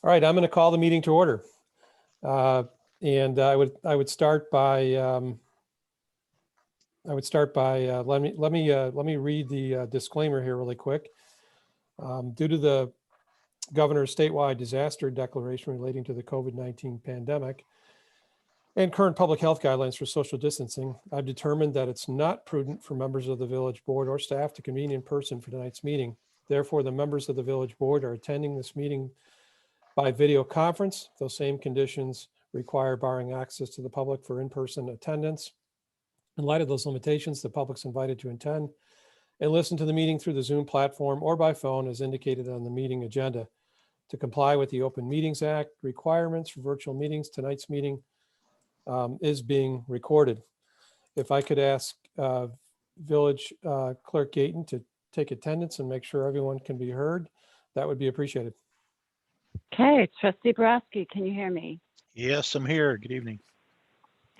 All right, I'm going to call the meeting to order. And I would start by let me read the disclaimer here really quick. Due to the governor's statewide disaster declaration relating to the COVID-19 pandemic and current public health guidelines for social distancing, I've determined that it's not prudent for members of the village board or staff to convene in person for tonight's meeting. Therefore, the members of the village board are attending this meeting by video conference. Those same conditions require barring access to the public for in-person attendance. In light of those limitations, the public's invited to attend and listen to the meeting through the Zoom platform or by phone as indicated on the meeting agenda. To comply with the Open Meetings Act requirements for virtual meetings, tonight's meeting is being recorded. If I could ask Village Clerk Gayton to take attendance and make sure everyone can be heard, that would be appreciated. Okay, Trustee Borowski, can you hear me? Yes, I'm here. Good evening.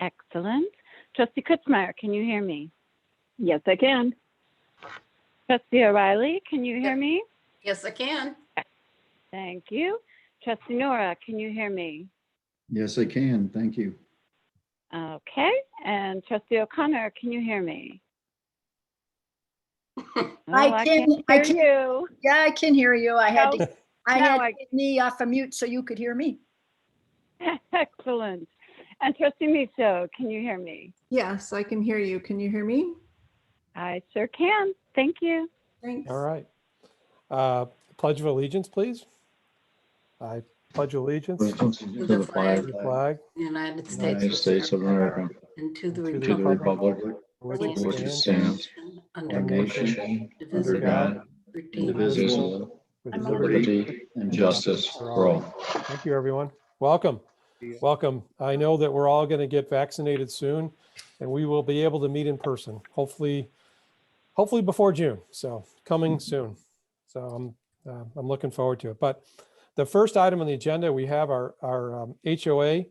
Excellent. Trustee Kutzmeyer, can you hear me? Yes, I can. Trustee O'Reilly, can you hear me? Yes, I can. Thank you. Trustee Nora, can you hear me? Yes, I can. Thank you. Okay, and Trustee O'Connor, can you hear me? I can can't hear you. Yeah, I can hear you. I had No, to, I no, had I- to get me off a mute so you could hear me. Excellent. And Trustee Miso, can you hear me? Yes, I can hear you. Can you hear me? I sure can. Thank you. Thanks. All right. Pledge of allegiance, please. I pledge allegiance to Allegiance to the flag the flag United of the United States of America, and to the and to the republic republic for for which which it it stands, stands, under one nation, under God, indivisible, with with liberty. liberty and justice for all. Thank you, everyone. Welcome. Welcome. I know that we're all going to get vaccinated soon, and we will be able to meet in person, hopefully before June. So coming soon. So I'm looking forward to it. But the first item on the agenda, we have our HOA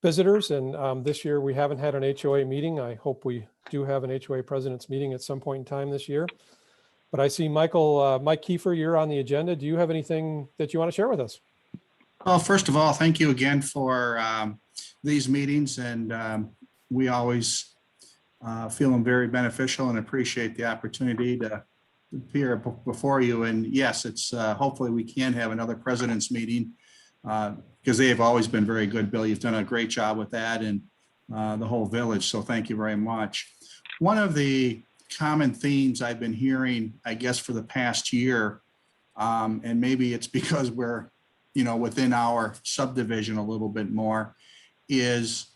visitors, and this year we haven't had an HOA meeting. I hope we do have an HOA president's meeting at some point in time this year. But I see Mike Kiefer, you're on the agenda. Do you have anything that you want to share with us? Well, first of all, thank you again for these meetings, and we always feel them very beneficial and appreciate the opportunity to appear before you. And yes, it's hopefully we can have another president's meeting because they have always been very good. Bill, you've done a great job with that and the whole village, so thank you very much. One of the common themes I've been hearing, I guess, for the past year, and maybe it's because we're within our subdivision a little bit more, is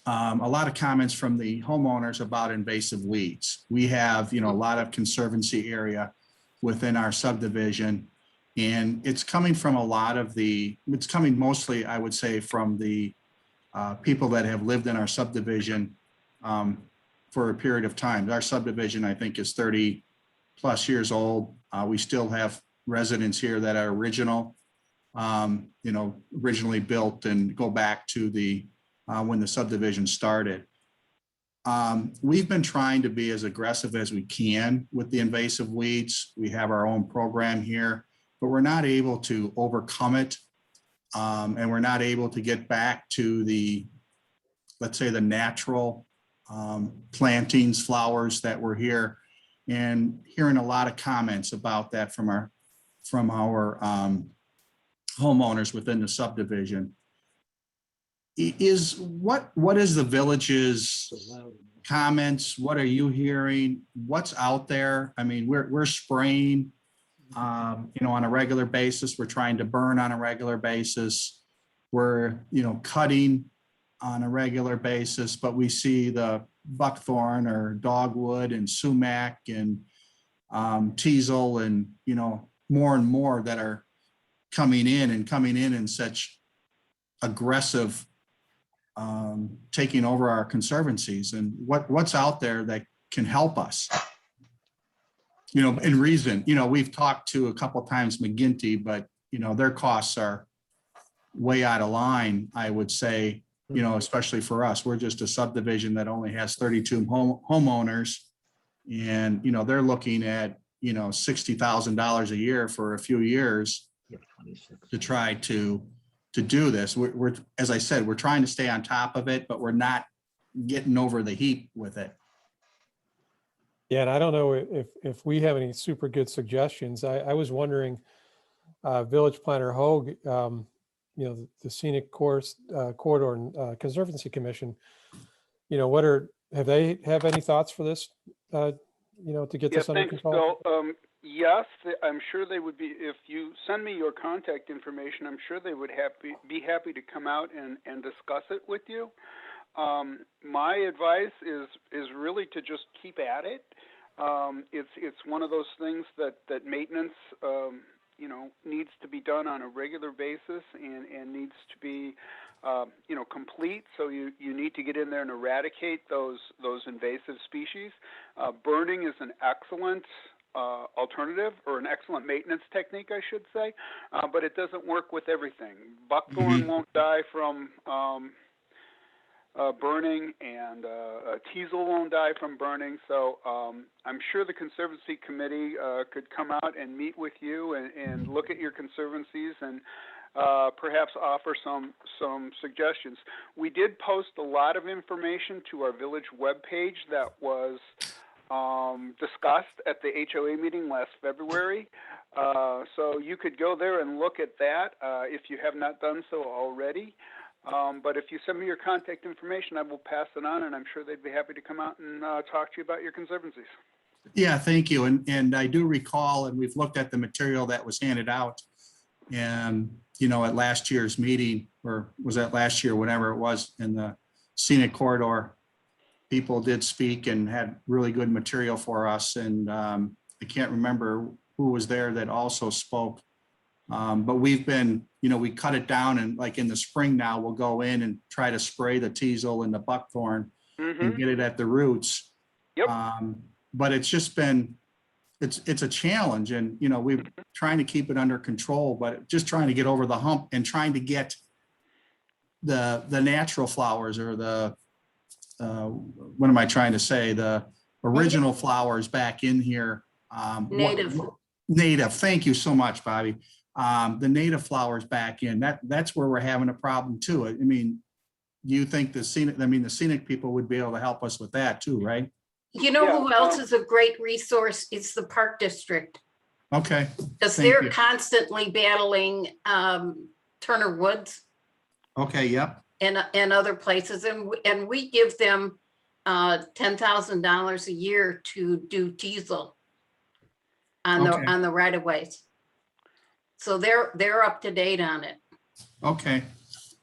a lot of comments from the homeowners about invasive weeds. We have, a lot of conservancy area within our subdivision, and it's coming from it's coming mostly, I would say, from the people that have lived in our subdivision for a period of time. Our subdivision, I think, is 30 plus years old. We still have residents here that are originally built and go back to the when the subdivision started. We've been trying to be as aggressive as we can with the invasive weeds. We have our own program here, but we're not able to overcome it. And we're not able to get back to let's say, the natural plantings, flowers that were here, and hearing a lot of comments about that from our homeowners within the subdivision. What is the village's comments? What are you hearing? What's out there? I mean, we're spraying, on a regular basis. We're trying to burn on a regular basis. We're, cutting on a regular basis, but we see the buckthorn or dogwood and sumac and teasel and, more and more that are coming in such aggressive taking over our conservancies. And what's out there that can help us, in reason. We've talked to a couple of times McGinty, but their costs are way out of line, I would say, especially for us. We're just a subdivision that only has 32 homeowners, and they're looking at $60,000 a year for a few years. to try to do this. We're, as I said, we're trying to stay on top of it, but we're not getting over the heat with it. Yeah, and I don't know if we have any super good suggestions. I was wondering, Village Planner Hoag, you know, the Scenic Course Corridor and Conservancy Commission, you know, have they have any thoughts for this, you know, to get Yeah, this under thanks, control? Bill. Yes, I'm sure they would be, if you send me your contact information, I'm sure they would be happy to come out and discuss it with you. My advice is really to just keep at it. It's one of those things that maintenance, you know, needs to be done on a regular basis and needs to be, you know, complete. So you need to get in there and eradicate those invasive species. Burning is an excellent alternative, or an excellent maintenance technique, I should say, but it doesn't work with everything. Buckthorn won't die from burning, and teasel won't die from burning. So I'm sure the Conservancy Committee could come out and meet with you and look at your conservancies and perhaps offer some suggestions. We did post a lot of information to our village webpage that was discussed at the HOA meeting last February. So you could go there and look at that if you have not done so already. But if you send me your contact information, I will pass it on, and I'm sure they'd be happy to come out and talk to you about your conservancies. Yeah, thank you. And I do recall, and we've looked at the material that was handed out, and, you know, at last year's meeting, or was that last year, whatever it was, in the Scenic Corridor, people did speak and had really good material for us. And I can't remember who was there that also spoke. But we've been, you know, we cut it down, and like in the spring now, we'll go in and try to spray the teasel and the buckthorn and get it at the roots. Yep. But it's just been, it's a challenge, and, you know, we're trying to keep it under control, but just trying to get over the hump and trying to get the natural flowers, or the, what am I trying to say? The original flowers back in here. Native. Thank you so much, Bobby. The native flowers back in, that's where we're having a problem too. I mean, you think the scenic people would be able to help us with that too, right? You know who else is a great resource? It's the Park District. Okay. Because Thank they're you. constantly battling Turner Woods Okay, yep. and other places. And we give them $10,000 a year to do teasel on Okay. the right of ways. So they're up to date on it. Okay.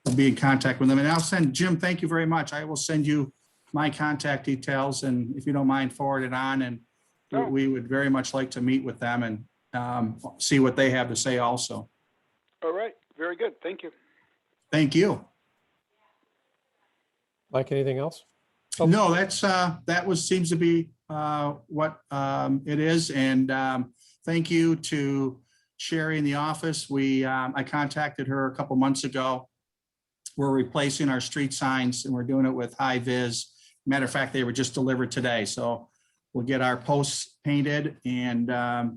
I'll be in contact with them, and I'll send, Jim, thank you very much. I will send you my contact details, and if you don't mind, forward it on, and we would very much like to meet with them and see what they have to say also. All right. Very good. Thank you. Thank you. Mike, anything else? No, seems to be what it is. And thank you to Sherry in the office. I contacted her a couple months ago. We're replacing our street signs, and we're doing it with high vis. Matter of fact, they were just delivered today. So we'll get our posts painted and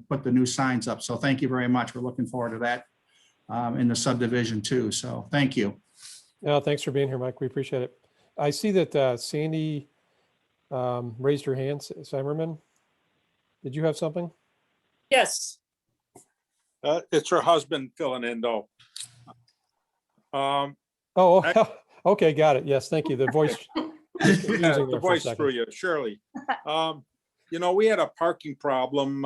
put the new signs up. So thank you very much. We're looking forward to that in the subdivision too. So thank you. No, thanks for being here, Mike. We appreciate it. I see that Sandy raised her hand. Simmerman, did you have something? Yes. It's her husband filling in though. Okay, got it. Yes, thank you. The voice. Yeah, the voice through you, Shirley. You know, we had a parking problem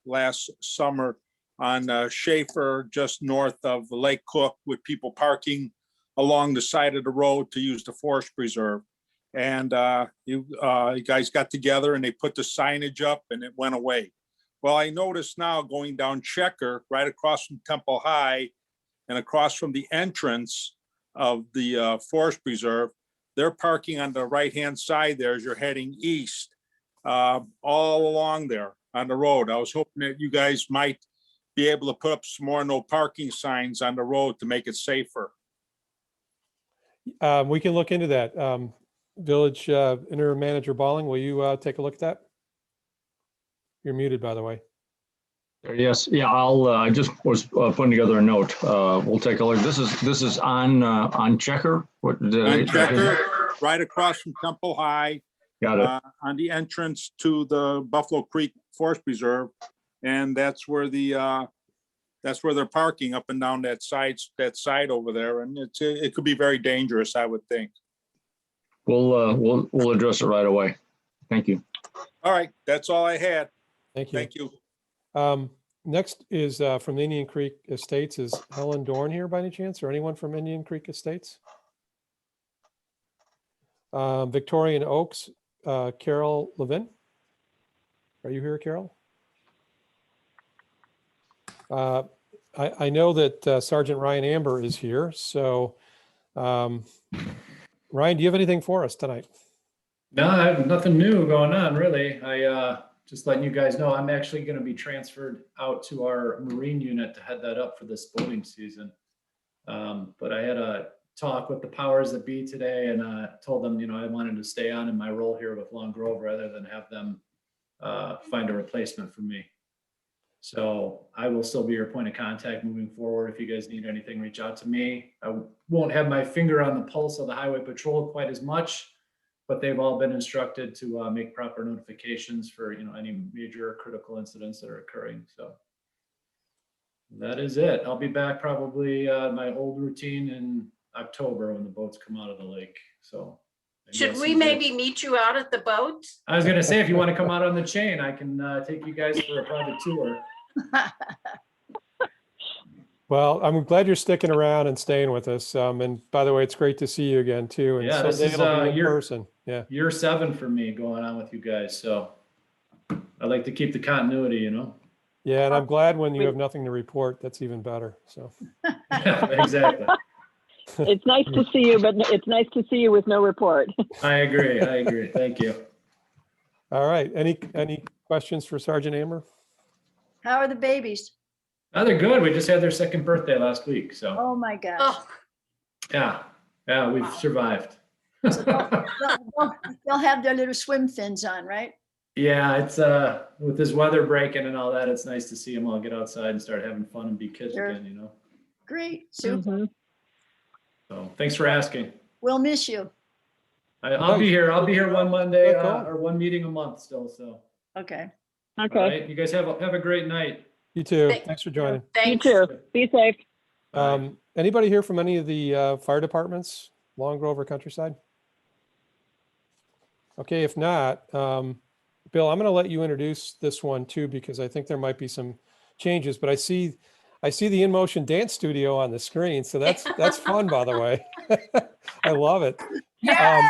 last summer on Schaefer, just north of Lake Cook, with people parking along the side of the road to use the forest preserve. And you guys got together and they put the signage up, and it went away. Well, I noticed now going down Checker, right across from Temple High and across from the entrance of the forest preserve, they're parking on the right-hand side there as you're heading east, all along there on the road. I was hoping that you guys might be able to put up some more no parking signs on the road to make it safer. We can look into that. Village Interim Manager Balling, will you take a look at that? You're muted, by the way. Yes, yeah, I just was putting together a note. We'll take a look. This is on Checker? What did I? On Checker, right across from Temple High, Got it. on the entrance to the Buffalo Creek Forest Preserve. And that's where they're parking up and down that side over there. And it could be very dangerous, I would think. We'll address it right away. Thank you. All right, that's all I had. Thank you. Thank you. Next is from the Indian Creek Estates. Is Helen Dorn here by any chance, or anyone from Indian Creek Estates? Victorian Oaks, Carol Levin. Are you here, Carol? I know that Sergeant Ryan Amber is here. So Ryan, do you have anything for us tonight? No, I have nothing new going on, really. Just letting you guys know, I'm actually going to be transferred out to our Marine unit to head that up for this boating season. But I had a talk with the powers that be today, and told them, I wanted to stay on in my role here with Long Grove rather than have them find a replacement for me. So I will still be your point of contact moving forward. If you guys need anything, reach out to me. I won't have my finger on the pulse of the highway patrol quite as much, but they've all been instructed to make proper notifications for, any major critical incidents that are occurring. So that is it. I'll be back probably my old routine in October when the boats come out of the lake. So Should we maybe meet you out at the boat? I was gonna say, if you want to come out on the chain, I can take you guys for a private tour. Well, I'm glad you're sticking around and staying with us. And by the way, it's great to see you again too. And Yeah, this someday is it'll be in person. Yeah. year 7 for me going on with you guys. So I like to keep the continuity, Yeah, and I'm glad when you have nothing to report. That's even better. So Exactly. It's nice to see you, but it's nice to see you with no report. I agree. Thank you. all right. Any questions for Sergeant Amber? How are the babies? Oh, they're good. We just had their 2nd birthday last week. So Oh, my gosh. Oh, yeah, we've survived. They'll have their little swim fins on, right? Yeah, it's with this weather breaking and all that, it's nice to see them all get outside and start having fun and be kids Sure. again, Great, super. So thanks for asking. We'll miss you. I'll be here. I'll be here one Monday Oh, cool. or one meeting a month still. So Okay. all Okay, right, you guys have a great night. You too. Thank- Thanks for joining. you thanks. too. Be safe. Anybody here from any of the fire departments, Long Grove or Countryside? Okay, if not, Bill, I'm going to let you introduce this one too, because I think there might be some changes, but I see the In Motion Dance Studio on the screen. So that's fun, by the way. I love it. Yeah.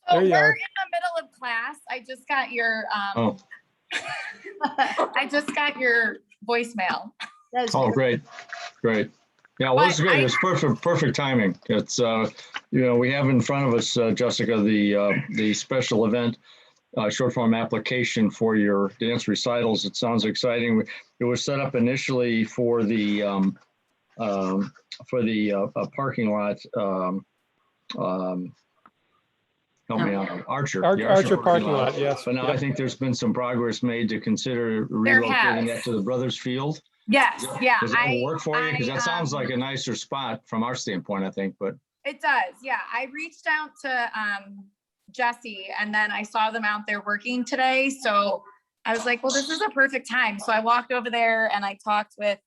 So there you we're are. in the middle of class. I just got your Oh, I just got your voicemail. That's oh, great. great. Yeah, well, it's But great. I- It's perfect timing. It's, we have in front of us, Jessica, the special event short form application for your dance recitals. It sounds exciting. It was set up initially for the parking lot. Help me out, Archer. the Archer parking lot, yes. But now I Yep. think there's been some progress made to consider There relocating has. that to the Brothers Field. Yes, yeah. Does that work for you? Because I, that sounds like a nicer spot from our standpoint, I think, but. It does, yeah. I reached out to Jesse and then I saw them out there working today. So I was like, well, this is a perfect time. So I walked over there and I talked with,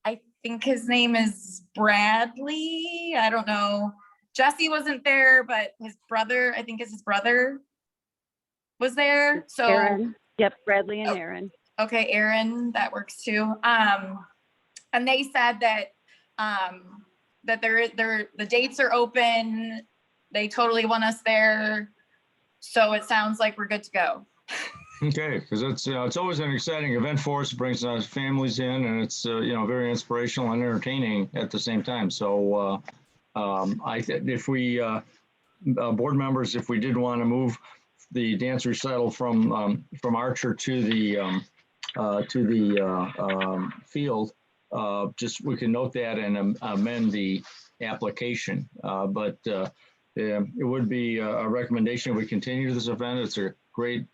I think his name is Bradley. I don't know. Jesse wasn't there, but his brother, I think it's his brother, was there. So Aaron. Yep, Bradley and Aaron. okay, Aaron, that works too. And they said that that the dates are open. They totally want us there. So it sounds like we're good to go. Okay, because it's always an exciting event for us. It brings families in, and it's very inspirational and entertaining at the same time. So if we board members, if we did want to move the dance recital from Archer to the field, just we can note that and amend the application. But it would be a recommendation we continue this event. It's a great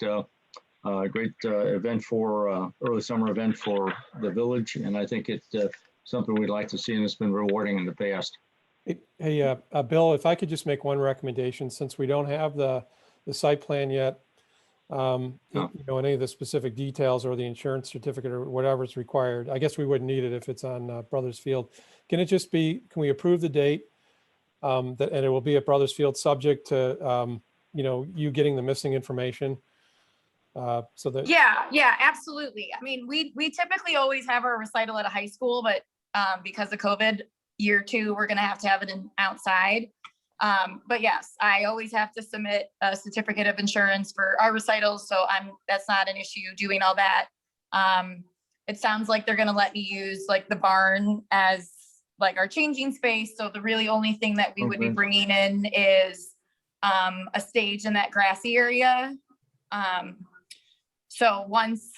great event for early summer event for the village, and I think it's something we'd like to see, and it's been rewarding in the past. Hey, Bill, if I could just make one recommendation, since we don't have the site plan yet, any of the specific details or the insurance certificate or whatever is required, I guess we wouldn't need it if it's on Brothers Field. Can it just be, can we approve the date? And it will be at Brothers Field, subject to, you getting the missing information. So that. Yeah, absolutely. I mean, we typically always have our recital at a high school, but because of COVID, year 2, we're gonna have to have it outside. But yes, I always have to submit a certificate of insurance for our recitals, so that's not an issue doing all that. It sounds like they're gonna let me use like the barn as like our changing space. So the really only thing that we would be bringing in is a stage in that grassy area. So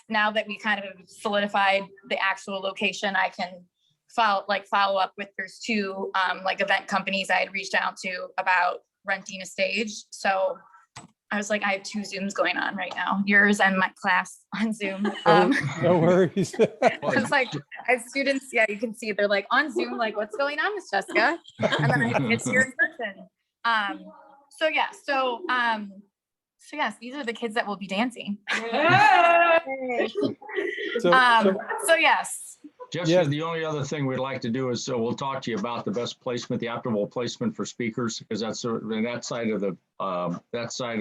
now that we kind of solidified the actual location, I can follow up with, there's 2 like event companies I had reached out to about renting a stage. So I was like, I have 2 Zooms going on right now, yours and my class on Zoom. No worries. It's like, I have students, yeah, you can see they're like on Zoom, like, what's going on, Miss Jessica? And then it's here in person. So yes, these are the kids that will be dancing. So yes. Jessica, the only other thing we'd like to do is, so we'll talk to you about the best placement, the optimal placement for speakers, because that's that side of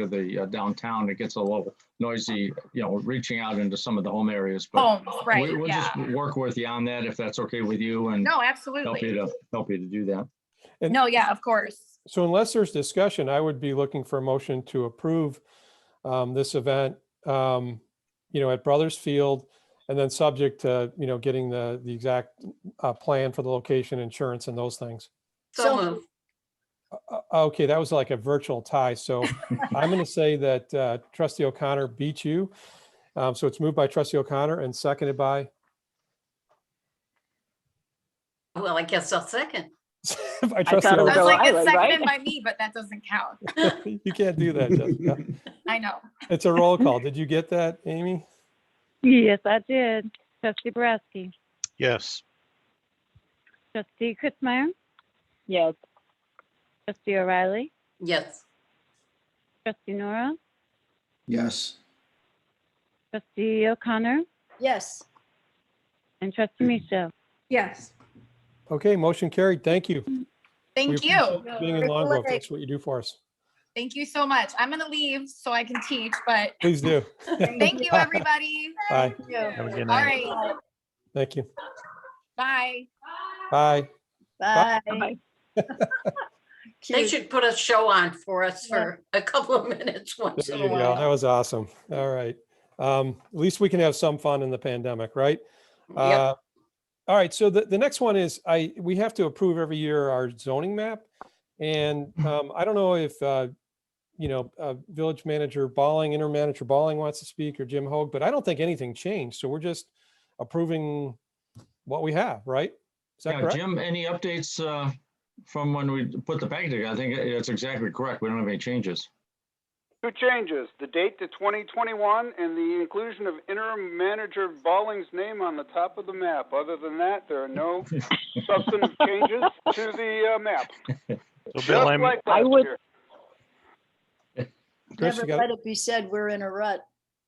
the downtown, it gets a little noisy, reaching out into some of the home areas. But right. we'll just work with you on that if that's okay with you, and no, absolutely help you to do that. No, yeah, of course. So unless there's discussion, I would be looking for a motion to approve this event, at Brothers Field, and then subject to, getting the exact plan for the location, insurance, and those things. So Okay, that was like a virtual tie. So I'm going to say that Trustee O'Connor beat you. So it's moved by Trustee O'Connor and seconded by. well, I guess I'll second. By Trustee I was like, O'Connor. it's seconded by me, but that doesn't count. You can't do that, Jessica. I know. It's a roll call. Did you get that, Amy? Yes, I did. Trustee Borowski, Yes. Trustee Kritzmeyer, Yes. Trustee O'Reilly, Yes. Trustee Nora, Yes. Trustee O'Connor, Yes. and Trustee Michelle. Yes. Okay, motion carried. Thank you. Thank We you. appreciate being in Long Grove. That's what you do for us. Thank you so much. I'm gonna leave so I can teach, but Please do. thank you, everybody. Bye. Have a good All night. right, Thank you. bye. Bye. Bye. They should put a show on for us for a couple of minutes once There in you a go. while. That was awesome. All right. At least we can have some fun in the pandemic, right? Yep. All right. So the next one is we have to approve every year our zoning map. And I don't know if, Village Manager Balling, Interim Manager Balling wants to speak, or Jim Hoag, but I don't think anything changed. So we're just approving what we have, right? Is that correct? Jim, any updates from when we put the package together? I think it's exactly correct. We don't have any changes. 2 changes, the date to 2021 and the inclusion of Interim Manager Balling's name on the top of the map. Other than that, there are no substantive changes to the map. So Bill, I'm, I would- Chris, Never you got let it? it be said we're in a rut.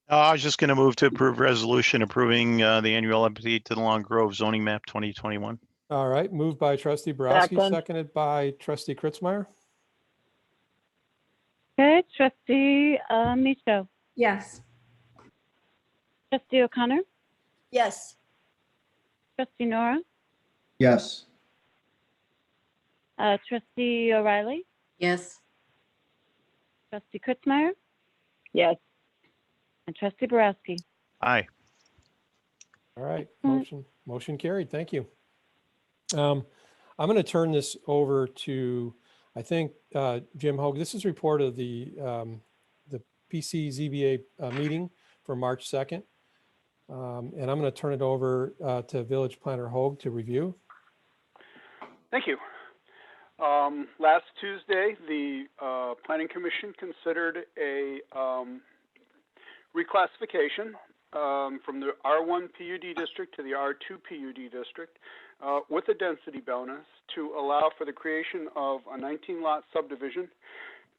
I was just going to move to approve resolution approving the annual update to the Long Grove zoning map 2021. All right. Moved by Trustee Borowski, Second. seconded by Trustee Kritzmeyer. Okay, Trustee Michelle, Yes. Trustee O'Connor, Yes. Trustee Nora, Yes. Trustee O'Reilly, Yes. Trustee Kritzmeyer, Yes. and Trustee Borowski. Aye. All right, motion carried. Thank you. I'm going to turn this over to, I think, Jim Hoag. This is a report of the PC ZBA meeting for March 2nd. And I'm going to turn it over to Village Planner Hoag to review. Thank you. Last Tuesday, the Planning Commission considered a reclassification from the R1 PUD district to the R2 PUD district with a density bonus to allow for the creation of a 19-lot subdivision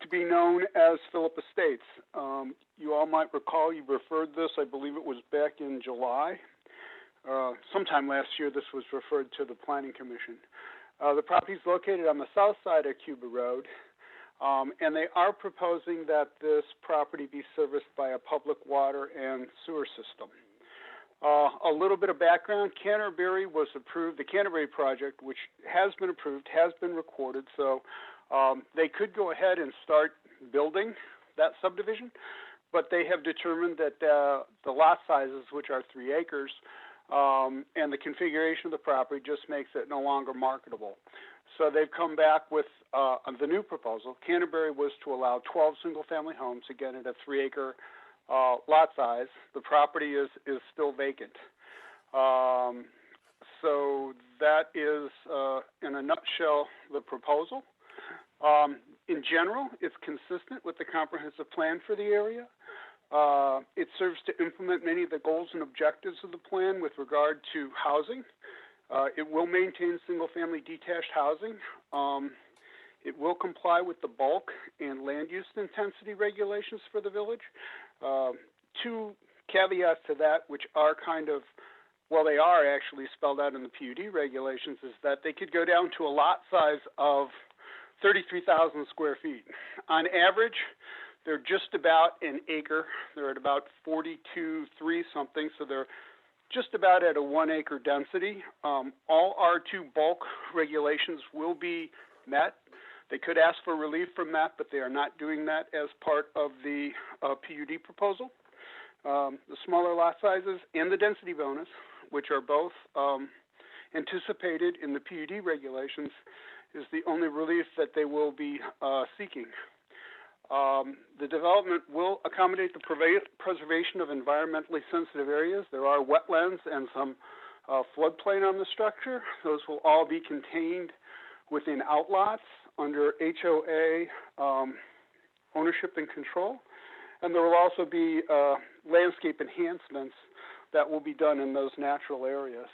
to be known as Phillip Estates. You all might recall you referred this, I believe it was back in July. Sometime last year this was referred to the Planning Commission. The property is located on the south side of Cuba Road, and they are proposing that this property be serviced by a public water and sewer system. A little bit of background, Canterbury was approved, the Canterbury project, which has been approved, has been recorded, so they could go ahead and start building that subdivision, but they have determined that the lot sizes, which are 3 acres, and the configuration of the property just makes it no longer marketable. So they've come back with the new proposal. Canterbury was to allow 12 single-family homes, again at a 3-acre lot size. The property is still vacant. So that is, in a nutshell, the proposal. In general, it's consistent with the comprehensive plan for the area. It serves to implement many of the goals and objectives of the plan with regard to housing. It will maintain single-family detached housing. It will comply with the bulk and land use intensity regulations for the village. 2 caveats to that, which are kind of, well, they are actually spelled out in the PUD regulations, is that they could go down to a lot size of 33,000 square feet. On average, they're just about an acre. They're at about 42.3 something, so they're just about at a 1 acre density. All R2 bulk regulations will be met. They could ask for relief from that, but they are not doing that as part of the PUD proposal. The smaller lot sizes and the density bonus, which are both anticipated in the PUD regulations, is the only relief that they will be seeking. The development will accommodate the preservation of environmentally sensitive areas. There are wetlands and some floodplain on the structure. Those will all be contained within outlots under HOA ownership and control. And there will also be landscape enhancements that will be done in those natural areas.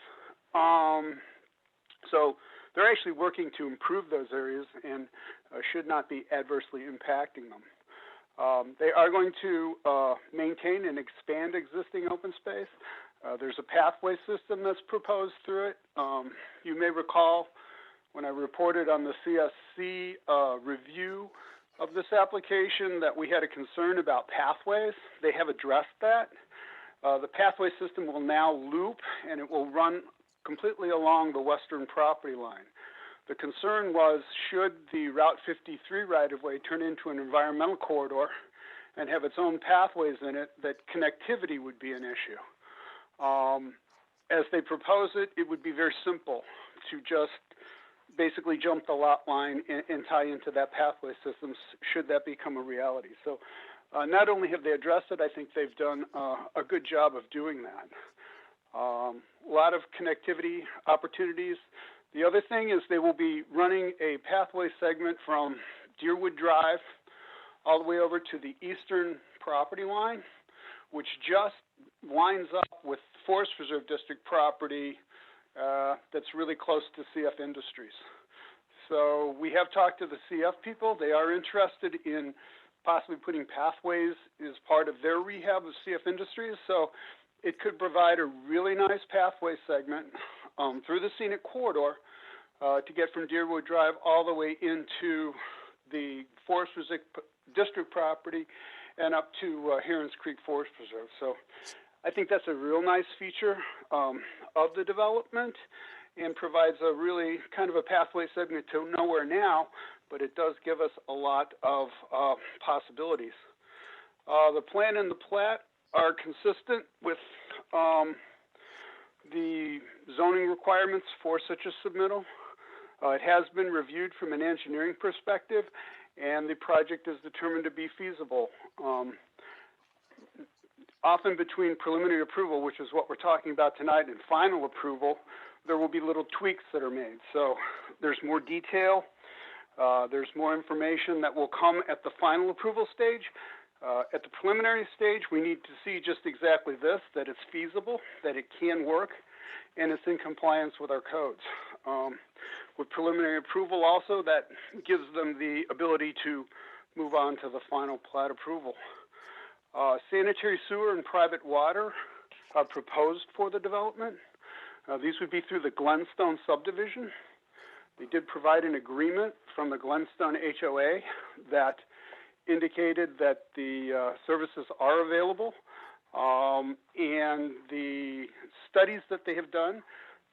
So they're actually working to improve those areas and should not be adversely impacting them. They are going to maintain and expand existing open space. There's a pathway system that's proposed through it. You may recall when I reported on the CSC review of this application that we had a concern about pathways. They have addressed that. The pathway system will now loop and it will run completely along the western property line. The concern was, should the Route 53 right-of-way turn into an environmental corridor and have its own pathways in it, that connectivity would be an issue. As they propose it, it would be very simple to just basically jump the lot line and tie into that pathway system, should that become a reality. So not only have they addressed it, I think they've done a good job of doing that. A lot of connectivity opportunities. The other thing is they will be running a pathway segment from Deerwood Drive all the way over to the eastern property line, which just lines up with Forest Preserve District property that's really close to CF Industries. So we have talked to the CF people. They are interested in possibly putting pathways as part of their rehab of CF Industries. So it could provide a really nice pathway segment through the scenic corridor to get from Deerwood Drive all the way into the Forest Preserve District property and up to Herons Creek Forest Preserve. So I think that's a real nice feature of the development and provides a really kind of a pathway segment to nowhere now, but it does give us a lot of possibilities. The plan and the plat are consistent with the zoning requirements for such a submittal. It has been reviewed from an engineering perspective, and the project is determined to be feasible. Often between preliminary approval, which is what we're talking about tonight, and final approval, there will be little tweaks that are made. So there's more detail, there's more information that will come at the final approval stage. At the preliminary stage, we need to see just exactly this, that it's feasible, that it can work, and it's in compliance with our codes. With preliminary approval also, that gives them the ability to move on to the final plat approval. Sanitary sewer and private water are proposed for the development. These would be through the Glenstone subdivision. They did provide an agreement from the Glenstone HOA that indicated that the services are available, and the studies that they have done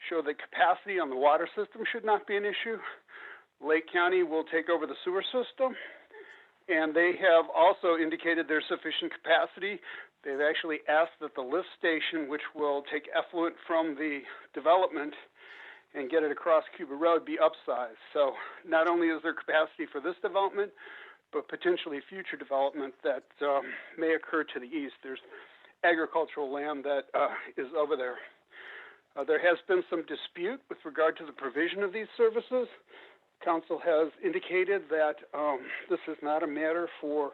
show that capacity on the water system should not be an issue. Lake County will take over the sewer system, and they have also indicated there's sufficient capacity. They've actually asked that the lift station, which will take effluent from the development and get it across Cuba Road, be upsized. So not only is there capacity for this development, but potentially future development that may occur to the east. There's agricultural land that is over there. There has been some dispute with regard to the provision of these services. Council has indicated that this is not a matter for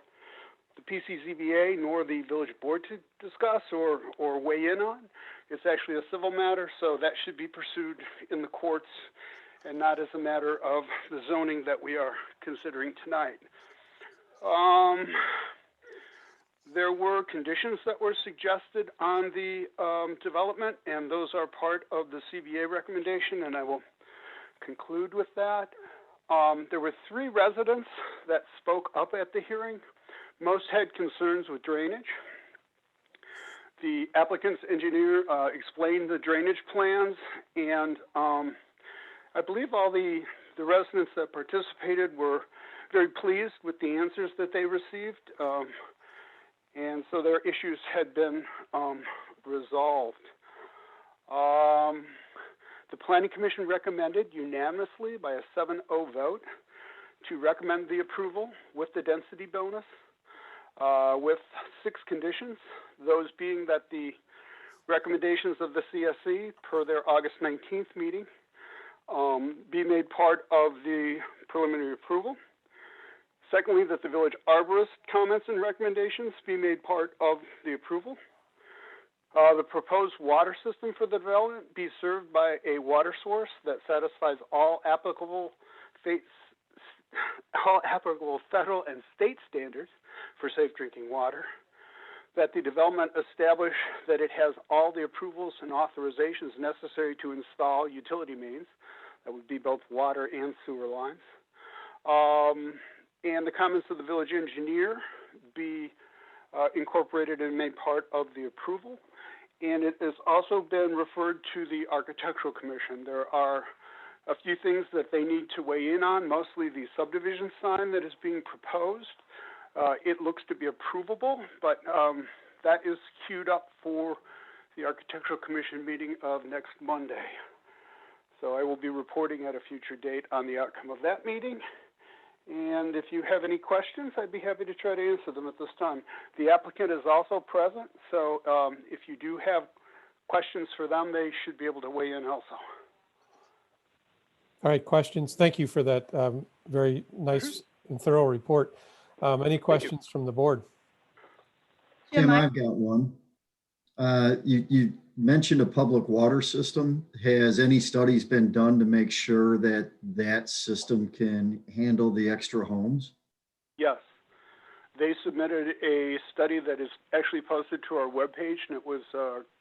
the PCZBA nor the village board to discuss or weigh in on. It's actually a civil matter, so that should be pursued in the courts and not as a matter of the zoning that we are considering tonight. There were conditions that were suggested on the development, and those are part of the CBA recommendation, and I will conclude with that. There were 3 residents that spoke up at the hearing. Most had concerns with drainage. The applicant's engineer explained the drainage plans, and I believe all the residents that participated were very pleased with the answers that they received. And so their issues had been resolved. The Planning Commission recommended unanimously by a 7-0 vote to recommend the approval with the density bonus with 6 conditions, those being that the recommendations of the CSC per their August 19th meeting be made part of the preliminary approval. Secondly, that the village arborist comments and recommendations be made part of the approval. The proposed water system for the development be served by a water source that satisfies all applicable federal and state standards for safe drinking water. That the development establish that it has all the approvals and authorizations necessary to install utility mains, that would be both water and sewer lines. And the comments of the village engineer be incorporated and made part of the approval. And it has also been referred to the Architectural Commission. There are a few things that they need to weigh in on, mostly the subdivision sign that is being proposed. It looks to be approvable, but that is queued up for the Architectural Commission meeting of next Monday. So I will be reporting at a future date on the outcome of that meeting. And if you have any questions, I'd be happy to try to answer them at this time. The applicant is also present, so if you do have questions for them, they should be able to weigh in also. All right, questions. Thank you for that very nice and thorough report. Any questions from the board? Jim, Tim, I've got one. You mentioned a public water system. Has any studies been done to make sure that that system can handle the extra homes? Yes. They submitted a study that is actually posted to our webpage, and it was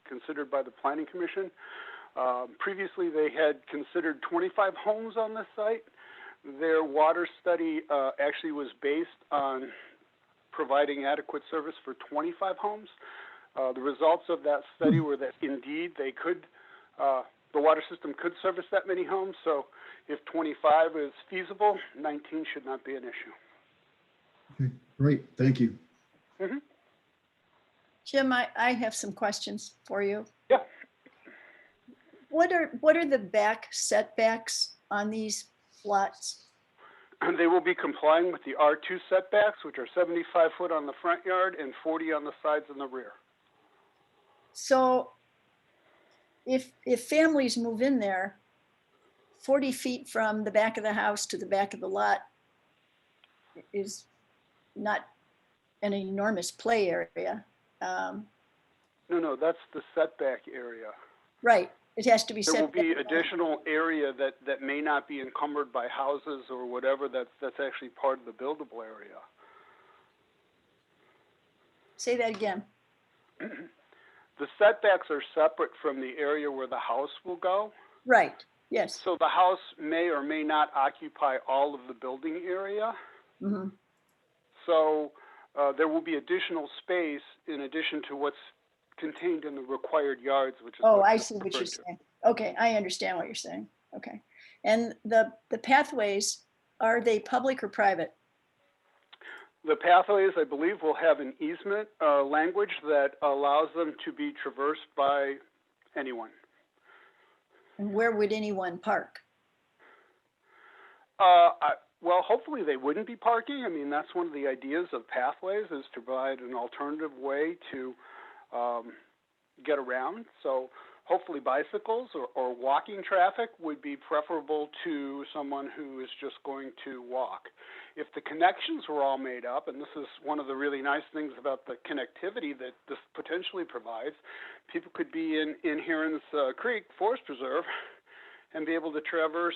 considered by the Planning Commission. Previously, they had considered 25 homes on this site. Their water study actually was based on providing adequate service for 25 homes. The results of that study were that indeed they could, the water system could service that many homes. So if 25 is feasible, 19 should not be an issue. Okay, great. Thank you. Mm-hmm. Jim, I have some questions for you. Yeah. What are the back setbacks on these lots? And they will be complying with the R2 setbacks, which are 75 foot on the front yard and 40 on the sides and the rear. So if families move in there, 40 feet from the back of the house to the back of the lot is not an enormous play area. No, that's the setback area. Right, it has to be There set. will be additional area that may not be encumbered by houses or whatever, that's actually part of the buildable area. Say that again. The setbacks are separate from the area where the house will go. Right, yes. So the house may or may not occupy all of the building area. Mhm. So there will be additional space in addition to what's contained in the required yards, which is. Oh, what I you're see what you're referring to. saying. Okay, I understand what you're saying. Okay. And the pathways, are they public or private? The pathways, I believe, will have an easement language that allows them to be traversed by anyone. And where would anyone park? Well, hopefully they wouldn't be parking. I mean, that's one of the ideas of pathways, is to provide an alternative way to get around. So hopefully bicycles or walking traffic would be preferable to someone who is just going to walk. If the connections were all made up, and this is one of the really nice things about the connectivity that this potentially provides, people could be in Heron's Creek Forest Preserve and be able to traverse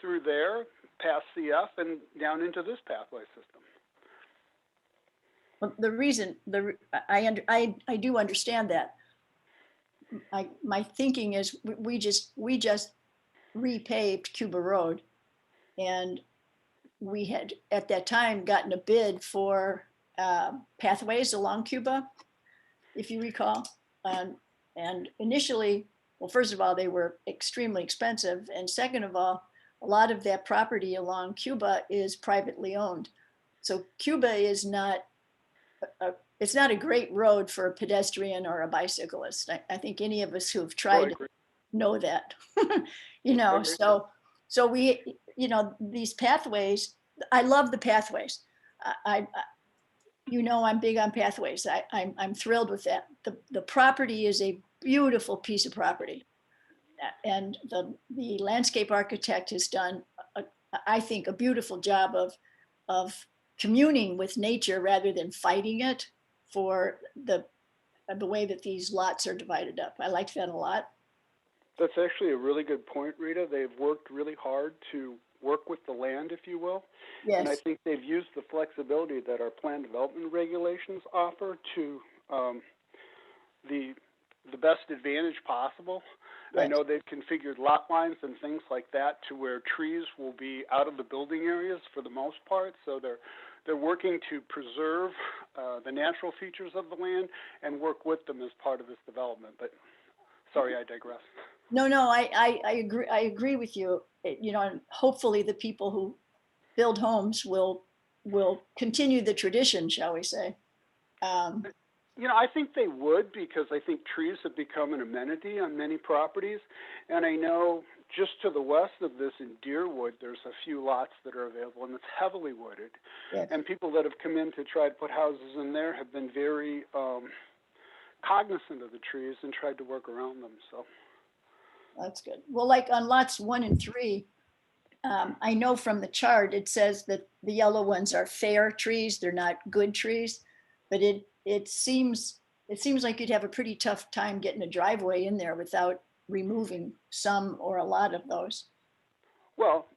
through there, past CF, and down into this pathway system. Well, the reason, I do understand that. My thinking is we just repaved Cuba Road, and we had at that time gotten a bid for pathways along Cuba, if you recall. And initially, well, first of all, they were extremely expensive, and second of all, a lot of that property along Cuba is privately owned. So Cuba is not it's not a great road for a pedestrian or a bicyclist. I think any of us who have tried know that. You know, so we, you know, these pathways, I love the pathways. You know, I'm big on pathways. I'm thrilled with that. The property is a beautiful piece of property. And the landscape architect has done, I think, a beautiful job of communing with nature rather than fighting it for the way that these lots are divided up. I like that a lot. That's actually a really good point, Rita. They've worked really hard to work with the land, if you will. Yes. And I think they've used the flexibility that our plan development regulations offer to the best advantage possible. Yes. I know they've configured lot lines and things like that to where trees will be out of the building areas for the most part. So they're working to preserve the natural features of the land and work with them as part of this development. But sorry, I digress. No, I agree. I agree with you. You know, and hopefully the people who build homes will continue the tradition, shall we say? You know, I think they would, because I think trees have become an amenity on many properties. And I know just to the west of this in Deerwood, there's a few lots that are available, and it's heavily wooded. Yes. And people that have come in to try to put houses in there have been very cognizant of the trees and tried to work around them. So That's good. Well, like on lots 1 and 3, I know from the chart, it says that the yellow ones are fair trees. They're not good trees, but it seems like you'd have a pretty tough time getting a driveway in there without removing some or a lot of those. Well,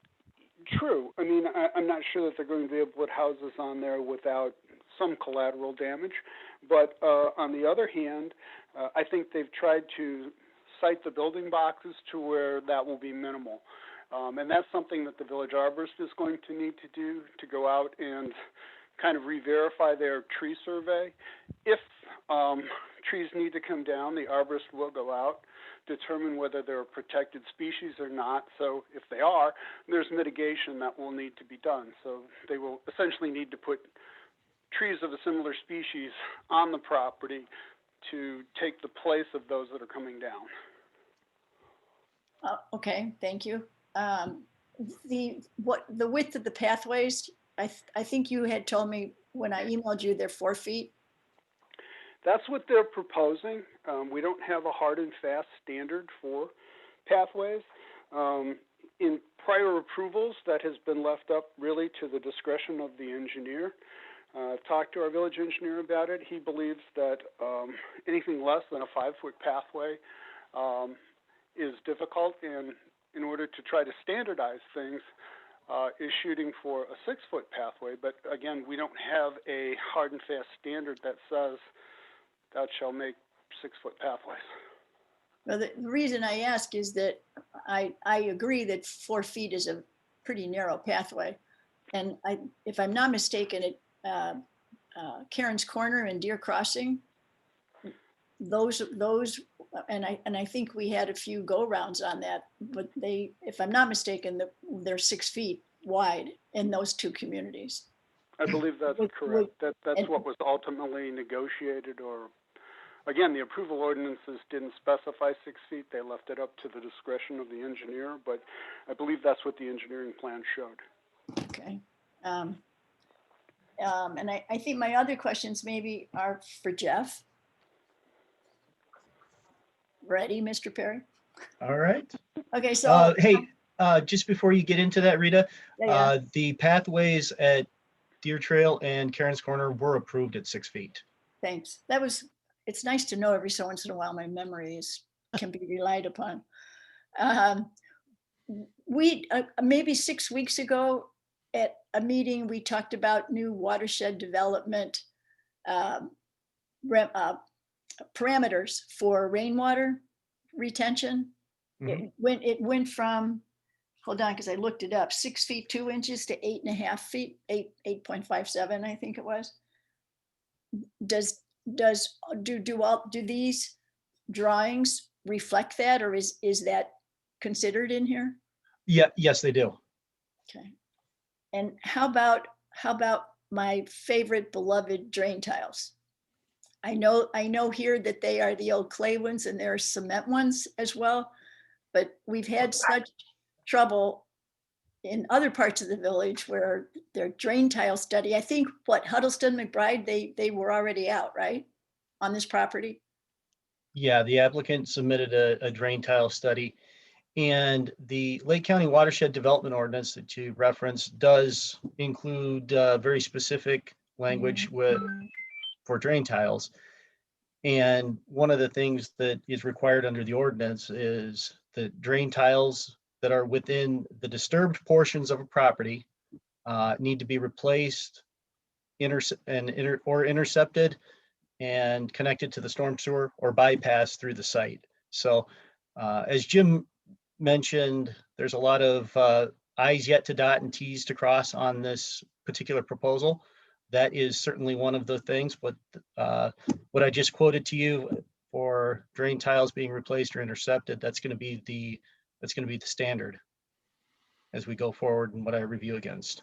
true. I mean, I'm not sure that they're going to be able to put houses on there without some collateral damage. But on the other hand, I think they've tried to site the building boxes to where that will be minimal. And that's something that the village arborist is going to need to do, to go out and kind of re-verify their tree survey. If trees need to come down, the arborist will go out, determine whether they're a protected species or not. So if they are, there's mitigation that will need to be done. So they will essentially need to put trees of a similar species on the property to take the place of those that are coming down. Okay, thank you. The width of the pathways, I think you had told me when I emailed you, they're 4 feet. That's what they're proposing. We don't have a hard and fast standard for pathways. In prior approvals, that has been left up really to the discretion of the engineer. Talked to our village engineer about it. He believes that anything less than a 5-foot pathway is difficult, and in order to try to standardize things, is shooting for a 6-foot pathway. But again, we don't have a hard and fast standard that says thou shall make 6-foot pathways. Well, the reason I ask is that I agree that 4 feet is a pretty narrow pathway. And if I'm not mistaken, Karen's Corner and Deer Crossing, those, and I think we had a few go-rounds on that, but they, if I'm not mistaken, they're 6 feet wide in those 2 communities. I believe that's correct. That's what was ultimately negotiated, or again, the approval ordinances didn't specify 6 feet. They left it up to the discretion of the engineer, but I believe that's what the engineering plan showed. Okay. And I think my other questions maybe are for Jeff. Ready, Mr. Perry? All right. Okay, so. Hey, just before you get into that, Rita, Yeah. the pathways at Deer Trail and Karen's Corner were approved at 6 feet. Thanks. It's nice to know every so once in a while my memory can be relied upon. Maybe 6 weeks ago at a meeting, we talked about new watershed development parameters for rainwater retention. Mhm. It went from, hold on, because I looked it up, 6 feet 2 inches to 8.5 feet, 8.57, I think it was. Do these drawings reflect that, or is that considered in here? Yeah, yes, they do. Okay. And how about my favorite beloved drain tiles? I know here that they are the old clay ones and there are cement ones as well, but we've had such trouble in other parts of the village where their drain tile study, I think Huddleston McBride, they were already out, right? On this property? Yeah, the applicant submitted a drain tile study, and the Lake County Watershed Development Ordinance that you referenced does include very specific language for drain tiles. And one of the things that is required under the ordinance is that drain tiles that are within the disturbed portions of a property need to be replaced, intercepted and connected to the storm sewer or bypassed through the site. So as Jim mentioned, there's a lot of I's yet to dot and T's to cross on this particular proposal. That is certainly one of the things, but what I just quoted to you for drain tiles being replaced or intercepted, that's going to be the standard as we go forward and what I review against.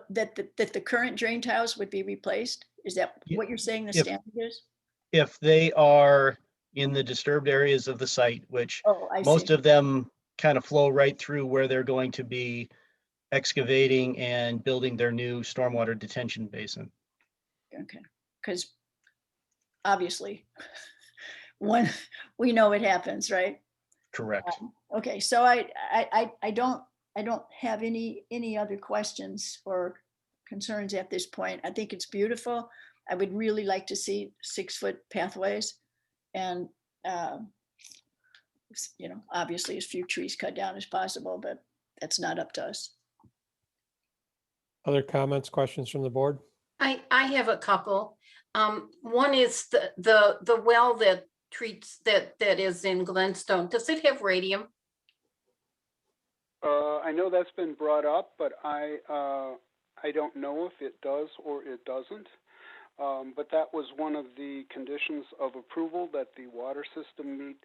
That the current drain tiles would be replaced? Is that what you're saying the standard is? If they are in the disturbed areas of the site, which most of them kind of flow right through where they're going to be excavating and building their new stormwater detention basin. Okay, because obviously when we know it happens, right? Correct. Okay, so I don't have any other questions or concerns at this point. I think it's beautiful. I would really like to see 6-foot pathways and, obviously as few trees cut down as possible, but that's not up to us. Other comments, questions from the board? I have a couple. One is the well that treats that is in Glenstone. Does it have radium? I know that's been brought up, but I don't know if it does or it doesn't. But that was one of the conditions of approval, that the water system meet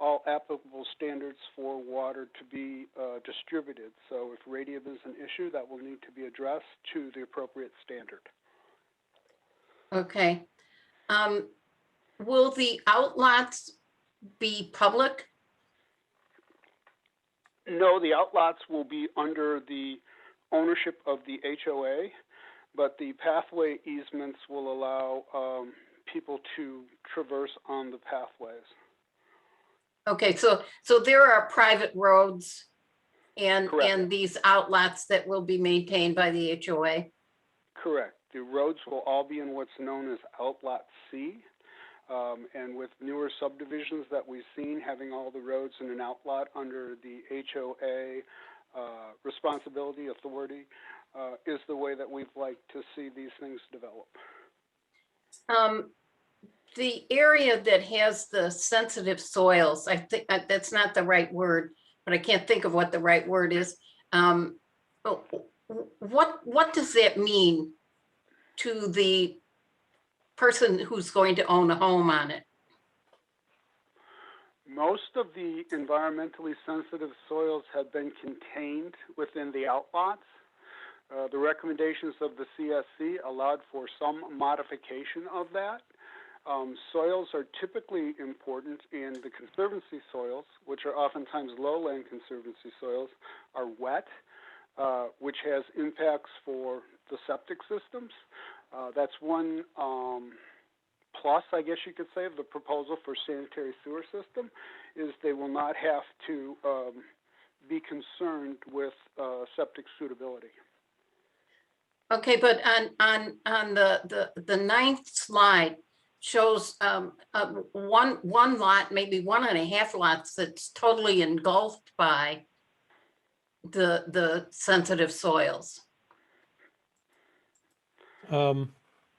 all applicable standards for water to be distributed. So if radium is an issue, that will need to be addressed to the appropriate standard. Okay. Will the outlots be public? No, the outlots will be under the ownership of the HOA, but the pathway easements will allow people to traverse on the pathways. Okay, so there are private roads and Correct. these outlets that will be maintained by the HOA. Correct. The roads will all be in what's known as Outlot C. And with newer subdivisions that we've seen, having all the roads in an outlot under the HOA responsibility authority is the way that we'd like to see these things develop. The area that has the sensitive soils, I think that's not the right word, but I can't think of what the right word is. What does that mean to the person who's going to own a home on it? Most of the environmentally sensitive soils have been contained within the outlots. The recommendations of the CSC allowed for some modification of that. Soils are typically important, and the conservancy soils, which are oftentimes lowland conservancy soils, are wet, which has impacts for the septic systems. That's one plus, I guess you could say, of the proposal for sanitary sewer system, is they will not have to be concerned with septic suitability. Okay, but on the ninth slide shows one lot, maybe 1.5 lots that's totally engulfed by the sensitive soils.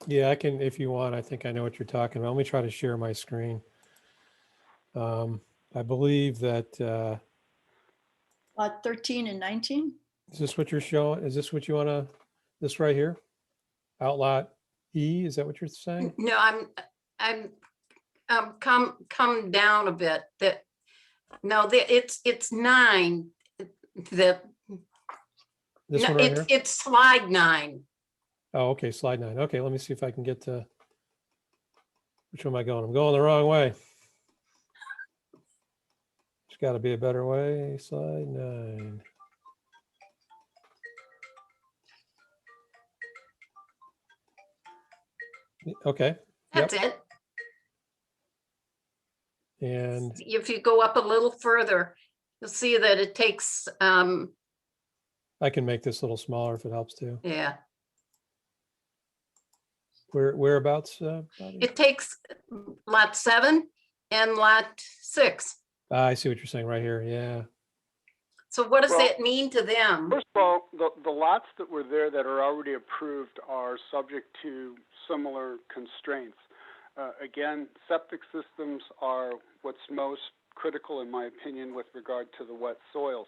Yeah, I can, if you want. I think I know what you're talking about. Let me try to share my screen. I believe that, 13 and 19? is this what you're showing? Is this what you want to, this right here? Outlot E, is that what you're saying? No, I'm come down a bit. That no, it's 9. The This no, one right here? it's slide 9. Oh, okay, slide 9. Okay, let me see if I can get to, which one am I going? I'm going the wrong way. There's got to be a better way. Slide 9. Okay. That's it. And If you go up a little further, you'll see that it takes I can make this a little smaller if it helps too. yeah. Whereabouts? Bobby? It takes lot 7 and lot 6. I see what you're saying right here. Yeah. So what does Well, that mean to them? First of all, the lots that were there that are already approved are subject to similar constraints. Again, septic systems are what's most critical, in my opinion, with regard to the wet soils.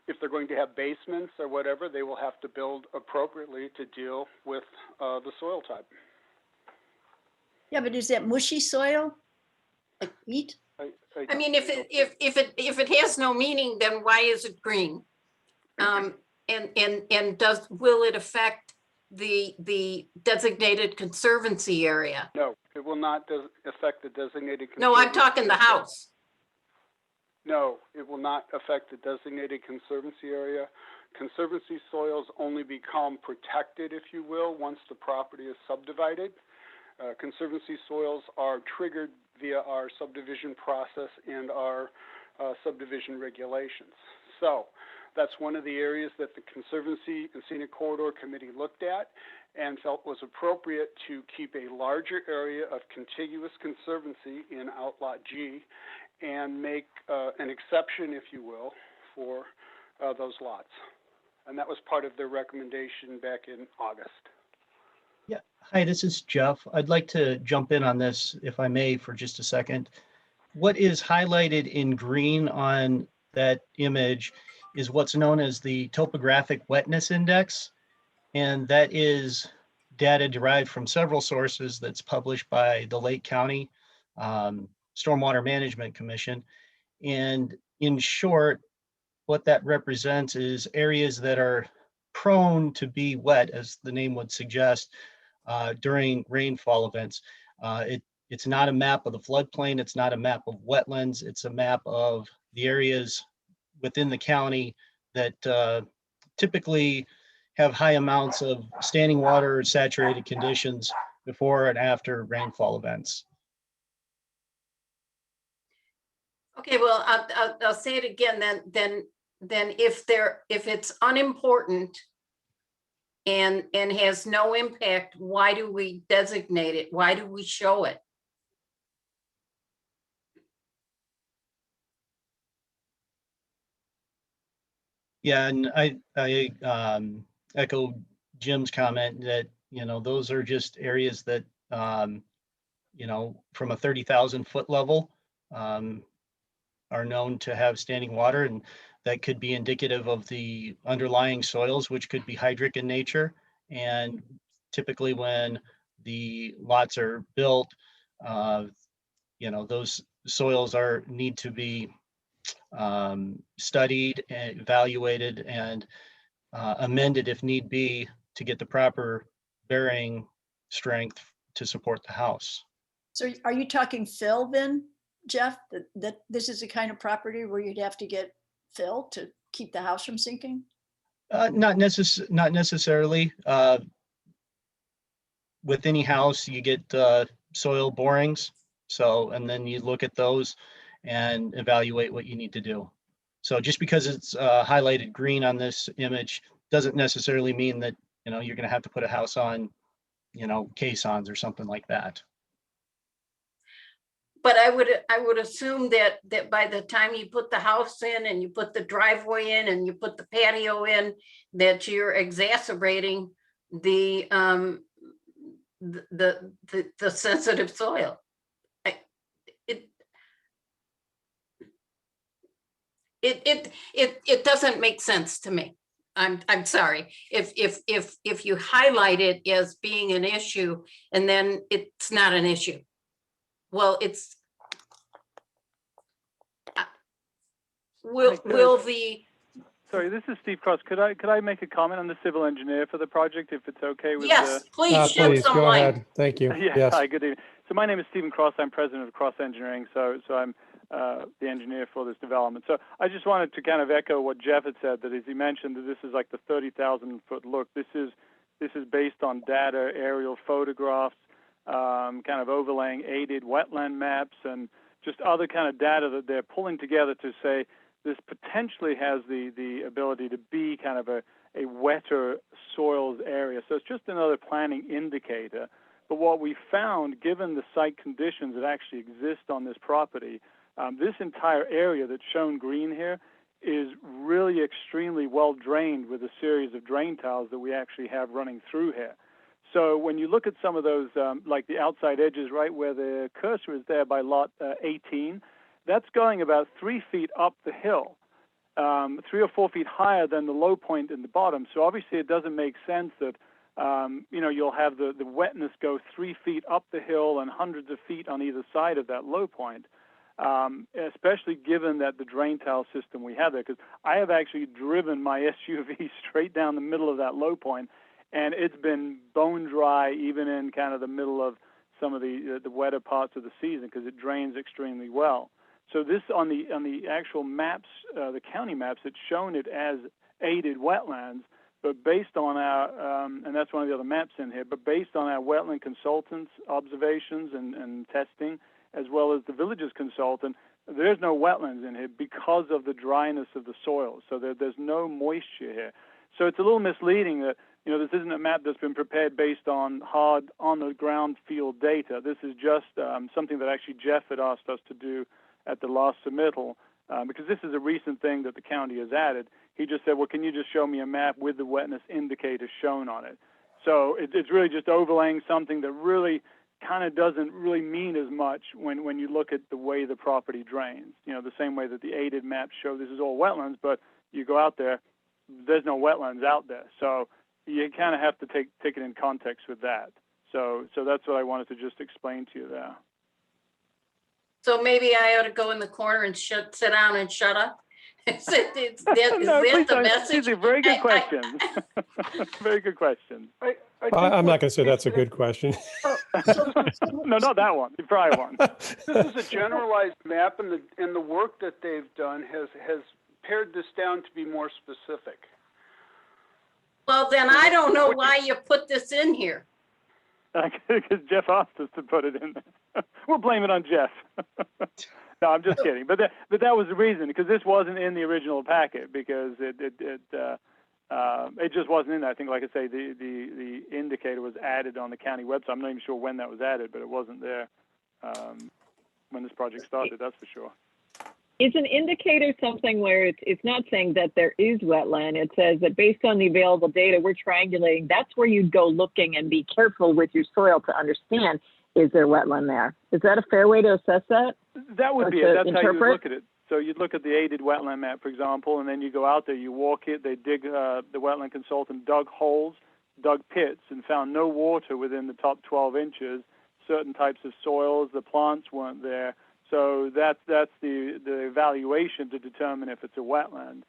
If they're going to have basements or whatever, they will have to build appropriately to deal with the soil type. Yeah, but is that mushy soil? Like wheat? I mean, if it has no meaning, then why is it green? And will it affect the designated conservancy area? No, it will not affect the designated. No, I'm talking the house. No, it will not affect the designated conservancy area. Conservancy soils only become protected, if you will, once the property is subdivided. Conservancy soils are triggered via our subdivision process and our subdivision regulations. So that's one of the areas that the Conservancy and Scenic Corridor Committee looked at and felt was appropriate to keep a larger area of contiguous conservancy in Outlot G and make an exception, if you will, for those lots. And that was part of their recommendation back in August. Yeah. Hi, this is Jeff. I'd like to jump in on this, if I may, for just a second. What is highlighted in green on that image is what's known as the topographic wetness index. And that is data derived from several sources that's published by the Lake County Stormwater Management Commission. And in short, what that represents is areas that are prone to be wet, as the name would suggest, during rainfall events. It's not a map of the floodplain. It's not a map of wetlands. It's a map of the areas within the county that typically have high amounts of standing water or saturated conditions before and after rainfall events. Okay, well, I'll say it again. Then if it's unimportant, and has no impact, why do we designate it? Why do we show it? Yeah, and I echo Jim's comment that, you know, those are just areas that, you know, from a 30,000 foot level, are known to have standing water, and that could be indicative of the underlying soils, which could be hydric in nature. And typically when the lots are built, you know, those soils need to be studied and evaluated and amended if need be to get the proper bearing strength to support the house. So are you talking fill then, Jeff? That this is the kind of property where you'd have to get fill to keep the house from sinking? Not necessarily. With any house, you get soil borings. So, and then you look at those and evaluate what you need to do. So just because it's highlighted green on this image doesn't necessarily mean that, you know, you're going to have to put a house on, you know, caissons or something like that. But I would assume that by the time you put the house in and you put the driveway in and you put the patio in, that you're exacerbating the sensitive soil. It doesn't make sense to me. I'm sorry. If you highlight it as being an issue and then it's not an issue. Well, it's will the. Sorry, this is Steve Cross. Could I make a comment on the civil engineer for the project, if it's okay with? Yes, please shed some go light. ahead. Thank you. Yeah. Yes. Hi, good evening. So my name is Stephen Cross. I'm president of Cross Engineering. So I'm the engineer for this development. So I just wanted to kind of echo what Jeff had said, that as he mentioned that this is like the 30,000 foot look. This is based on data, aerial photographs, kind of overlaying aided wetland maps and just other kind of data that they're pulling together to say this potentially has the ability to be kind of a wetter soils area. So it's just another planning indicator. But what we found, given the site conditions that actually exist on this property, this entire area that's shown green here is really extremely well drained with a series of drain tiles that we actually have running through here. So when you look at some of those, like the outside edges, right where the cursor is there by lot 18, that's going about 3 feet up the hill, 3 or 4 feet higher than the low point in the bottom. So obviously it doesn't make sense that, you know, you'll have the wetness go 3 feet up the hill and hundreds of feet on either side of that low point, especially given that the drain tile system we have there. Because I have actually driven my SUV straight down the middle of that low point, and it's been bone dry even in kind of the middle of some of the wetter parts of the season because it drains extremely well. So this on the actual maps, the county maps, it's shown it as aided wetlands, but based on our, and that's one of the other maps in here, but based on our wetland consultants' observations and testing, as well as the village's consultant, there's no wetlands in here because of the dryness of the soil. So there's no moisture here. So it's a little misleading that, you know, this isn't a map that's been prepared based on hard on-the-ground field data. This is just something that actually Jeff had asked us to do at the last submittal, because this is a recent thing that the county has added. He just said, well, can you just show me a map with the wetness indicator shown on it? So it's really just overlaying something that really kind of doesn't really mean as much when you look at the way the property drains. You know, the same way that the aided maps show this is all wetlands, but you go out there, there's no wetlands out there. So you kind of have to take it in context with that. So that's what I wanted to just explain to you there. So maybe I ought to go in the corner and sit down and shut up? Is that the message? These are very good questions. Very good questions. I'm not going to say that's a good question. No, not that one. The prior one. This is a generalized map, and the work that they've done has pared this down to be more specific. Well, then I don't know why you put this in here. Because Jeff asked us to put it in there. We'll blame it on Jeff. No, I'm just kidding. But that was the reason, because this wasn't in the original packet, because It just wasn't in there. I think, like I say, the indicator was added on the county website. I'm not even sure when that was added, but it wasn't there when this project started, that's for sure. Is an indicator something where it's not saying that there is wetland? It says that based on the available data, we're triangulating. That's where you'd go looking and be careful with your soil to understand, is there wetland there? Is that a fair way to assess that? That would Or be to it. That's how you would interpret? look at it. So you'd look at the aided wetland map, for example, and then you go out there, you walk it, they dig, the wetland consultant dug holes, dug pits, and found no water within the top 12 inches, certain types of soils, the plants weren't there. So that's the evaluation to determine if it's a wetland.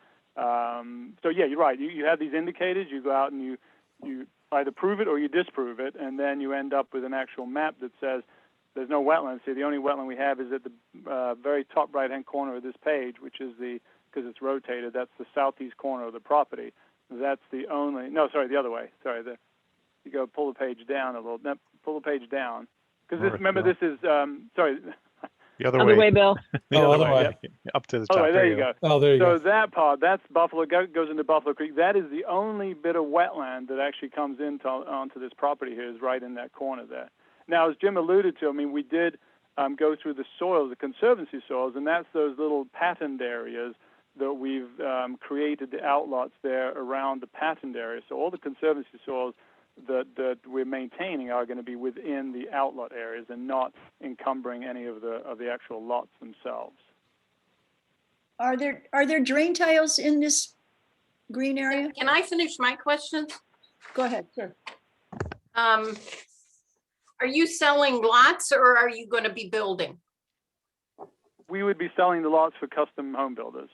So yeah, you're right. You have these indicators, you go out and you either prove it or you disprove it, and then you end up with an actual map that says there's no wetlands here. The only wetland we have is at the very top right-hand corner of this page, which is because it's rotated, that's the southeast corner of the property. That's the only, no, sorry, the other way. Sorry, you go pull the page down a little, no, pull the page down. Because this, remember, this is, sorry. The other Other way. way, Bill. The Oh, other other way. way. Up to the Oh, top. there you go. Oh, there you So go. that part, that's Buffalo, goes into Buffalo Creek. That is the only bit of wetland that actually comes onto this property here, is right in that corner there. Now, as Jim alluded to, I mean, we did go through the soils, the conservancy soils, and that's those little patterned areas that we've created the outlots there around the patterned area. So all the conservancy soils that we're maintaining are going to be within the outlot areas and not encumbering any of the actual lots themselves. Are there drain tiles in this green area? Can I finish my question? Go ahead, sure. Are you selling lots or are you going to be building? We would be selling the lots for custom home builders.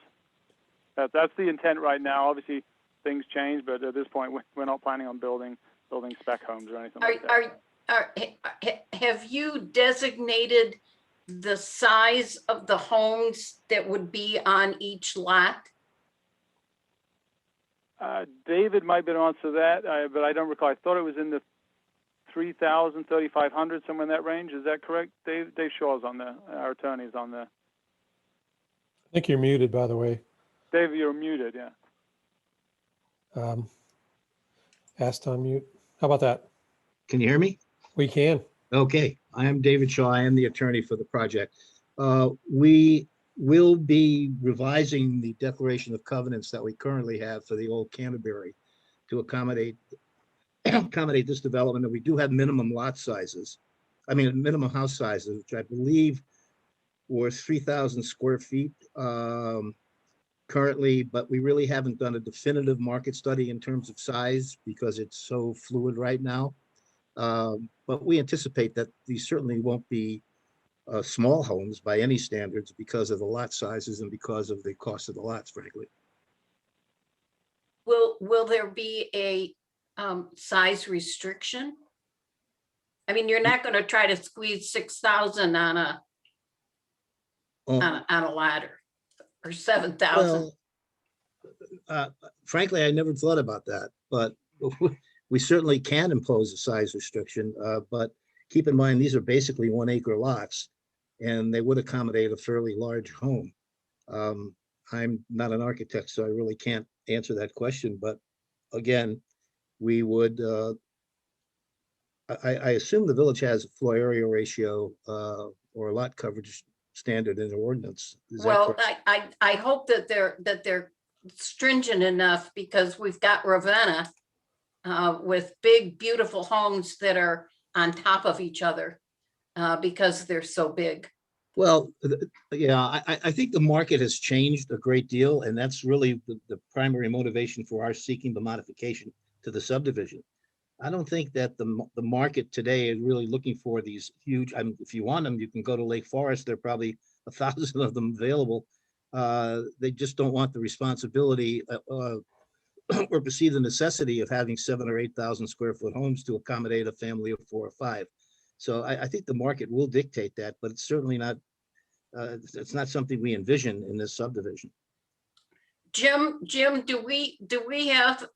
That's the intent right now. Obviously, things change, but at this point, we're not planning on building spec homes or anything like that. Have you designated the size of the homes that would be on each lot? David might be able to answer that, but I don't recall. I thought it was in the 3,000, 3,500, somewhere in that range. Is that correct? Dave Shaw's on there. Our attorney's on there. I think you're muted, by the way. Dave, you're muted, yeah. Asked on mute. How about that? Can you hear me? We can. Okay, I am David Shaw. I am the attorney for the project. We will be revising the declaration of covenants that we currently have for the old Canterbury to accommodate this development. And we do have minimum lot sizes. I mean, minimum house sizes, which I believe were 3,000 square feet currently, but we really haven't done a definitive market study in terms of size because it's so fluid right now. But we anticipate that these certainly won't be small homes by any standards because of the lot sizes and because of the cost of the lots, frankly. Will there be a size restriction? I mean, you're not going to try to squeeze 6,000 on a ladder or 7,000. Well, frankly, I never thought about that, but we certainly can impose a size restriction. But keep in mind, these are basically 1 acre lots, and they would accommodate a fairly large home. I'm not an architect, so I really can't answer that question. But again, we would, I assume the village has a floor area ratio or a lot coverage standard in the ordinance. Is that Well, correct? I hope that they're stringent enough, because we've got Ravenna with big, beautiful homes that are on top of each other because they're so big. Well, yeah, I think the market has changed a great deal, and that's really the primary motivation for our seeking the modification to the subdivision. I don't think that the market today is really looking for these huge, I mean, if you want them, you can go to Lake Forest. There are probably 1,000 of them available. They just don't want the responsibility or perceive the necessity of having 7,000 or 8,000 square foot homes to accommodate a family of 4 or 5. So I think the market will dictate that, but it's certainly not, it's not something we envision in this subdivision. Jim, do we have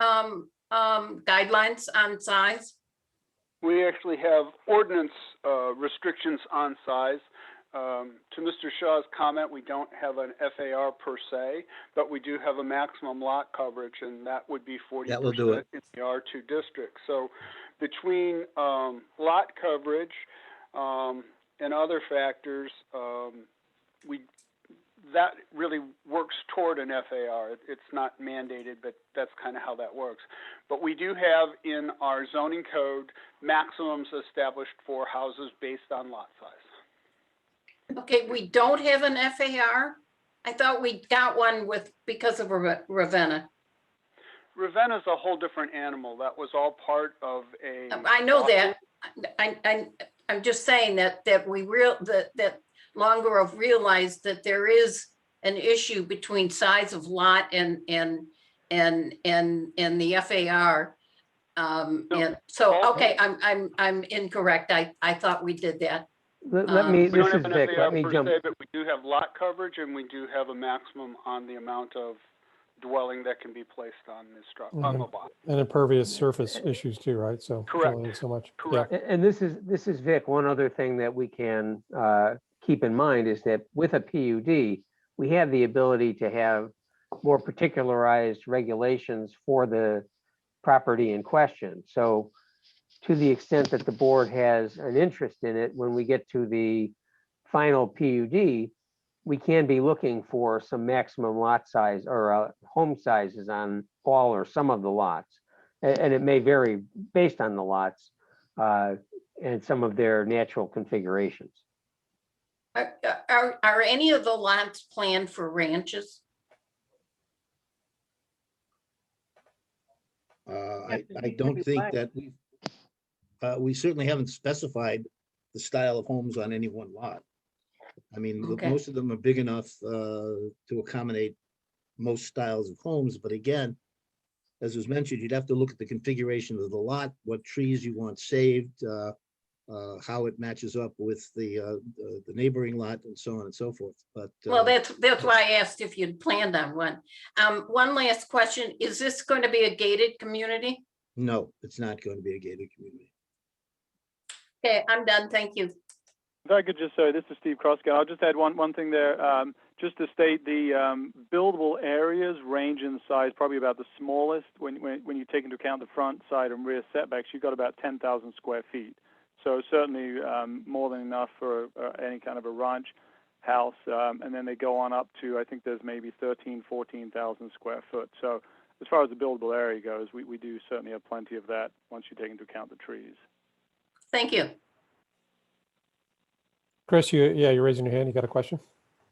guidelines on size? We actually have ordinance restrictions on size. to Mr. Shaw's comment, we don't have an FAR per se, but we do have a maximum lot coverage, and that would be 40% That will do it. in the R2 district. So between lot coverage and other factors, that really works toward an FAR. It's not mandated, but that's kind of how that works. But we do have in our zoning code maximums established for houses based on lot size. Okay, we don't have an FAR? I thought we got one because of Ravenna. Ravenna's a whole different animal. That was all part of a. I know that. I'm just saying that that Longrove realized that there is an issue between size of lot and the FAR. And so, okay, I'm incorrect. I thought we did that. Let me, this is Vic, let me jump. But we do have lot coverage and we do have a maximum on the amount of dwelling that can be placed on this structure, on the lot. And impervious surface issues too, right? So. Correct. Only so much. Correct. Yeah. And this is Vic. One other thing that we can keep in mind is that with a PUD, we have the ability to have more particularized regulations for the property in question. So to the extent that the board has an interest in it, when we get to the final PUD, we can be looking for some maximum lot size or home sizes on all or some of the lots. And it may vary based on the lots and some of their natural configurations. Are any of the lots planned for ranches? I don't think that we certainly haven't specified the style of homes on any one lot. I mean, Okay. most of them are big enough to accommodate most styles of homes, but again, as was mentioned, you'd have to look at the configuration of the lot, what trees you want saved, how it matches up with the neighboring lot, and so on and so forth. But Well, that's why I asked if you'd planned on one. One last question: is this going to be a gated community? no, it's not going to be a gated community. Okay, I'm done. Thank you. If I could just say, this is Steve Kroska. I'll just add one thing there. Just to state, the buildable areas range in size, probably about the smallest. When you take into account the front, side, and rear setbacks, you've got about 10,000 square feet. So certainly more than enough for any kind of a ranch house. And then they go on up to, I think there's maybe 14,000 square foot. So as far as the buildable area goes, we do certainly have plenty of that once you take into account the trees. Thank you. Chris, you're raising your hand. You got a question?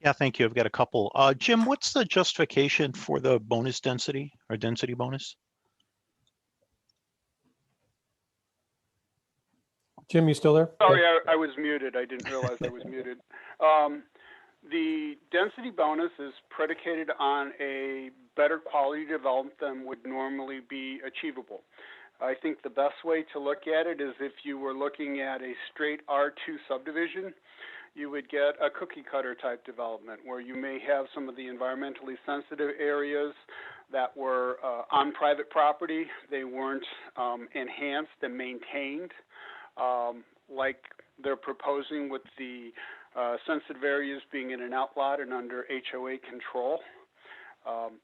Yeah, thank you. I've got a couple. Jim, what's the justification for the bonus density or density bonus? Jim, you still there? Sorry, I was muted. I didn't realize I was muted. The density bonus is predicated on a better quality development than would normally be achievable. I think the best way to look at it is if you were looking at a straight R2 subdivision, you would get a cookie cutter type development where you may have some of the environmentally sensitive areas that were on private property. They weren't enhanced and maintained like they're proposing with the sensitive areas being in an outlot and under HOA control.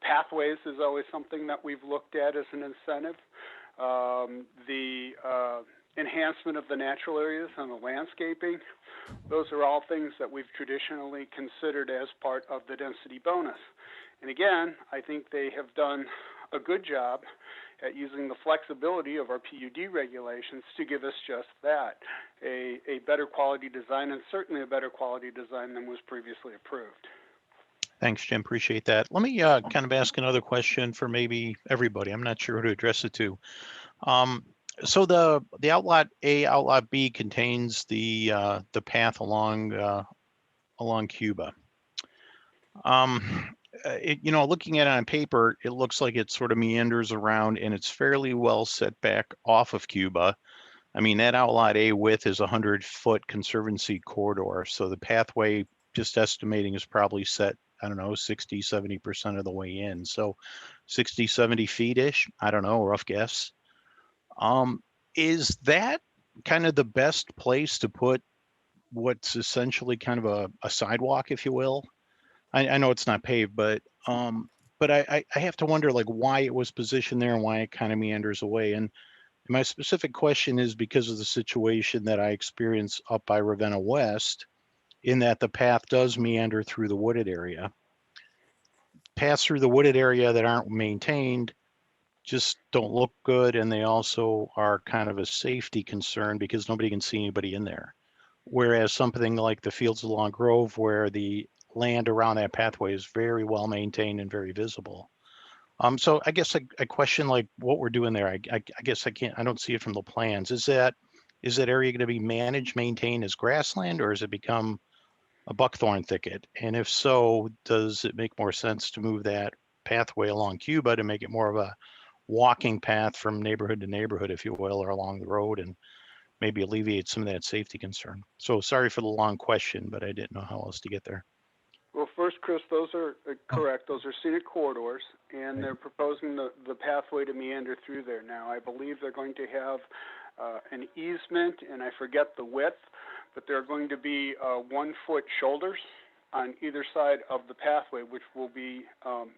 Pathways is always something that we've looked at as an incentive. The enhancement of the natural areas and the landscaping, those are all things that we've traditionally considered as part of the density bonus. And again, I think they have done a good job at using the flexibility of our PUD regulations to give us just that, a better quality design, and certainly a better quality design than was previously approved. Thanks, Jim. Appreciate that. Let me kind of ask another question for maybe everybody. I'm not sure who to address it to. So the outlot A, outlot B contains the path along Cuba. Looking at it on paper, it looks like it sort of meanders around and it's fairly well set back off of Cuba. I mean, that outlot A width is 100-foot conservancy corridor. So the pathway, just estimating, is probably set, I don't know, 60, 70% of the way in. So 60, 70 feet-ish, I don't know, rough guess. Is that kind of the best place to put what's essentially kind of a sidewalk, if you will. I know it's not paved, but I have to wonder like why it was positioned there and why it kind of meanders away. And my specific question is because of the situation that I experienced up by Ravenna West, in that the path does meander through the wooded area. Paths through the wooded area that aren't maintained just don't look good, and they also are kind of a safety concern because nobody can see anybody in there. Whereas something like the fields along Grove, where the land around that pathway is very well maintained and very visible. So I guess I question like what we're doing there. I guess I don't see it from the plans. Is that area going to be managed, maintained as grassland, or has it become a buckthorn thicket? And if so, does it make more sense to move that pathway along Cuba to make it more of a walking path from neighborhood to neighborhood, if you will, or along the road, and maybe alleviate some of that safety concern? So sorry for the long question, but I didn't know how else to get there. Well, first, Chris, those are correct. Those are scenic corridors, and they're proposing the pathway to meander through there. Now, I believe they're going to have an easement, and I forget the width, but there are going to be 1-foot shoulders on either side of the pathway, which will be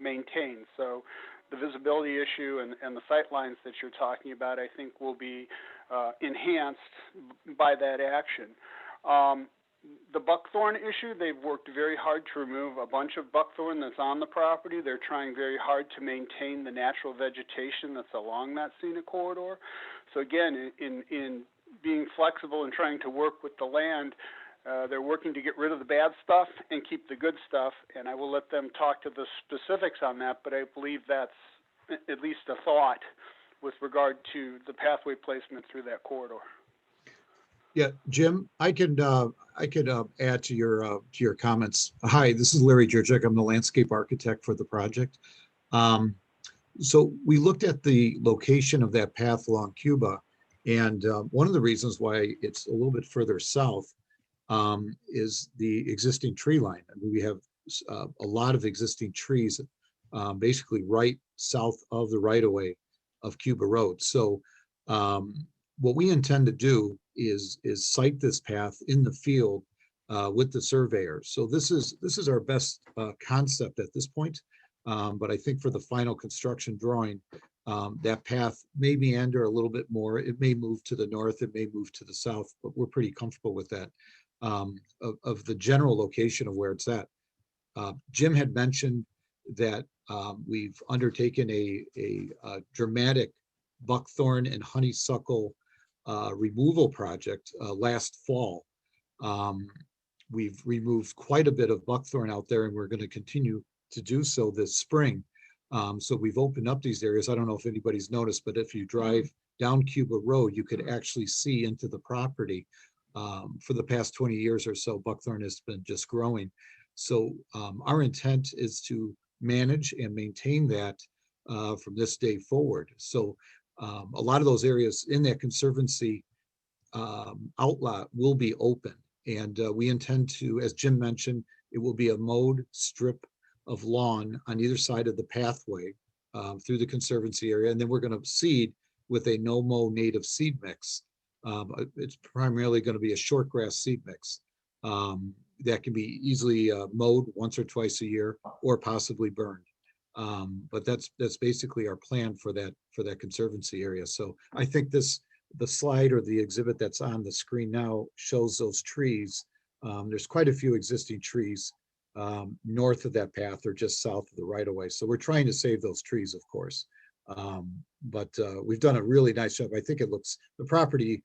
maintained. So the visibility issue and the sight lines that you're talking about, I think, will be enhanced by that action. The buckthorn issue, they've worked very hard to remove a bunch of buckthorn that's on the property. They're trying very hard to maintain the natural vegetation that's along that scenic corridor. So again, in being flexible and trying to work with the land, they're working to get rid of the bad stuff and keep the good stuff. And I will let them talk to the specifics on that, but I believe that's at least a thought with regard to the pathway placement through that corridor. Yeah, Jim, I could add to your comments. Hi, this is Larry Jurczyk. I'm the landscape architect for the project. So we looked at the location of that path along Cuba, and one of the reasons why it's a little bit further south is the existing tree line. I mean, we have a lot of existing trees, basically right south of the right-of-way of Cuba Road. So what we intend to do is site this path in the field with the surveyor. So this is our best concept at this point. But I think for the final construction drawing, that path may meander a little bit more. It may move to the north, it may move to the south, but we're pretty comfortable with that. Of the general location of where it's at. Jim had mentioned that we've undertaken a dramatic buckthorn and honeysuckle removal project last fall. We've removed quite a bit of buckthorn out there, and we're going to continue to do so this spring. So we've opened up these areas. I don't know if anybody's noticed, but if you drive down Cuba Road, you could actually see into the property. For the past 20 years or so, buckthorn has been just growing. So our intent is to manage and maintain that from this day forward. So a lot of those areas in that conservancy outlet will be open. And we intend to, as Jim mentioned, it will be a mowed strip of lawn on either side of the pathway through the conservancy area. And then we're going to seed with a no-mow native seed mix. It's primarily going to be a short grass seed mix that can be easily mowed once or twice a year or possibly burned. But that's basically our plan for that conservancy area. So I think the slide or the exhibit that's on the screen now shows those trees. There's quite a few existing trees north of that path or just south of the right of way. So we're trying to save those trees, of course. But we've done a really nice job. I think it looks, the property,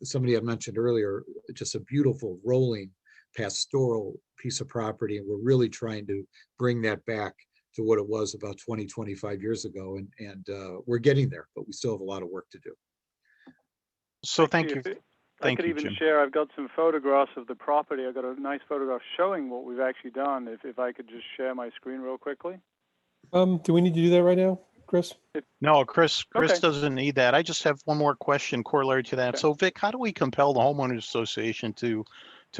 somebody had mentioned earlier, just a beautiful rolling pastoral piece of property. And we're really trying to bring that back to what it was about 20, 25 years ago. And we're getting there, but we still have a lot of work to do. So thank you. I could even share, I've got some photographs of the property. I've got a nice photograph showing what we've actually done. If I could just share my screen real quickly. Do we need to do that right now, Chris? No, Chris Okay. doesn't need that. I just have one more question corollary to that. Okay. So Vic, how do we compel the homeowners association to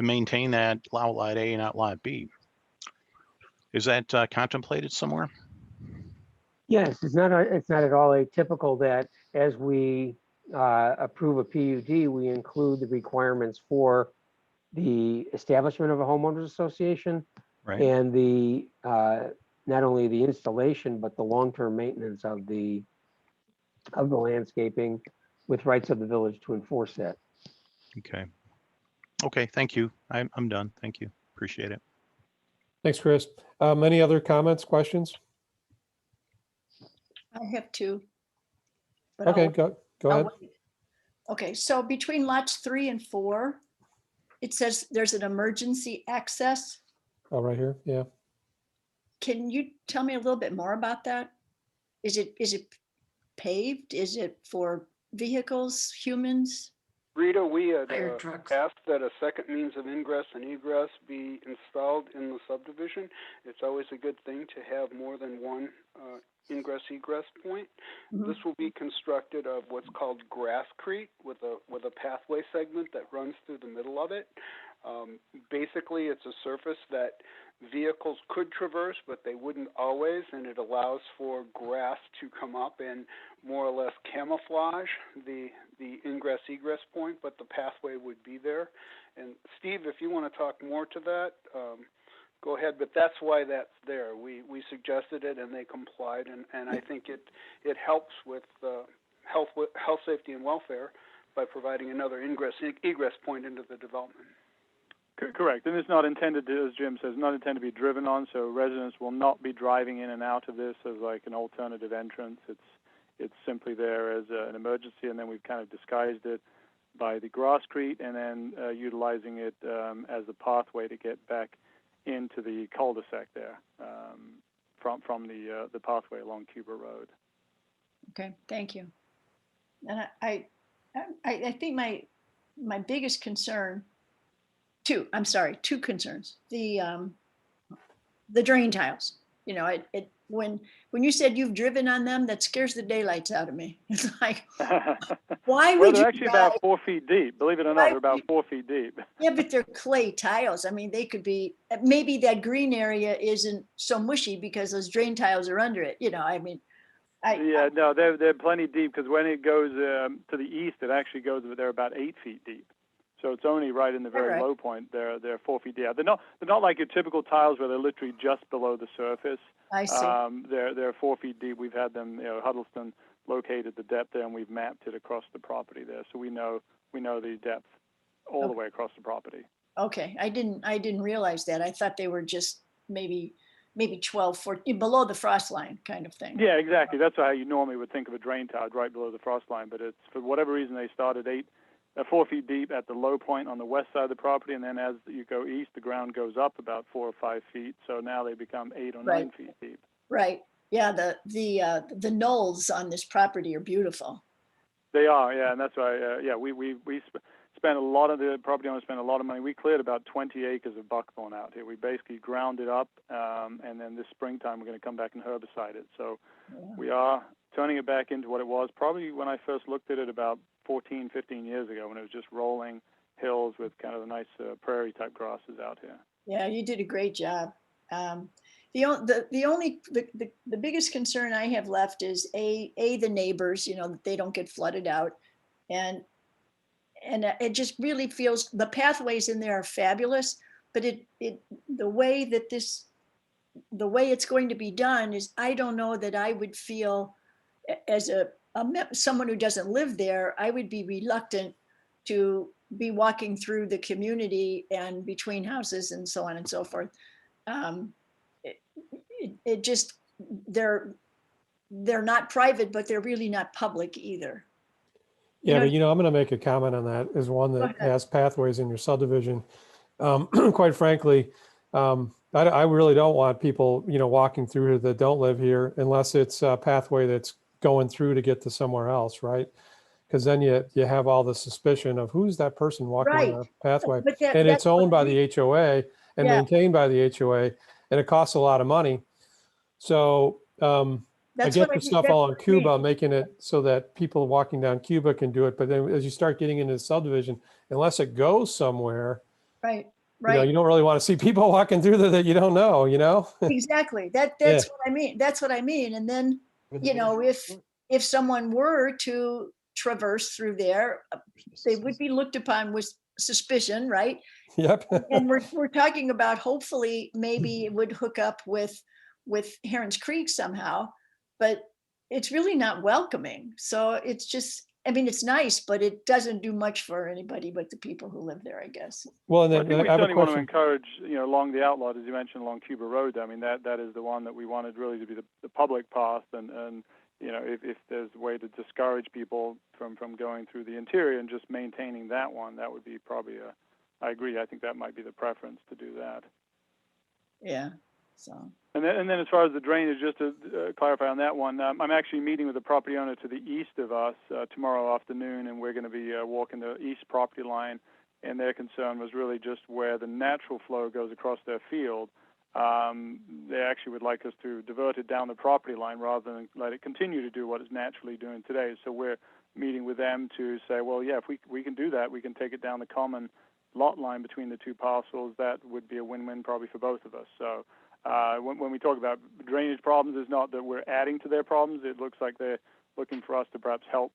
maintain that Outlot A and Outlot B? Is that contemplated somewhere? Yes, it's not at all atypical that as we approve a PUD, we include the requirements for the establishment of a homeowners association Right. and the not only the installation, but the long-term maintenance of the landscaping with rights of the village to enforce that. Okay. Okay, thank you. I'm done. Thank you. Appreciate it. Thanks, Chris. Any other comments, questions? I have two. but I'll Okay, wait. go I'll ahead. wait. Okay, so between lots 3 and 4, it says there's an emergency access. Oh, right here, yeah. Can you tell me a little bit more about that? Is it paved? Is it for vehicles, humans? Rita, we had Fire trucks. asked that a second means of ingress and egress be installed in the subdivision. It's always a good thing to have more than one ingress egress point. Mhm. This will be constructed of what's called grasscrete with a pathway segment that runs through the middle of it. Basically, it's a surface that vehicles could traverse, but they wouldn't always, and it allows for grass to come up and more or less camouflage the ingress egress point, but the pathway would be there. And Steve, if you want to talk more to that, go ahead, but that's why that's there. We suggested it and they complied, and I think it helps with health, safety, and welfare by providing another ingress egress point into the development. Correct, and it's not intended to, as Jim says, not intended to be driven on, so residents will not be driving in and out of this as like an alternative entrance. It's simply there as an emergency, and then we've kind of disguised it by the grasscrete and then utilizing it as a pathway to get back into the cul-de-sac there from the pathway along Cuba Road. Okay, thank you. And I think my biggest concern, two concerns. The drain tiles. You know, when you said you've driven on them, that scares the daylights out of me. It's like, why Well, would they're you actually drive? about 4 feet deep. Believe it or not, they're about 4 feet deep. Yeah, but they're clay tiles. I mean, they could be, maybe that green area isn't so mushy because those drain tiles are under it. You know, I mean, Yeah, no, they're plenty deep because when it goes to the east, it actually goes. They're about 8 feet deep. So it's only right in the very Alright. low point. They're 4 feet deep. They're not like your typical tiles where they're literally just below the surface. I see. They're 4 feet deep. We've had them. You know, Huddleston located the depth there, and we've mapped it across the property there, so we know the depth all the way across the property. Okay, I didn't realize that. I thought they were just maybe 12, 14, below the frost line kind of thing. Yeah, exactly. That's how you normally would think of a drain tile, right below the frost line. But it's for whatever reason they started 4 feet deep at the low point on the west side of the property, and then as you go east, the ground goes up about 4 or 5 feet. So now they become 8 or 9 Right. feet deep. Right. Yeah, the knolls on this property are beautiful. They are, yeah, and that's why, we spent a lot of the property owners spent a lot of money. We cleared about 20 acres of buckthorn out here. We basically ground it up, and then this springtime we're going to come back and herbicide it. So we are turning it back into what it was probably when I first looked at it about 14, 15 years ago, when it was just rolling hills with kind of the nice prairie type grasses out here. Yeah, you did a great job. The biggest concern I have left is the neighbors, you know, that they don't get flooded out. And it just really feels, the pathways in there are fabulous, but the way it's going to be done is, I don't know that I would feel as someone who doesn't live there, I would be reluctant to be walking through the community and between houses and so on and so forth. It just, they're not private, but they're really not public either. Yeah, but I'm going to make a comment on that as one that has pathways in your subdivision. Quite frankly, I really don't want people, walking through here that don't live here unless it's a pathway that's going through to get to somewhere else, right? Because then you have all the suspicion of who's that person walking on the pathway, and it's owned by the HOA and maintained by the HOA, and it costs a lot of money. So I get the stuff all on Cuba, making it so that people walking down Cuba can do it. But then as you start getting into the subdivision, unless it goes somewhere, right. You don't really want to see people walking through there that you don't know, Exactly. That's what I mean. That's what I mean. And then, if someone were to traverse through there, they would be looked upon with suspicion, right? Yep. And we're talking about hopefully maybe it would hook up with Heron's Creek somehow, but it's really not welcoming. So it's just, I mean, it's nice, but it doesn't do much for anybody but the people who live there, I guess. Well, and I then think we I have a certainly want to question. encourage, along the outlot, as you mentioned, along Cuba Road. I mean, that is the one that we wanted really to be the public path, and if there's a way to discourage people from going through the interior and just maintaining that one, that would be probably I agree. I think that might be the preference to do that. Yeah. So. And then as far as the drainage, just to clarify on that one, I'm actually meeting with the property owner to the east of us tomorrow afternoon, and we're going to be walking the east property line, and their concern was really just where the natural flow goes across their field. They actually would like us to divert it down the property line rather than let it continue to do what it's naturally doing today. So we're meeting with them to say, well, yeah, if we can do that, we can take it down the common lot line between the two parcels. That would be a win-win probably for both of us. So when we talk about drainage problems, it's not that we're adding to their problems. It looks like they're looking for us to perhaps help,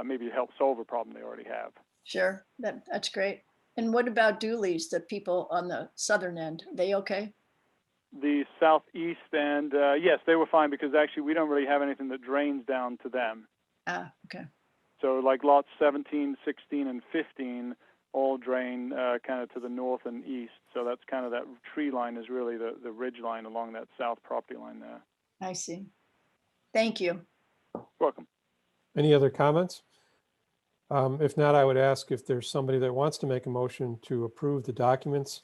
maybe help solve a problem they already have. Sure, that's great. And what about Dooley's, the people on the southern end? Are they okay? The southeast end, yes, they were fine because actually we don't really have anything that drains down to them. Ah, okay. So like lots 17, 16, and 15 all drain kind of to the north and east. So that's kind of that tree line is really the ridge line along that south property line there. I see. Thank you. Welcome. Any other comments? If not, I would ask if there's somebody that wants to make a motion to approve the documents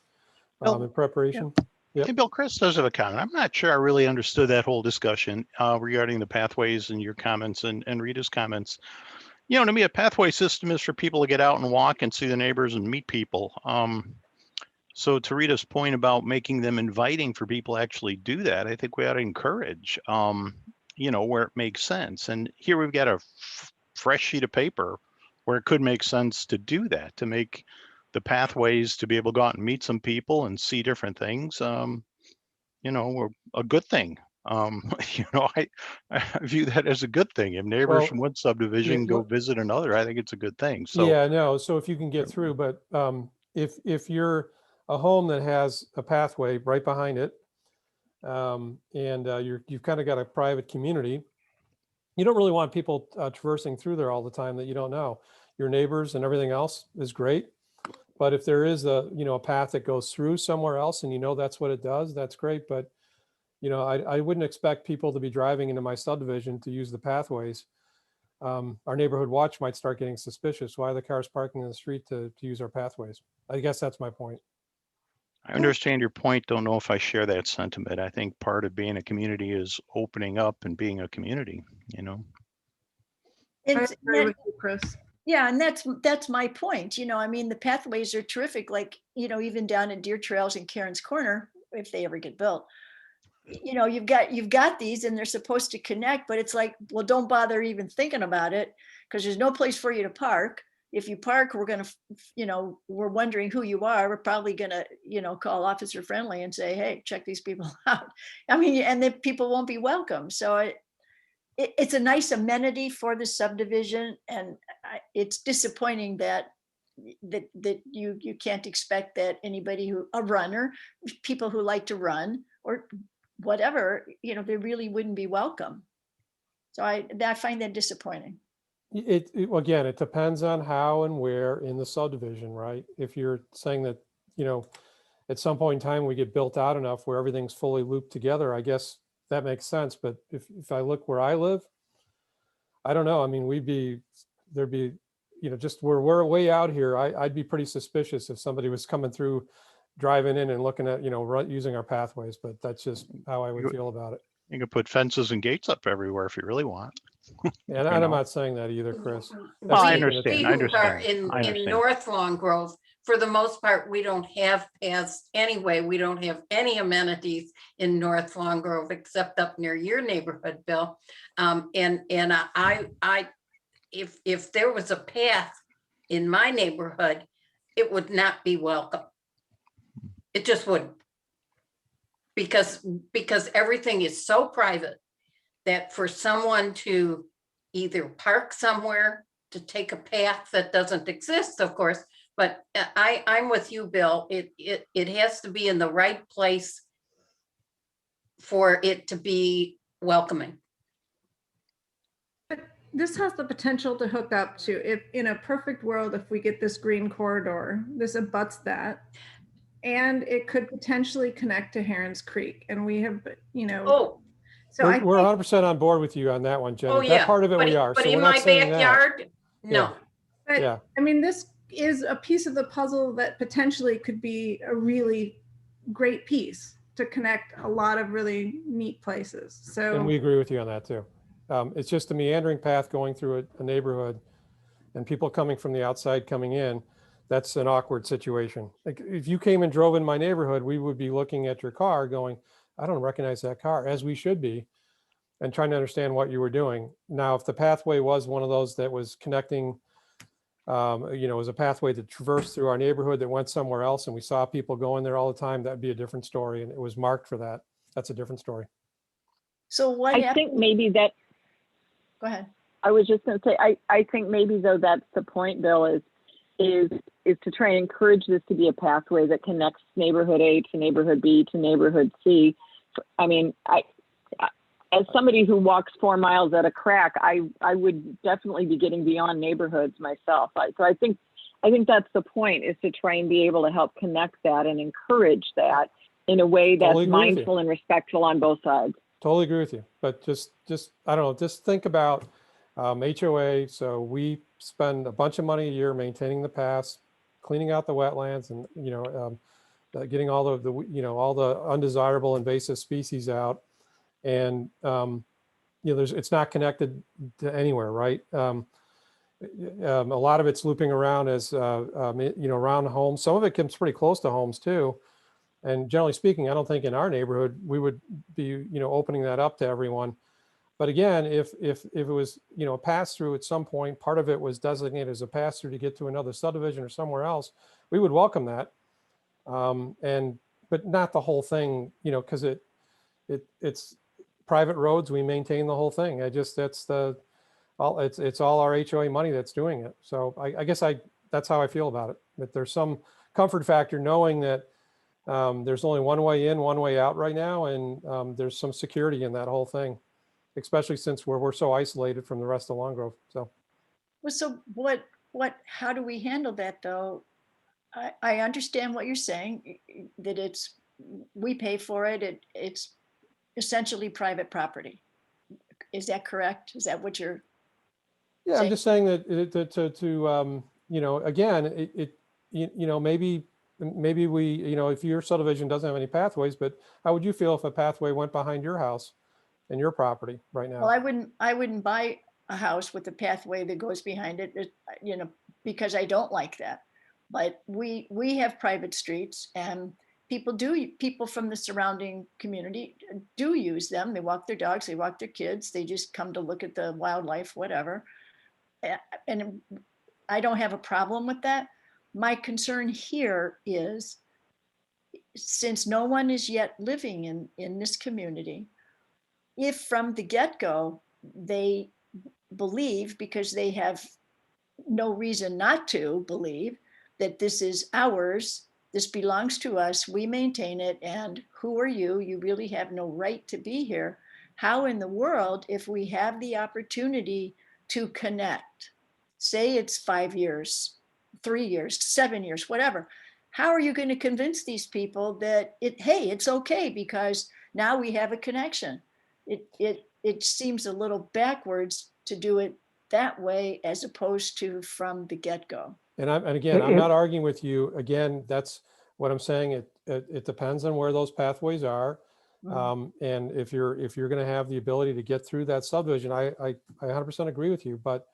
in preparation. Yep. Hey, Bill, Chris does have a comment. I'm not sure I really understood that whole discussion regarding the pathways and your comments and Rita's comments. To me, a pathway system is for people to get out and walk and see the neighbors and meet people. So to Rita's point about making them inviting for people to actually do that, I think we ought to encourage, where it makes sense. And here we've got a fresh sheet of paper where it could make sense to do that, to make the pathways to be able to go out and meet some people and see different things, were a good thing. I view that as a good thing. If neighbors from one subdivision go visit another, I think it's a good thing. So yeah, no. So if you can get through, but if you're a home that has a pathway right behind it, and you've kind of got a private community, you don't really want people traversing through there all the time that you don't know. Your neighbors and everything else is great. But if there is a path that goes through somewhere else and that's what it does, that's great. But I wouldn't expect people to be driving into my subdivision to use the pathways. Our neighborhood watch might start getting suspicious. Why are the cars parking in the street to use our pathways? I guess that's my point. I understand your point. Don't know if I share that sentiment. I think part of being a community is opening up and being a community, It's, I agree with you, Chris. Yeah, and that's my point. I mean, the pathways are terrific, like, even down in Deer Trails and Karen's Corner, if they ever get built. You've got these and they're supposed to connect, but it's like, well, don't bother even thinking about it because there's no place for you to park. If you park, we're going to, we're wondering who you are. We're probably going to, call Officer Friendly and say, hey, check these people out. I mean, and then people won't be welcome. So it's a nice amenity for the subdivision, and it's disappointing that you can't expect that anybody people who like to run or whatever, they really wouldn't be welcome. So I find that disappointing. Again, it depends on how and where in the subdivision, right? If you're saying that, at some point in time we get built out enough where everything's fully looped together, I guess that makes sense. But if I look where I live, I don't know. I mean, there'd be, just we're way out here. I'd be pretty suspicious if somebody was coming through, driving in and looking at, using our pathways, but that's just how I would feel about it. You can put fences and gates up everywhere if you really want. And I'm not saying that either, Chris. Well, I understand. In North Long Grove, for the most part, we don't have paths anyway. We don't have any amenities in North Long Grove except up near your neighborhood, Bill. If there was a path in my neighborhood, it would not be welcome. It just wouldn't. Because everything is so private that for someone to either park somewhere, to take a path that doesn't exist, of course, But I'm with you, Bill. It has to be in the right place for it to be welcoming. This has the potential to hook up to, if in a perfect world, if we get this green corridor, this abuts that. And it could potentially connect to Heron's Creek, and we have, you know. Oh. So I We're think, 100% on board with you on that one, Jenny. Oh, yeah. That part of it But we are. But So in we're not my saying that. backyard, no. but, Yeah. I mean, this is a piece of the puzzle that potentially could be a really great piece to connect a lot of really neat places. So. And we agree with you on that too. It's just a meandering path going through a neighborhood and people coming from the outside coming in. That's an awkward situation. Like if you came and drove in my neighborhood, we would be looking at your car going, I don't recognize that car, as we should be, and trying to understand what you were doing. Now, if the pathway was one of those that was connecting, you know, was a pathway that traversed through our neighborhood that went somewhere else and we saw people going there all the time, that'd be a different story. And it was marked for that. That's a different story. So what I happened? think maybe that, Go ahead. I was just going to say, I think maybe though that's the point, Bill, is to try and encourage this to be a pathway that connects neighborhood A to neighborhood B to neighborhood C. I mean, as somebody who walks 4 miles at a crack, I would definitely be getting beyond neighborhoods myself. So I think that's the point, is to try and be able to help connect that and encourage that in a way that's Totally agree with you. mindful and respectful on both sides. Totally agree with you, but just I don't know, just think about HOA. So we spend a bunch of money a year maintaining the paths, cleaning out the wetlands, and getting all of the all the undesirable invasive species out, and it's not connected to anywhere, right? A lot of it's looping around as around homes. Some of it comes pretty close to homes too. And generally speaking, I don't think in our neighborhood we would be, opening that up to everyone. But again, if it was, a pass through at some point, part of it was designated as a pass through to get to another subdivision or somewhere else, we would welcome that. But not the whole thing, because it's private roads. We maintain the whole thing. It's all our HOA money that's doing it. So I guess that's how I feel about it. That there's some comfort factor knowing that there's only one way in, one way out right now, and there's some security in that whole thing, especially since we're so isolated from the rest of Long Grove. So, Well, so how do we handle that though? I understand what you're saying, that we pay for it. It's essentially private property. Is that correct? Is that what you're yeah, saying? I'm just saying that again, maybe we, if your subdivision doesn't have any pathways, but how would you feel if a pathway went behind your house and your property right now? Well, I wouldn't buy a house with a pathway that goes behind it, because I don't like that. But we have private streets, and people from the surrounding community do use them. They walk their dogs, they walk their kids, they just come to look at the wildlife, whatever. And I don't have a problem with that. My concern here is, since no one is yet living in this community, if from the get-go they believe, because they have no reason not to believe, that this is ours, this belongs to us, we maintain it, and who are you? You really have no right to be here. How in the world, if we have the opportunity to connect, say it's 5 years, 3 years, 7 years, whatever, how are you going to convince these people that hey, it's okay because now we have a connection? It seems a little backwards to do it that way as opposed to from the get-go. And again, I'm not arguing with you. Again, that's what I'm saying. It depends on where those pathways are. And if you're going to have the ability to get through that subdivision, I 100% agree with you, but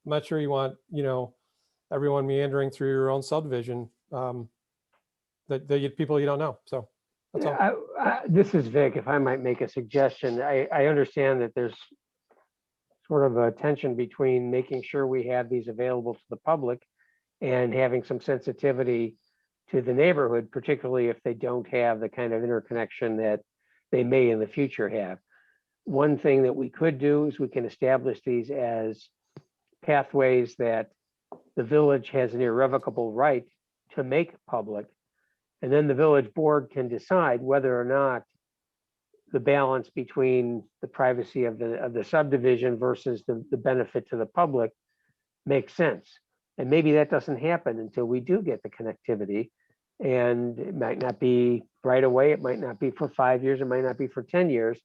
I'm not sure you want, everyone meandering through your own subdivision, that people you don't know. So that's all. This is Vic. If I might make a suggestion, I understand that there's sort of a tension between making sure we have these available to the public and having some sensitivity to the neighborhood, particularly if they don't have the kind of interconnection that they may in the future have. One thing that we could do is we can establish these as pathways that the village has an irrevocable right to make public. And then the village board can decide whether or not the balance between the privacy of the subdivision versus the benefit to the public makes sense. And maybe that doesn't happen until we do get the connectivity. And it might not be right away, it might not be for 5 years, it might not be for 10 years,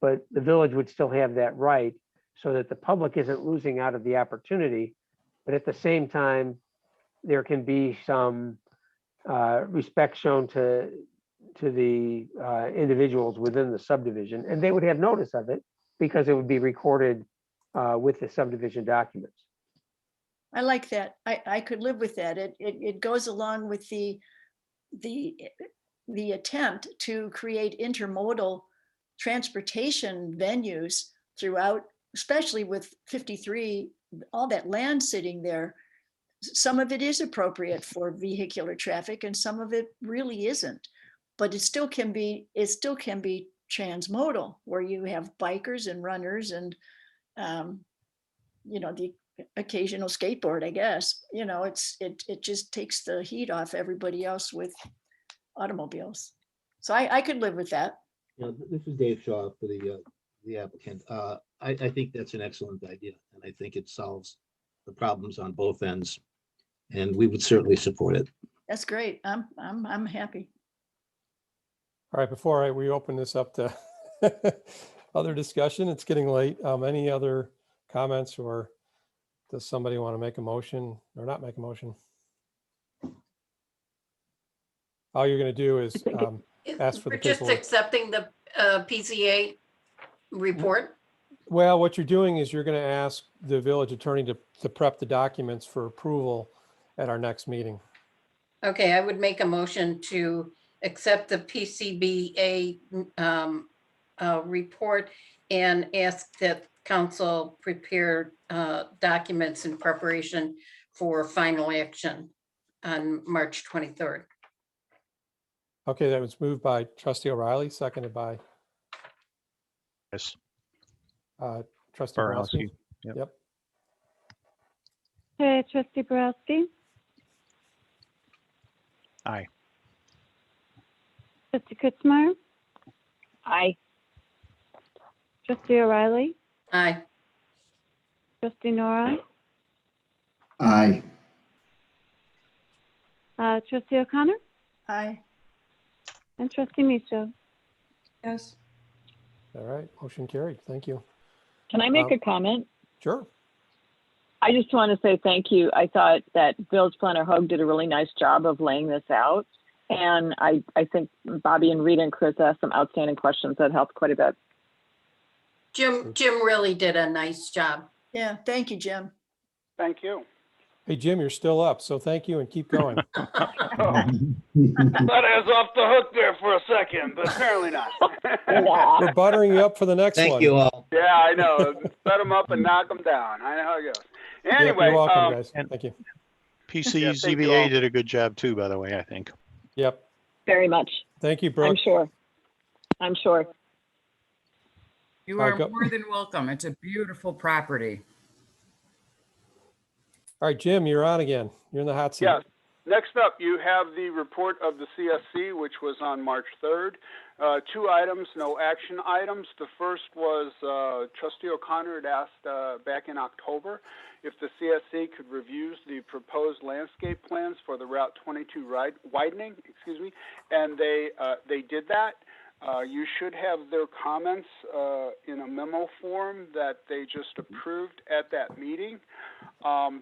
but the village would still have that right so that the public isn't losing out of the opportunity. But at the same time, there can be some respect shown to the individuals within the subdivision, and they would have notice of it because it would be recorded with the subdivision documents. I like that. I could live with that. It goes along with the attempt to create intermodal transportation venues throughout, especially with 53, all that land sitting there. Some of it is appropriate for vehicular traffic and some of it really isn't. But it still can be transmodal, where you have bikers and runners and the occasional skateboard, I guess. It just takes the heat off everybody else with automobiles. So I could live with that. This is Dave Shaw for the applicant. I think that's an excellent idea, and I think it solves the problems on both ends, and we would certainly support it. That's great. I'm happy. All right, before we open this up to other discussion, it's getting late. Any other comments, or does somebody want to make a motion or not make a motion? All you're going to do is ask for the We're just paperwork. accepting the PCA report. Well, what you're doing is you're going to ask the village attorney to prep the documents for approval at our next meeting. Okay, I would make a motion to accept the PCBA report and ask that council prepare documents in preparation for final action on March 23rd. Okay, that was moved by Trustee O'Reilly, seconded by Yes. Trustee Borowski. Borowski. Yep. Okay, Trustee Borowski, Aye. Trustee Kutzmeyer, Aye. Trustee O'Reilly, Aye. Trustee Nora, Aye. Trustee O'Connor, Aye. and Trustee Micho. Yes. All right, motion carried. Thank you. Can I make a comment? Sure. I just want to say thank you. I thought that Village Planner Hoag did a really nice job of laying this out. And I think Bobby and Rita and Chris asked some outstanding questions that helped quite a bit. Jim really did a nice job. Yeah, thank you, Jim. Thank you. Hey, Jim, you're still up, so thank you and keep going. Thought I was off the hook there for a second, but apparently not. We're buttering you up for the next one. Thank you all. Yeah, I know. Set them up and knock them down. I know how it goes. Yeah, Anyway, you're welcome, guys. Thank you. PC Yeah, thank you all. ZBA did a good job too, by the way, I think. Yep. Very much. Thank you, Brooke. I'm sure. I'm sure. You All right, are go- more than welcome. It's a beautiful property. All right, Jim, you're on again. You're in the hot seat. yes. Next up, you have the report of the CSC, which was on March 3rd. 2 items, no action items. The first was Trustee O'Connor had asked back in October if the CSC could review the proposed landscape plans for the Route 22 widening, and they did that. You should have their comments in a memo form that they just approved at that meeting.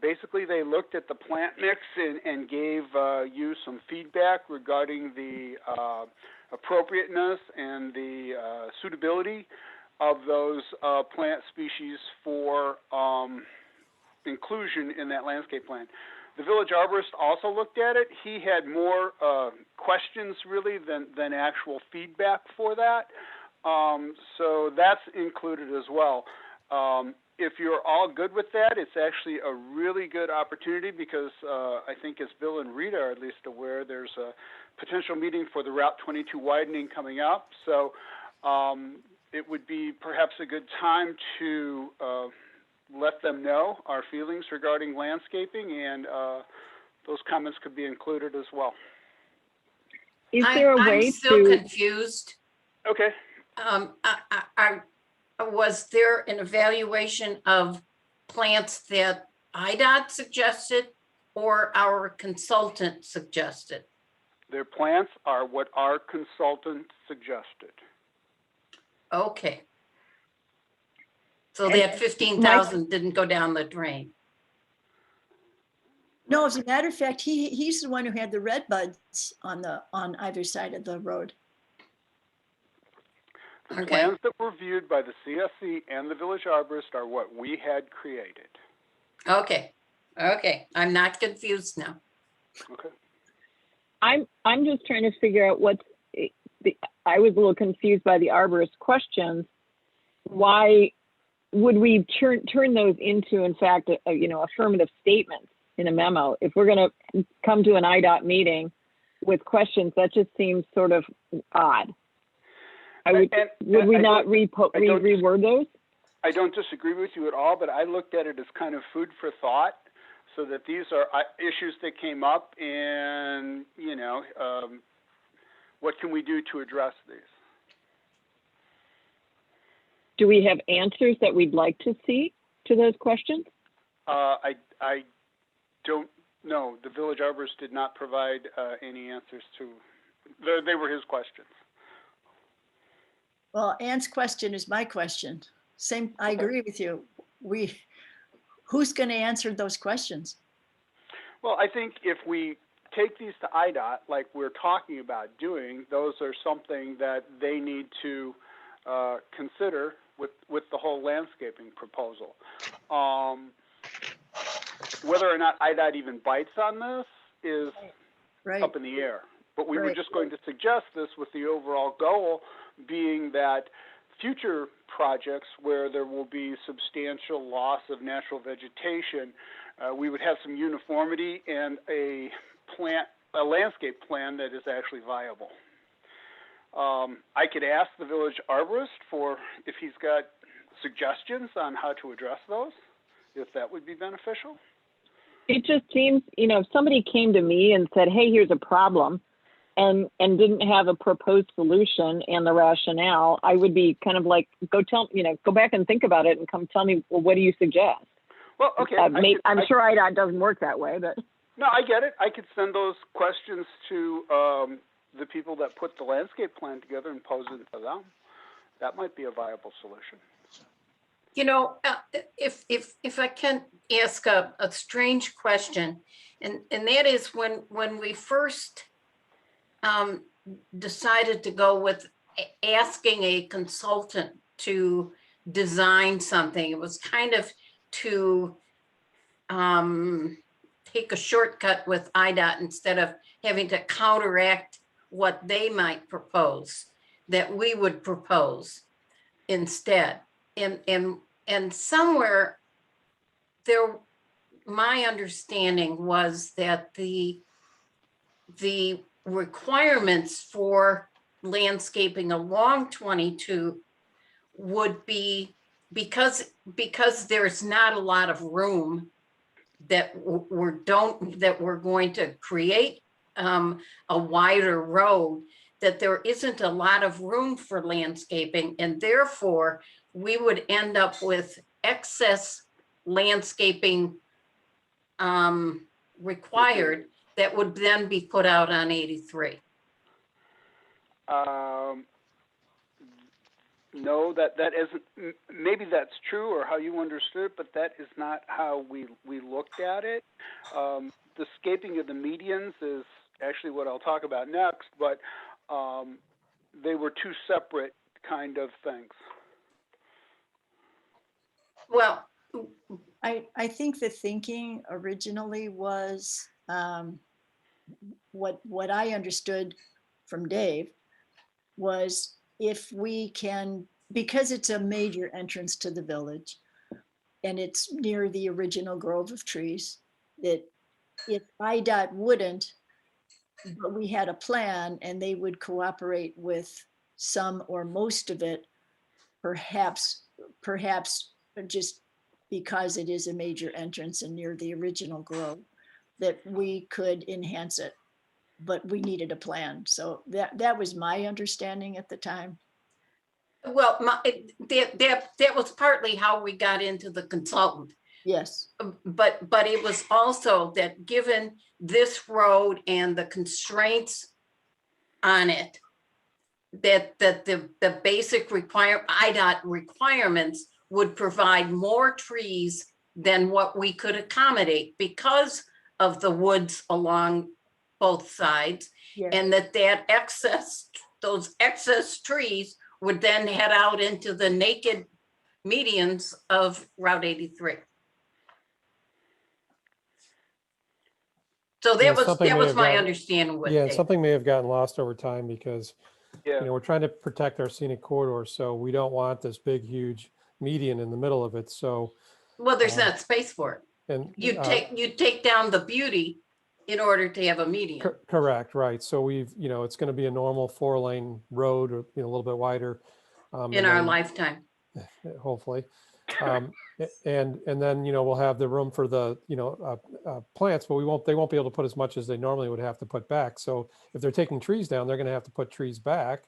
Basically, they looked at the plant mix and gave you some feedback regarding the appropriateness and the suitability of those plant species for inclusion in that landscape plan. The village arborist also looked at it. He had more questions really than actual feedback for that. So that's included as well. If you're all good with that, it's actually a really good opportunity because I think as Bill and Rita are at least aware, there's a potential meeting for the Route 22 widening coming up. So it would be perhaps a good time to let let them know our feelings regarding landscaping, and those comments could be included as well. Is there a I'm way still to, confused. Okay. Was there an evaluation of plants that IDOT suggested or our consultant suggested? Their plants are what our consultant suggested. Okay. So And that 15,000 didn't go down the drain. No, as a matter of fact, he's the one who had the red buds on either side of the road. The plans that were viewed by the CSC and the village arborist are what we had created. Okay. Okay. I'm not confused now. Okay. I'm just trying to figure out I was a little confused by the arborist questions. Why would we turn those into, in fact, affirmative statements in a memo? If we're going to come to an IDOT meeting with questions, that just seems sort of odd. Would we not reword those? I don't disagree with you at all, but I looked at it as kind of food for thought, so that these are issues that came up, and what can we do to address these? Do we have answers that we'd like to see to those questions? I don't know. The village arborist did not provide any answers to. They were his questions. Well, Ann's question is my question. Same, I agree with you. Who's going to answer those questions? Well, I think if we take these to IDOT, like we're talking about doing, those are something that they need to consider with the whole landscaping proposal. Whether or not IDOT even bites on this is up in the air. But we were just going to suggest this with the overall goal being that future projects where there will be substantial loss of natural vegetation, we would have some uniformity and a landscape plan that is actually viable. I could ask the village arborist if he's got suggestions on how to address those, if that would be beneficial. It just seems, if somebody came to me and said, hey, here's a problem, and didn't have a proposed solution and the rationale, I would be kind of like, go back and think about it and come tell me, well, what do you suggest? Well, okay. I'm sure IDOT doesn't work that way, but. No, I get it. I could send those questions to the people that put the landscape plan together and pose it to them. That might be a viable solution. If I can ask a strange question, and that is when we first decided to go with asking a consultant to design something, it was kind of to take a shortcut with IDOT instead of having to counteract what they might propose, that we would propose instead. And somewhere there, my understanding was that the requirements for landscaping along 22 would be, because there's not a lot of room that we're going to create a wider road, that there isn't a lot of room for landscaping, and therefore we would end up with excess landscaping required that would then be put out on 83. No, that isn't, maybe that's true or how you understood, but that is not how we looked at it. The scaping of the medians is actually what I'll talk about next, but they were two separate kind of things. Well, I think the thinking originally was what I understood from Dave was, if we can, because it's a major entrance to the village and it's near the original grove of trees, that if IDOT wouldn't, but we had a plan and they would cooperate with some or most of it, perhaps just because it is a major entrance and near the original grove, that we could enhance it, but we needed a plan. So that was my understanding at the time. Well, that was partly how we got into the consultant. Yes. But it was also that given this road and the constraints on it, that the basic IDOT requirements would provide more trees than what we could accommodate because of the woods along both sides. Yeah. And those excess trees would then head out into the naked medians of Route 83. So Yeah, that something may was have my gotten- understanding with Yeah, it. something may have gotten lost over time because, Yeah. we're trying to protect our scenic corridor, so we don't want this big, huge median in the middle of it. So, Well, there's um, not space for it. and You take down the beauty in order to have a median. correct, right? So it's going to be a normal 4-lane road, or a little bit wider. In and our then- lifetime. hopefully. And then, we'll have the room for the, plants, but they won't be able to put as much as they normally would have to put back. So if they're taking trees down, they're going to have to put trees back.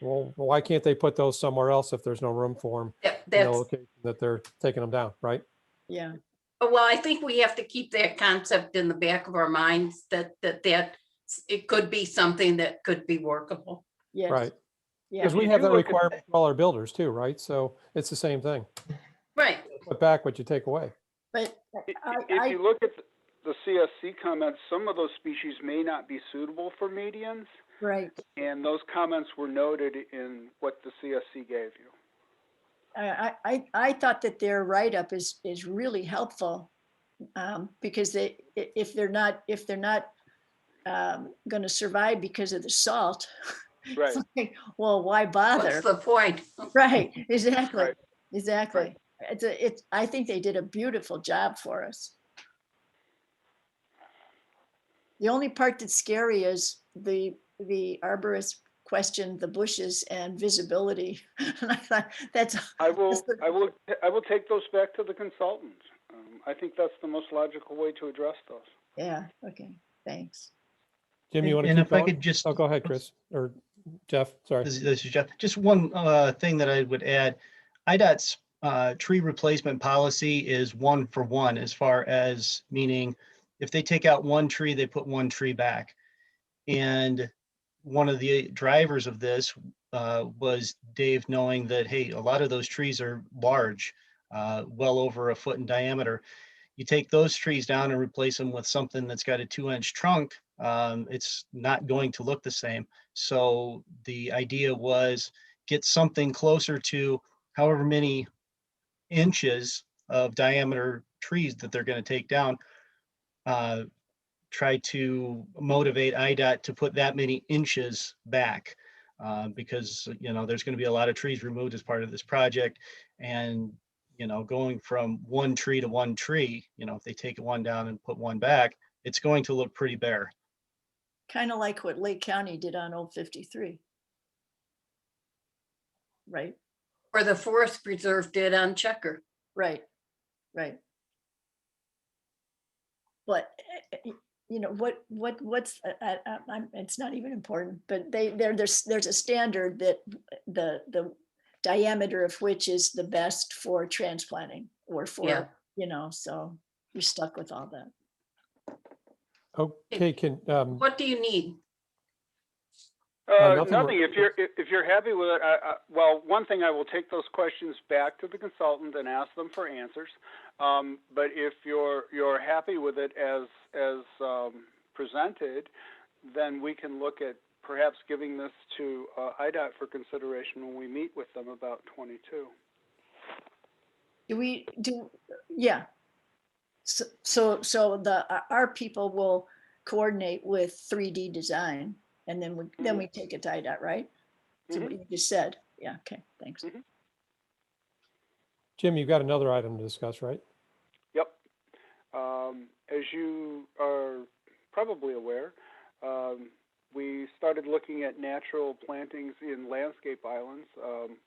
Well, why can't they put those somewhere else if there's no room for them in the That's, location that they're taking them down, right? Yeah. well, I think we have to keep that concept in the back of our minds that it could be something that could be workable. Yes. Right. Yeah. Because we If have you that look at requirement for all our builders too, right? So it's the same thing. Right. Put back what you take away. But If you look at the CSC comments, some of those species may not be suitable for medians, right. and those comments were noted in what the CSC gave you. I thought that their write-up is really helpful, because if they're not going to survive because of the salt, Right. it's like, well, why bother? What's the point? Right. Exactly. Right. Exactly. I think they did a beautiful job for us. The only part that's scary is the arborist questioned the bushes and visibility. And I thought I will take those back to the consultant. I think that's the most logical way to address those. Yeah. Okay. Thanks. Jim, you want to And keep if I going? could just- Oh, go ahead, Chris, or Jeff, sorry. This is Jeff. Just one thing that I would add. IDOT's tree replacement policy is 1 for 1, as far as meaning if they take out one tree, they put one tree back. And one of the drivers of this was Dave knowing that, hey, a lot of those trees are large, well over a foot in diameter. You take those trees down and replace them with something that's got a 2-inch trunk, it's not going to look the same. So the idea was get something closer to however many inches of diameter trees that they're going to take down. Try to motivate IDOT to put that many inches back, because there's going to be a lot of trees removed as part of this project, and going from one tree to one tree, if they take one down and put one back, it's going to look pretty bare. Kind of like what Lake County did on Old 53. Right. Or the Forest Preserve did on Checker. Right. Right. But what's it's not even important, but there's a standard that the diameter of which is the best for transplanting or for, so you're stuck with all that. Okay, What do you need? Nothing. If you're happy with it, well, one thing, I will take those questions back to the consultant and ask them for answers. But if you're happy with it as presented, then we can look at perhaps giving this to IDOT for consideration when we meet with them about 22. Yeah. So our people will coordinate with 3D design, and then we take it to IDOT, right? So what you just said. Yeah. Okay. Thanks. Jim, you've got another item to discuss, right? Yep. As you are probably aware, we started looking at natural plantings in landscape islands,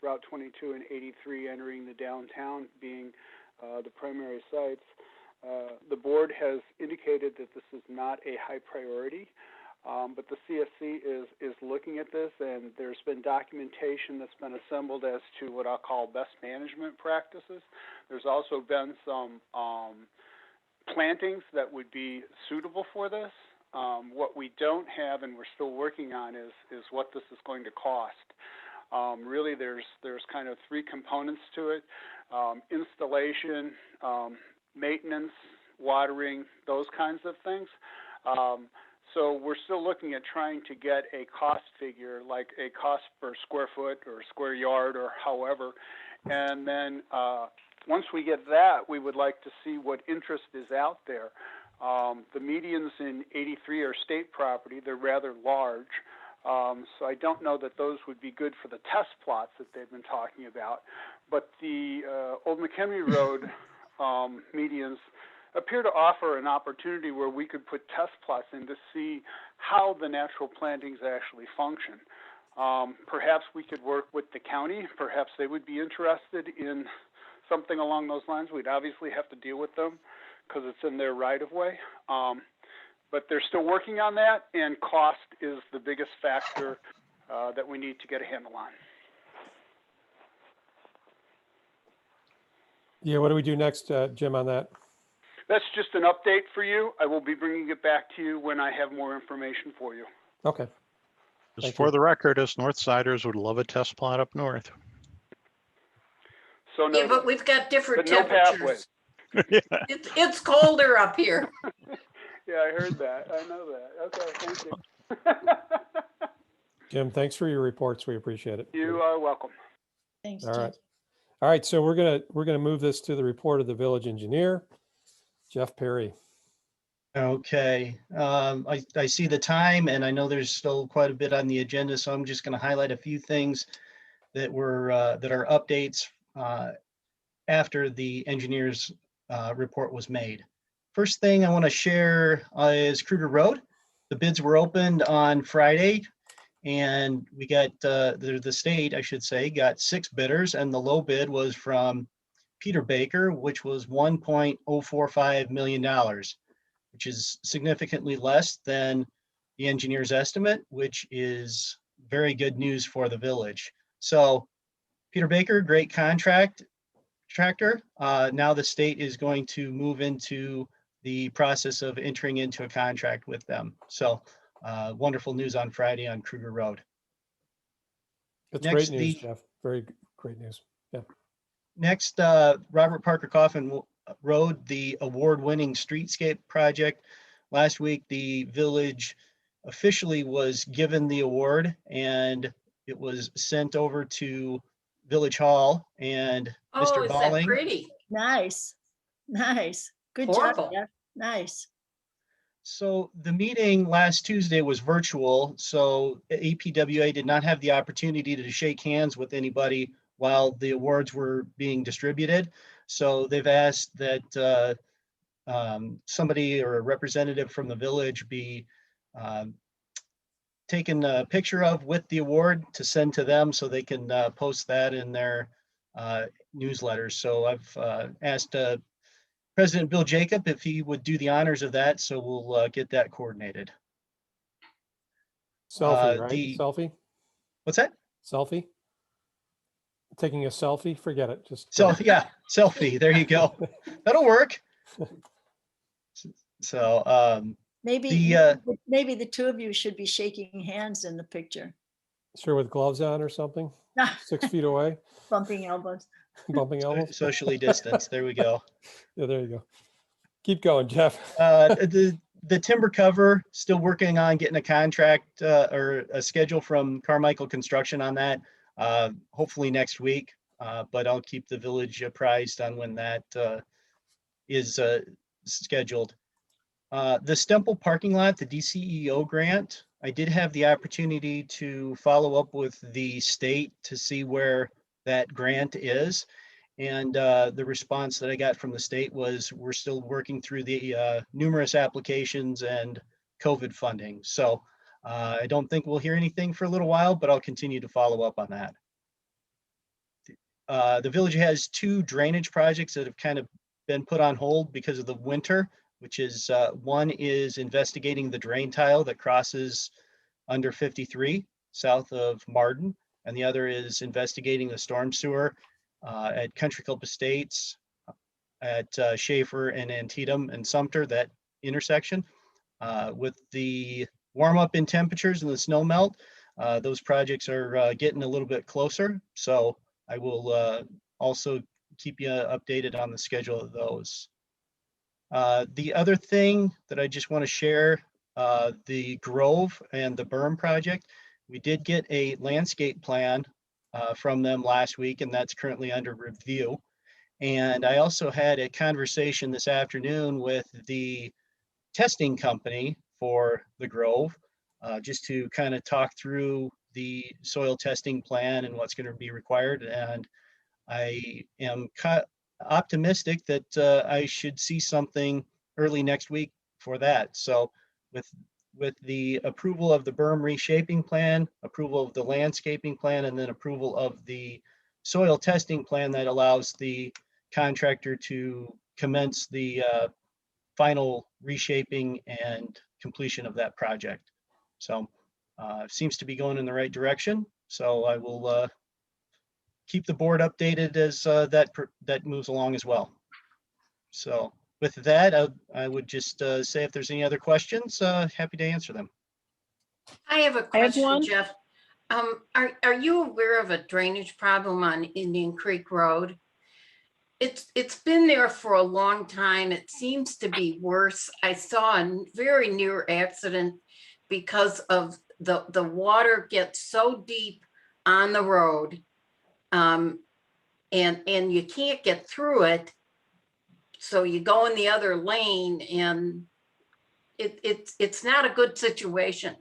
Route 22 and 83 entering the downtown being the primary sites. The board has indicated that this is not a high priority, but the CSC is looking at this, and there's been documentation that's been assembled as to what I'll call best management practices. There's also been some plantings that would be suitable for this. What we don't have, and we're still working on, is what this is going to cost. Really, there's kind of three components to it: installation, maintenance, watering, those kinds of things. So we're still looking at trying to get a cost figure, like a cost per square foot or square yard or however. And then once we get that, we would like to see what interest is out there. The medians in 83 are state property. They're rather large. So I don't know that those would be good for the test plots that they've been talking about. But the Old McHenry Road medians appear to offer an opportunity where we could put test plots in to see how the natural plantings actually function. Perhaps we could work with the county. Perhaps they would be interested in something along those lines. We'd obviously have to deal with them because it's in their right-of-way. But they're still working on that, and cost is the biggest factor that we need to get a handle on. Yeah, what do we do next, Jim, on that? That's just an update for you. I will be bringing it back to you when I have more information for you. Okay. Just for the record, us North Siders would love a test plot up north. So no, Yeah, but we've got different but no temperatures. Yeah. It's colder up here. Yeah, I heard that. I know that. Okay, thank you. Jim, thanks for your reports. We appreciate it. You are welcome. Thanks, All Jeff. right. All right, so we're gonna move this to the report of the village engineer, Jeff Perry. Okay, I see the time and I know there's still quite a bit on the agenda, so I'm just going to highlight a few things that that are updates after the engineer's report was made. First thing I want to share is Kruger Road. The bids were opened on Friday and we got, the state, I should say, got 6 bidders, and the low bid was from Peter Baker, which was $1.045 million, which is significantly less than the engineer's estimate, which is very good news for the village. So Peter Baker, great contractor. Now the state is going to move into the process of entering into a contract with them. So wonderful news on Friday on Kruger Road. That's great news, Jeff. Very great news. Yeah. Next, Robert Parker Coffin Road, the award-winning streetscape project. Last week, the village officially was given the award and it was sent over to Village Hall, and Mr. Is that Balling. pretty? Nice, nice. Good Horrible. job, Jeff. Nice. So the meeting last Tuesday was virtual, so APWA did not have the opportunity to shake hands with anybody while the awards were being distributed. So they've asked that somebody or a representative from the village be taken a picture of with the award to send to them so they can post that in their newsletters. So I've asked President Bill Jacob if he would do the honors of that, so we'll get that coordinated. Selfie, right? the- Selfie? What's that? Selfie? Taking a selfie? Forget it. Just Yeah, selfie. There you go. That'll work. So Maybe, maybe the two of you should be shaking hands in the picture. Sure, with gloves on or something? 6 feet away, Bumping elbows. bumping elbows? socially distanced. There we go. Yeah, there you go. Keep going, Jeff. The timber cover, still working on getting a contract or a schedule from Carmichael Construction on that. Hopefully next week, but I'll keep the village apprised on when that is scheduled. The Stemple parking lot, the DCEO grant, I did have the opportunity to follow up with the state to see where that grant is. And the response that I got from the state was we're still working through the numerous applications and COVID funding. So I don't think we'll hear anything for a little while, but I'll continue to follow up on that. the village has two drainage projects that have kind of been put on hold because of the winter, which is one is investigating the drain tile that crosses under 53 south of Marden, and the other is investigating the storm sewer at Country Club Estates, at Schaefer and Antietam and Sumter, that intersection. With the warm up in temperatures and the snow melt, those projects are getting a little bit closer. So I will also keep you updated on the schedule of those. The other thing that I just want to share, the Grove and the berm project, we did get a landscape plan from them last week, and that's currently under review. And I also had a conversation this afternoon with the testing company for the Grove, just to kind of talk through the soil testing plan and what's going to be required. And I am optimistic that I should see something early next week for that. So with the approval of the berm reshaping plan, approval of the landscaping plan, and then approval of the soil testing plan, that allows the contractor to commence the final reshaping and completion of that project. So seems to be going in the right direction. So I will keep the board updated as that moves along as well. So with that, I would just say if there's any other questions, happy to answer them. I have a question, one. Jeff. Are you aware of a drainage problem on Indian Creek Road? It's been there for a long time. It seems to be worse. I saw a very near accident because of the water gets so deep on the road, and you can't get through it. So you go in the other lane, and it's not a good situation.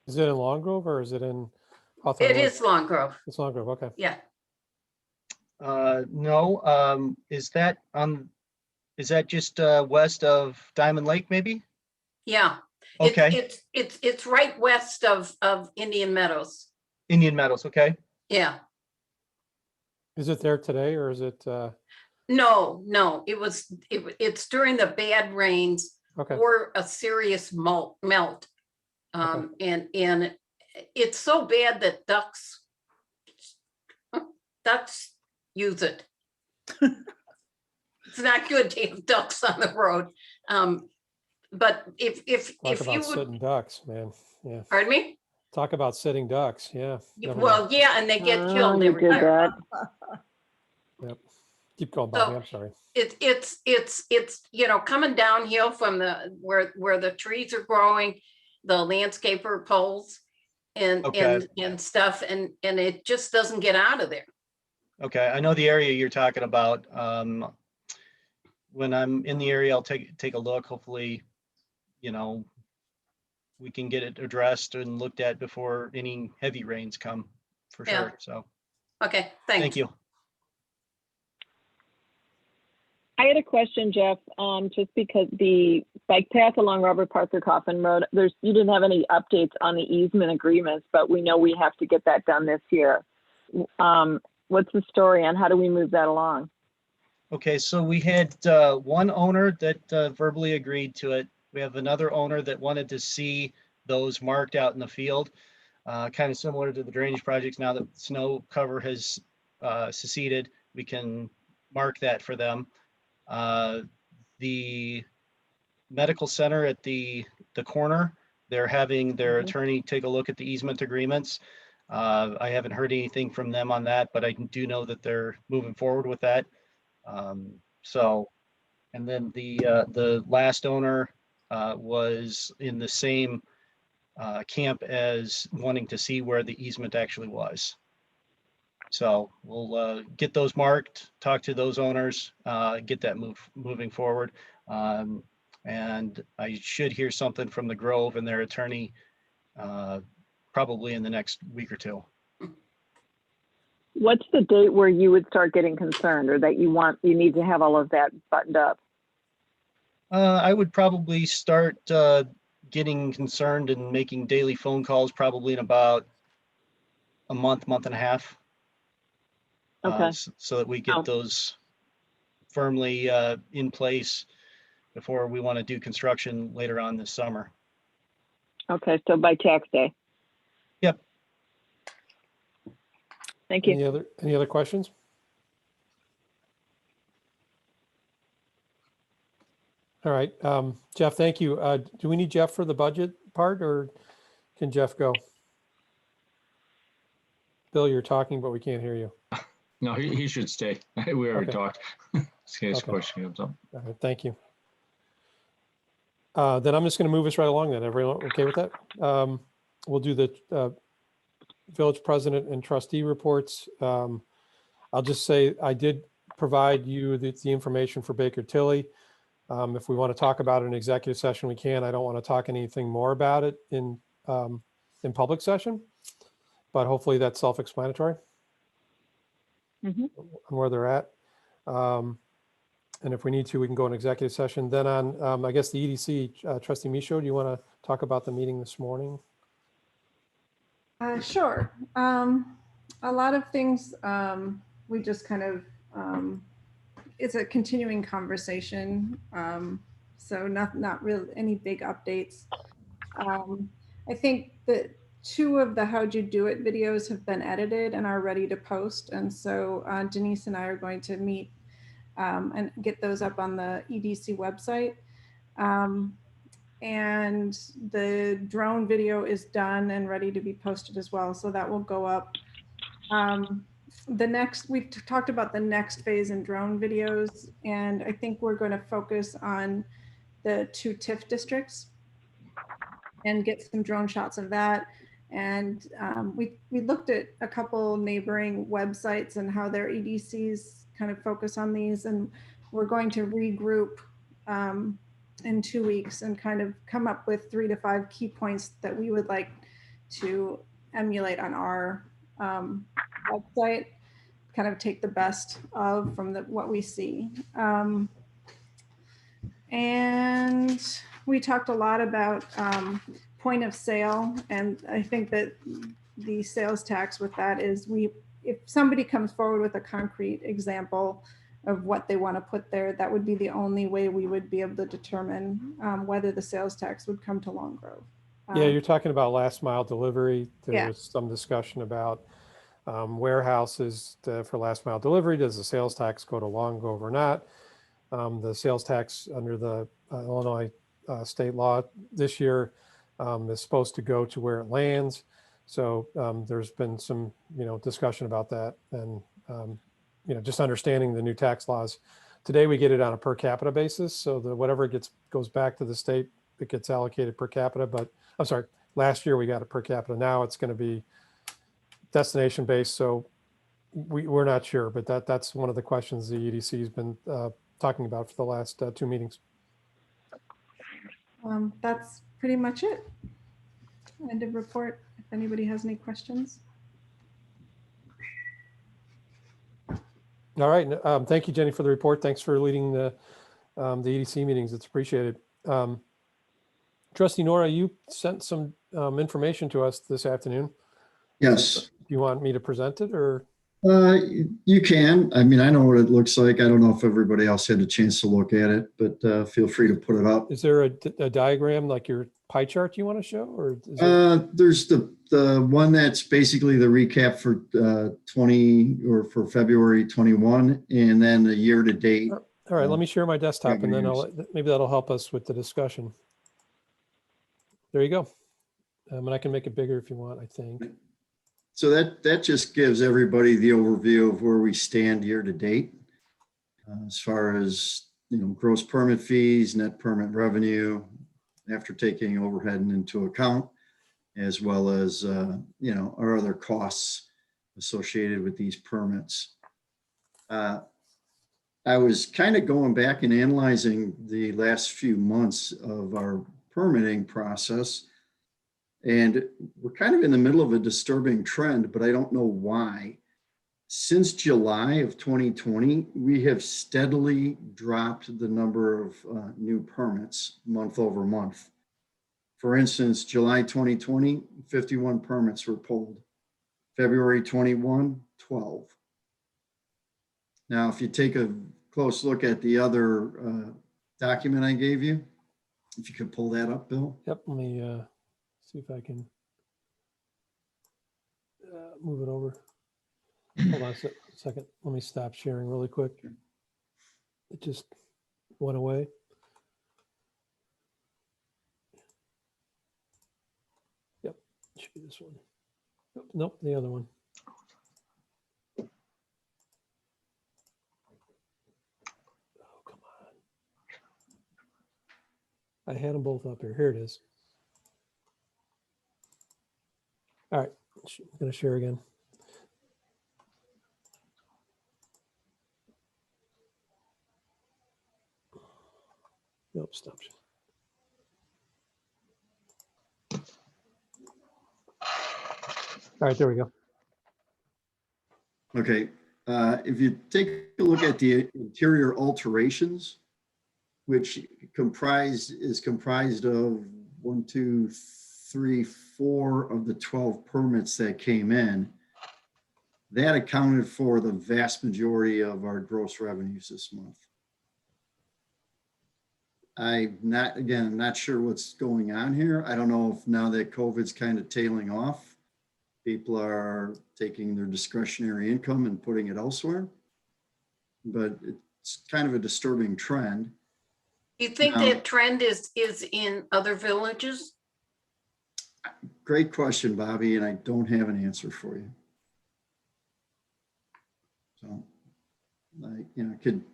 Is it in Long Grove or is it in Hawthorne It Woods? is Long Grove. It's Long Grove, okay. Yeah. No, is that just west of Diamond Lake, maybe? Yeah. Okay. It's right west of Indian Meadows. Indian Meadows, okay. Yeah. Is it there today or is it? No, it's during the bad rains Okay. or a serious melt. And it's so bad that ducks use it. It's not good to have ducks on the road. But if Talk you about would, sitting ducks, man. Yeah. pardon me? Talk about sitting ducks. Yeah. never Well, mind. yeah, and they get killed you every did time. that. Yep. Keep going, Bobby. So, I'm sorry. It's coming downhill from where the trees are growing, the landscaper poles and Okay. and stuff, and it just doesn't get out of there. Okay, I know the area you're talking about. When I'm in the area, I'll take a look. Hopefully, we can get it addressed and looked at before any heavy rains come, for Yeah. sure. So, Okay, thanks. thank you. I had a question, Jeff, just because the bike path along Robert Parker Coffin Road, you didn't have any updates on the easement agreements, but we know we have to get that done this year. What's the story on how do we move that along? Okay, so we had one owner that verbally agreed to it. We have another owner that wanted to see those marked out in the field, kind of similar to the drainage projects. Now that snow cover has seceded, we can mark that for them. The medical center at the corner, they're having their attorney take a look at the easement agreements. I haven't heard anything from them on that, but I do know that they're moving forward with that. And then the last owner was in the same camp as wanting to see where the easement actually was. So we'll get those marked, talk to those owners, get that moving forward. And I should hear something from the Grove and their attorney probably in the next week or two. What's the date where you would start getting concerned or that you need to have all of that buttoned up? I would probably start getting concerned and making daily phone calls probably in about a month and a half. Okay. So that we get Oh. those firmly in place before we want to do construction later on this summer. Okay, so by tax day. Yep. Thank you. Any other questions? All right, Jeff, thank you. Do we need Jeff for the budget part, or can Jeff go? Bill, you're talking, but we can't hear you. No, he should stay. We already Okay. talked. In case Okay. question comes up. All right, thank you. Then I'm just going to move us right along then. Everyone okay with that? We'll do the village president and trustee reports. I'll just say I did provide you the information for Baker Tilly. If we want to talk about it in executive session, we can. I don't want to talk anything more about it in public session, but hopefully that's self-explanatory on where they're at. And if we need to, we can go in executive session. Then on, I guess the EDC, Trustee Michaud, do you want to talk about the meeting this morning? Sure. A lot of things we just kind of, it's a continuing conversation. So not really any big updates. I think that 2 of the How'd You Do It videos have been edited and are ready to post. And so Denise and I are going to meet and get those up on the EDC website. And the drone video is done and ready to be posted as well. So that will go up. We've talked about the next phase in drone videos, and I think we're going to focus on the 2 TIF districts and get some drone shots of that. And we looked at a couple neighboring websites and how their EDCs kind of focus on these, and we're going to regroup in 2 weeks and kind of come up with 3 to 5 key points that we would like to emulate on our website, kind of take the best of from what we see. And we talked a lot about point of sale, and I think that the sales tax with that is if somebody comes forward with a concrete example of what they want to put there, that would be the only way we would be able to determine whether the sales tax would come to Long Grove. Yeah, you're talking about last mile delivery. There Yeah. was some discussion about warehouses for last mile delivery. Does the sales tax go to Long Grove or not? The sales tax under the Illinois state law this year is supposed to go to where it lands. So there's been some, discussion about that, and just understanding the new tax laws. Today we get it on a per capita basis, so whatever goes back to the state, it gets allocated per capita. But I'm sorry, last year we got it per capita. Now it's going to be destination based. So we're not sure, but that's one of the questions the EDC has been talking about for the last 2 meetings. That's pretty much it. End of report. If anybody has any questions. All right. Thank you, Jenny, for the report. Thanks for leading the EDC meetings. It's appreciated. Trustee Nora, you sent some information to us this afternoon. Yes. Do you want me to present it, or? You can. I mean, I know what it looks like. I don't know if everybody else had a chance to look at it, but feel free to put it up. Is there a diagram like your pie chart you want to show, or? Is there... There's the one that's basically the recap for for February 21, and then the year to date. All right, let me share my desktop, and then maybe that'll help us with the discussion. There you go. And I can make it bigger if you want, I think. So that just gives everybody the overview of where we stand year to date, as far as gross permit fees, net permit revenue, after taking overhead into account, as well as our other costs associated with these permits. I was kind of going back and analyzing the last few months of our permitting process. And we're kind of in the middle of a disturbing trend, but I don't know why. Since July of 2020, we have steadily dropped the number of new permits month over month. For instance, July 2020, 51 permits were pulled. February 21, 12. Now, if you take a close look at the other document I gave you, if you could pull that up, Bill. Yep, let me see if I can move it over. Hold on a second. Let me stop sharing really quick. It just went away. Yep, should be this one. Nope, the other one. Oh, come on. I had them both up here. Here it is. All right, I'm going to share again. Nope, stop. All right, there we go. Okay, if you take a look at the interior alterations, which is comprised of 1, 2, 3, 4 of the 12 permits that came in, that accounted for the vast majority of our gross revenues this month. I'm not sure what's going on here. I don't know if now that COVID's kind of tailing off, people are taking their discretionary income and putting it elsewhere, but it's kind of a disturbing trend. Do you think that trend is in other villages? Great question, Bobby, and I don't have an answer for you. So, I could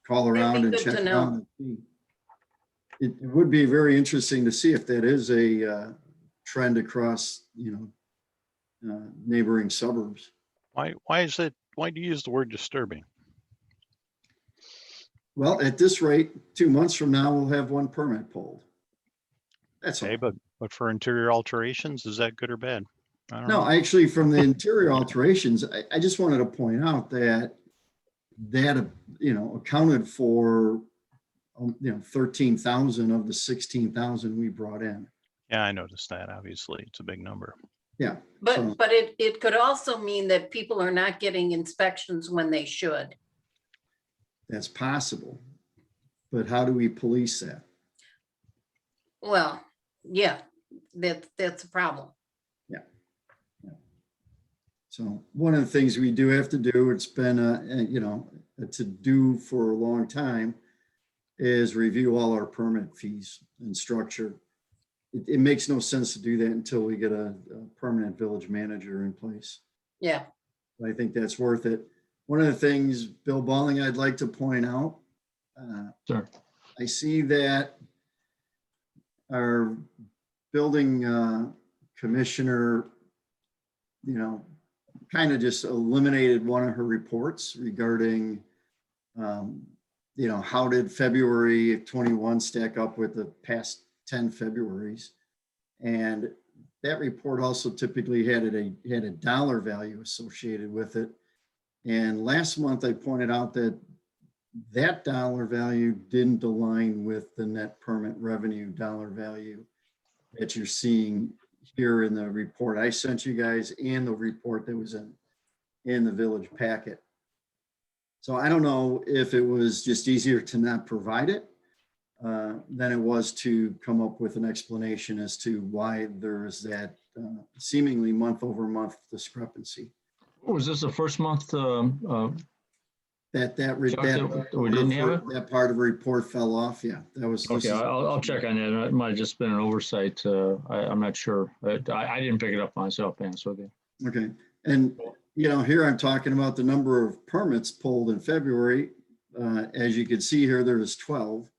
call around and check around and see. It would be very interesting to see if that is a trend across, neighboring suburbs. Why is it? Why do you use the word disturbing? Well, at this rate, 2 months from now, we'll have 1 permit pulled. That's okay, but for interior alterations, is that good or bad? I don't know. Actually, from the interior alterations, I just wanted to point out that accounted for 13,000 of the 16,000 we brought in. Yeah, I noticed that. Obviously, it's a big number. Yeah. But it could also mean that people are not getting inspections when they should. That's possible. But how do we police that? Well, yeah, that's a problem. Yeah. So one of the things we do have to do, it's been a to-do for a long time, is review all our permit fees and structure. It makes no sense to do that until we get a permanent village manager in place. Yeah. I think that's worth it. One of the things, Bill Balling, I'd like to point out, sure. I see that our building commissioner, kind of just eliminated one of her reports regarding, how did February 21 stack up with the past 10 Februaries? And that report also typically had a dollar value associated with it. And last month I pointed out that dollar value didn't align with the net permit revenue dollar value that you're seeing here in the report I sent you guys and the report that was in the village packet. So I don't know if it was just easier to not provide it than it was to come up with an explanation as to why there is that seemingly month-over-month discrepancy. Was this the first month? That part of the report fell off. Yeah, that was. Okay, I'll check on that. It might have just been an oversight. I'm not sure. I didn't pick it up myself, to answer with you. Okay, and here I'm talking about the number of permits pulled in February. As you can see here, there was 12.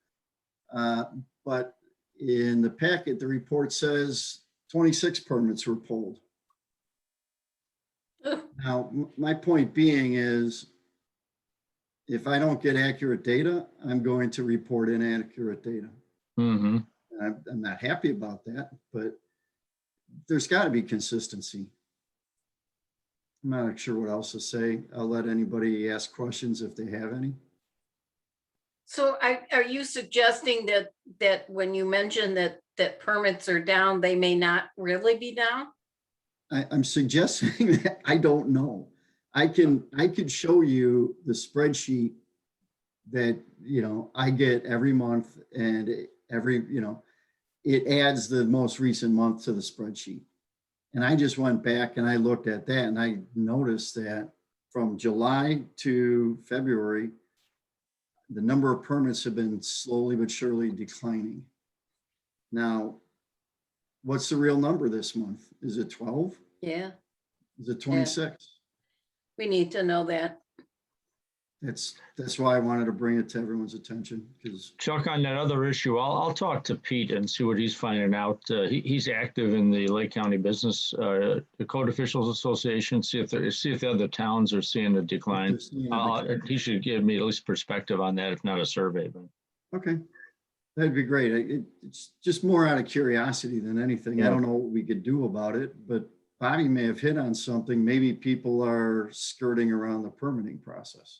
But in the packet, the report says 26 permits were pulled. Now, my point being is, if I don't get accurate data, I'm going to report inaccurate data. Mm-hmm. I'm not happy about that, but there's got to be consistency. I'm not sure what else to say. I'll let anybody ask questions if they have any. So are you suggesting that when you mention that permits are down, they may not really be down? I'm suggesting that I don't know. I could show you the spreadsheet that, I get every month, and it adds the most recent month to the spreadsheet. And I just went back and I looked at that, and I noticed that from July to February, the number of permits have been slowly but surely declining. Now, what's the real number this month? Is it 12? Yeah, Is it 26? we need to know that. That's why I wanted to bring it to everyone's attention, because Chuck, on that other issue, I'll talk to Pete and see what he's finding out. He's active in the Lake County Business, the Code Officials Association, see if the other towns are seeing a decline. He should give me at least perspective on that, if not a survey. But okay, that'd be great. It's just more out of curiosity than anything. Yeah. I don't know what we could do about it, but Bobby may have hit on something. Maybe people are skirting around the permitting process.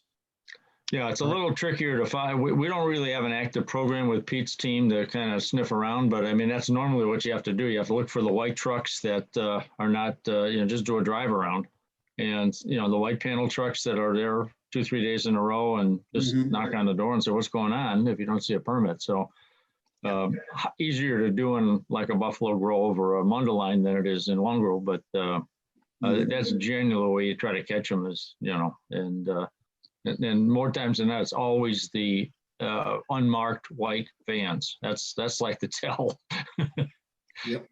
yeah, it's a little trickier to find. We don't really have an active program with Pete's team to kind of sniff around, but I mean, that's normally what you have to do. You have to look for the white trucks that are not, just do a drive around. And, the white panel trucks that are there 2-3 days in a row and just knock on the door and say, what's going on, if you don't see a permit. So easier to do in like a Buffalo Grove or a Mundelein than it is in Lone Grove, but that's generally the way you try to catch them is, and more times than not, it's always the unmarked white vans. That's like the tell. Yep.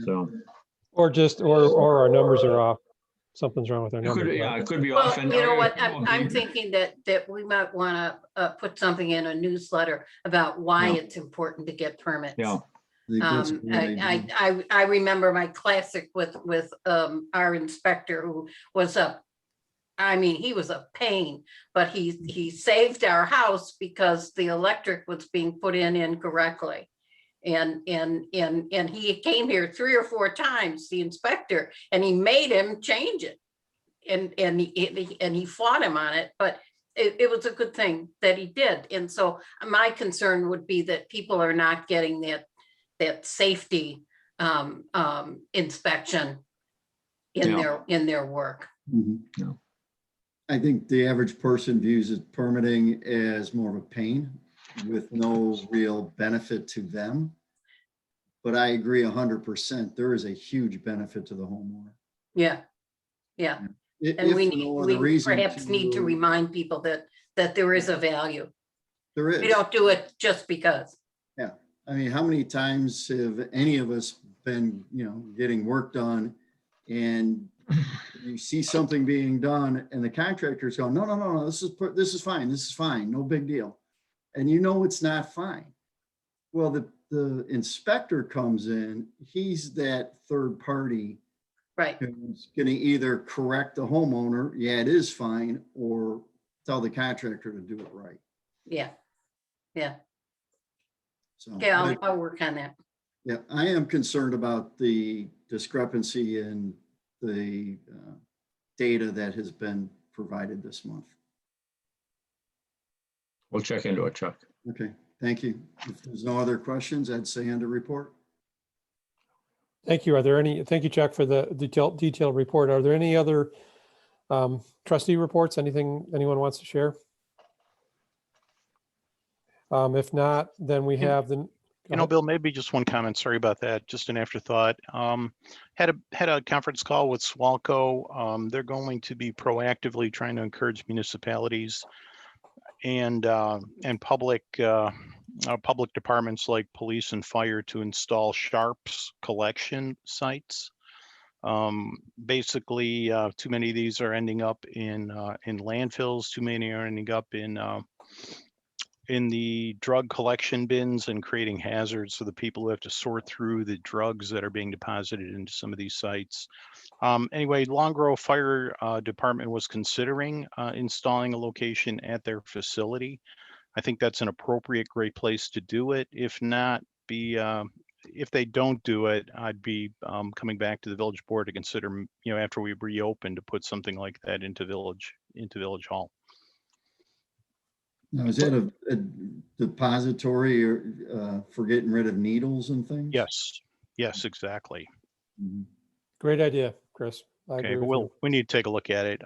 So. Or our numbers are off. Something's wrong with our numbers. It could be Well, off. And you know what, I'm thinking that we might want to put something in a newsletter about why it's important to get permits. Yeah. I remember my classic with our inspector, who was he was a pain, but he saved our house because the electric was being put in incorrectly. And he came here 3 or 4 times, the inspector, and he made him change it. And he fought him on it, but it was a good thing that he did. And so my concern would be that people are not getting that safety inspection in their work. Mm-hmm. I think the average person views it permitting as more of a pain with no real benefit to them. But I agree 100%. There is a huge benefit to the homeowner. Yeah. And we perhaps need to remind people that there is a value. There is. We don't do it just because. Yeah. I mean, how many times have any of us been, getting work done, and you see something being done and the contractor's going, no, this is fine, no big deal. And it's not fine. Well, the inspector comes in, he's that third party. Right. Who's going to either correct the homeowner, yeah, it is fine, or tell the contractor to do it right. Yeah. So okay, I'll work on that. Yeah, I am concerned about the discrepancy in the data that has been provided this month. We'll check into it, Chuck. Okay, thank you. If there's no other questions, I'd say end of report. Thank you. Thank you, Chuck, for the detailed report. Are there any other trustee reports? Anything anyone wants to share? If not, then we have the. Bill, maybe just one comment. Sorry about that. Just an afterthought. Had a conference call with Swalco. They're going to be proactively trying to encourage municipalities and public departments like police and fire to install sharps collection sites. Basically, too many of these are ending up in landfills. Too many are ending up in the drug collection bins and creating hazards for the people who have to sort through the drugs that are being deposited into some of these sites. Anyway, Long Grove Fire Department was considering installing a location at their facility. I think that's an appropriate, great place to do it. If not, if they don't do it, I'd be coming back to the village board to consider, after we reopen, to put something like that into Village Hall. Now, is that a depository for getting rid of needles and things? Yes, exactly. Mm-hmm. Great idea, Chris. I Okay, agree but with you. we need to take a look at it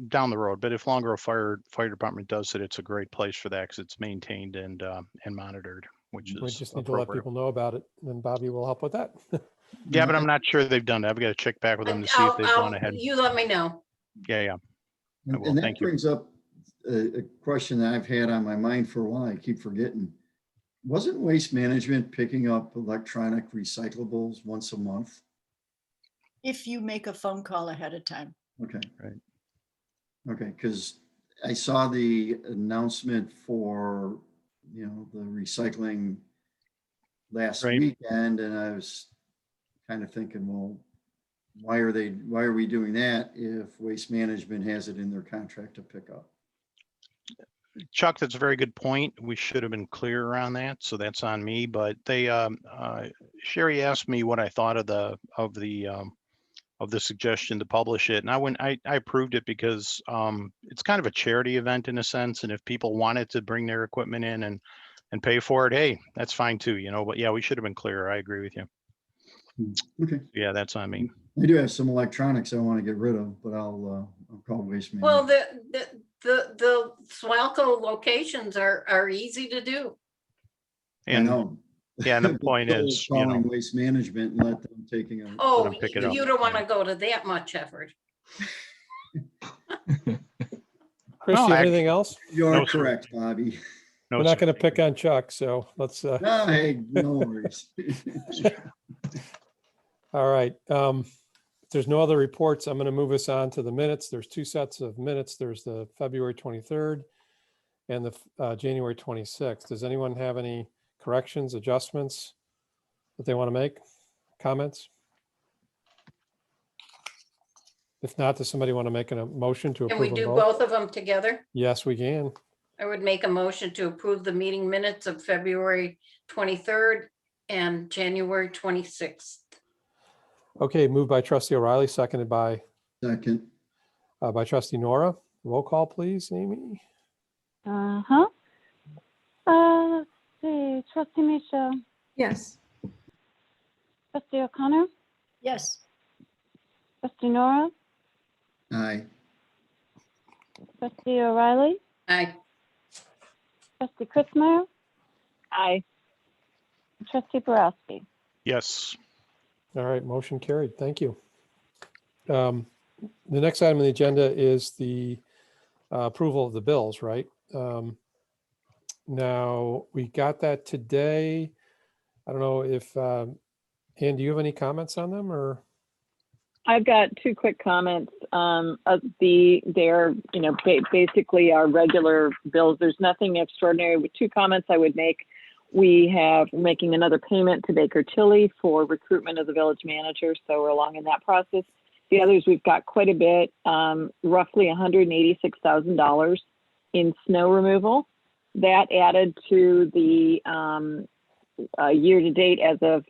down the road. But if Long Grove Fire Department does it, it's a great place for that because it's maintained and monitored, which We is just need to let appropriate. people know about it, and Bobby will help with that. Yeah, but I'm not sure they've done that. I've got to check back with them to see if they've gone ahead. You let me know. Yeah. I will. And that Thank you. brings up a question that I've had on my mind for a while. I keep forgetting. Wasn't Waste Management picking up electronic recyclables once a month? If you make a phone call ahead of time. Okay. Right. Okay, because I saw the announcement for, the recycling last Right. weekend, and I was kind of thinking, well, why are we doing that if Waste Management has it in their contract to pick up? Chuck, that's a very good point. We should have been clear around that, so that's on me. But they, Sherry asked me what I thought of the suggestion to publish it, and I approved it because it's kind of a charity event in a sense, and if people wanted to bring their equipment in and pay for it, hey, that's fine too, But yeah, we should have been clearer. I agree with you. Okay. Yeah, that's on me. I do have some electronics I want to get rid of, but I'll call Waste Management. Well, the Swalco locations are easy to do. And I know. yeah, and the point So is, calling Waste Management and let them taking a. Oh, pick it up. you don't want to go to that much effort. Chris, No, you have anything else? You're No, sir. correct, Bobby. No, We're not sir. going to pick on Chuck, so let's. No, hey, no worries. All right. If there's no other reports, I'm going to move us on to the minutes. There's two sets of minutes. There's the February 23rd and the January 26th. Does anyone have any corrections, adjustments that they want to make? Comments? If not, does somebody want to make a motion to Can we approve do them both? both of them together? Yes, we can. I would make a motion to approve the meeting minutes of February 23rd and January 26th. Okay, moved by trustee O'Reilly, seconded by Second. by trustee Nora. Roll call, please, Amy. Uh-huh. Let's see, trustee Michelle, Yes. trustee O'Connor, Yes. trustee Nora, Aye. trustee O'Reilly, Aye. trustee Kritzmeyer. Aye. Trustee Borowski. Yes. All right, motion carried. Thank you. The next item on the agenda is the approval of the bills, right? Now, we got that today. I don't know if, Ann, do you have any comments on them or? I've got two quick comments. They're, basically our regular bills. There's nothing extraordinary. With two comments I would make. We have making another payment to Baker Tilly for recruitment of the village manager. So we're along in that process. The others, we've got quite a bit, roughly $186,000 in snow removal. That added to the year to date as of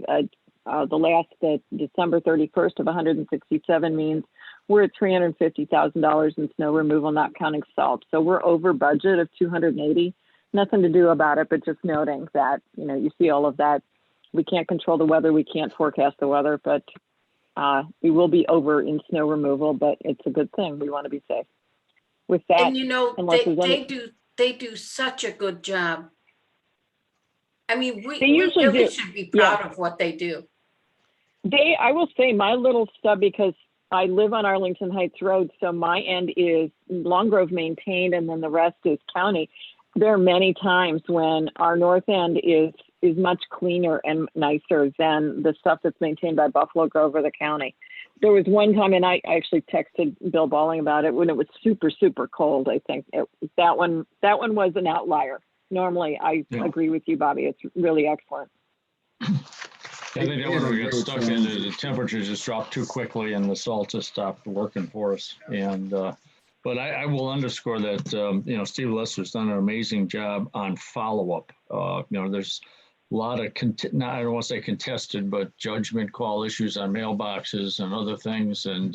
the last December 31st of 167 means we're at $350,000 in snow removal, not counting salt. So we're over budget of 280. Nothing to do about it, but just noting that, you see all of that. We can't control the weather. We can't forecast the weather, but we will be over in snow removal, but it's a good thing. We want to be safe. With that, And unless there's any- they do such a good job. I mean, we They usually really do. should be proud of what they do. I will say my little stub, because I live on Arlington Heights Road, so my end is Long Grove maintained and then the rest is county. There are many times when our north end is much cleaner and nicer than the stuff that's maintained by Buffalo Grove or the county. There was one time, and I actually texted Bill Balling about it when it was super, super cold. I think that one was an outlier. Normally, I agree with you, Bobby. It's really excellent. I think that one we got stuck in, the temperatures just dropped too quickly and the salt just stopped working for us. And, but I will underscore that, Steve Lester's done an amazing job on follow-up. There's a lot of, I don't want to say contested, but judgment call issues on mailboxes and other things. And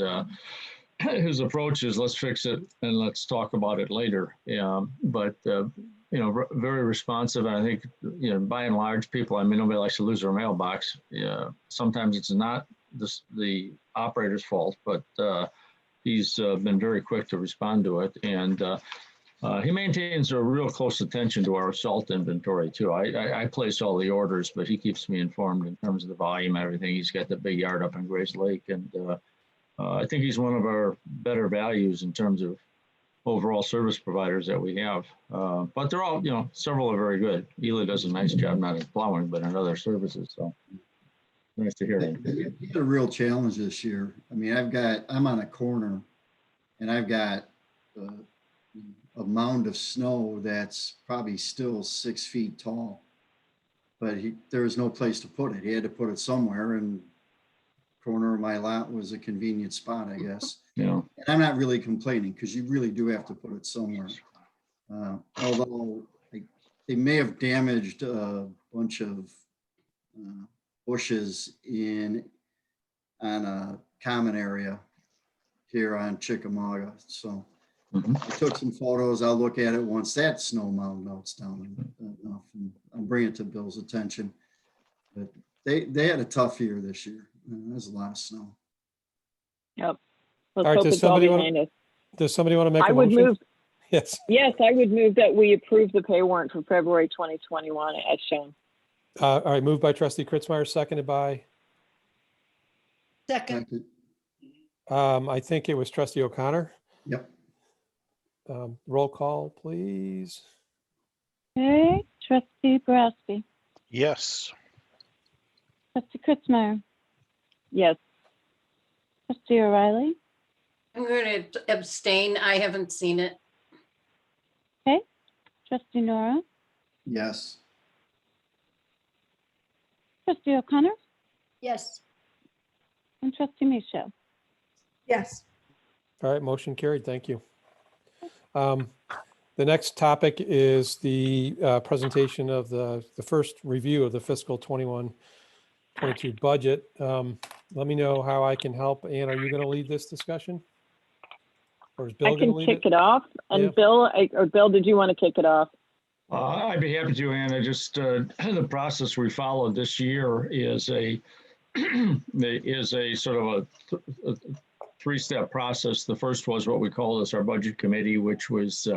his approach is let's fix it and let's talk about it later. Very responsive. And I think, by and large, people, nobody likes to lose their mailbox. Sometimes it's not the operator's fault, but he's been very quick to respond to it. And he maintains a real close attention to our salt inventory too. I place all the orders, but he keeps me informed in terms of the volume, everything. He's got the big yard up in Grace Lake, and I think he's one of our better values in terms of overall service providers that we have. But they're all, several are very good. Eli does a nice job, not in plowing, but in other services. So nice to hear him. He had a real challenge this year. I mean, I'm on a corner and I've got a mound of snow that's probably still 6 feet tall, but there was no place to put it. He had to put it somewhere, and corner of my lot was a convenient spot, I guess. Yeah. And I'm not really complaining, because you really do have to put it somewhere. Although they may have damaged a bunch of bushes on a common area here on Chickamauga. So I took some photos. I'll look at it once that snow mound melts down enough, and I'll bring it to Bill's attention. But they had a tough year this year. There's a lot of snow. Yep. All Let's right, hope does it's all somebody behind us. does somebody want to make I a would motion? move. Yes. Yes, I would move that we approve the pay warrant for February 2021 as shown. All right, moved by trustee Kritzmeyer, seconded by, Second. I think it was trustee O'Connor. Yep. Roll call, please. Okay, trustee Borowski, Yes. trustee Kritzmeyer, Yes. trustee O'Reilly, I'm going to abstain. I haven't seen it. okay, trustee Nora, Yes. trustee O'Connor, Yes. and trustee Michaud. Yes. All right, motion carried. Thank you. The next topic is the presentation of the first review of the fiscal 21-22 budget. Let me know how I can help. Ann, are you going to lead this discussion? Or is Bill I going to can lead kick it? it off. And Yeah. Bill, did you want to kick it off? I'd be happy to, Anna. Just the process we followed this year is a sort of a three-step process. The first was what we call our budget committee, which was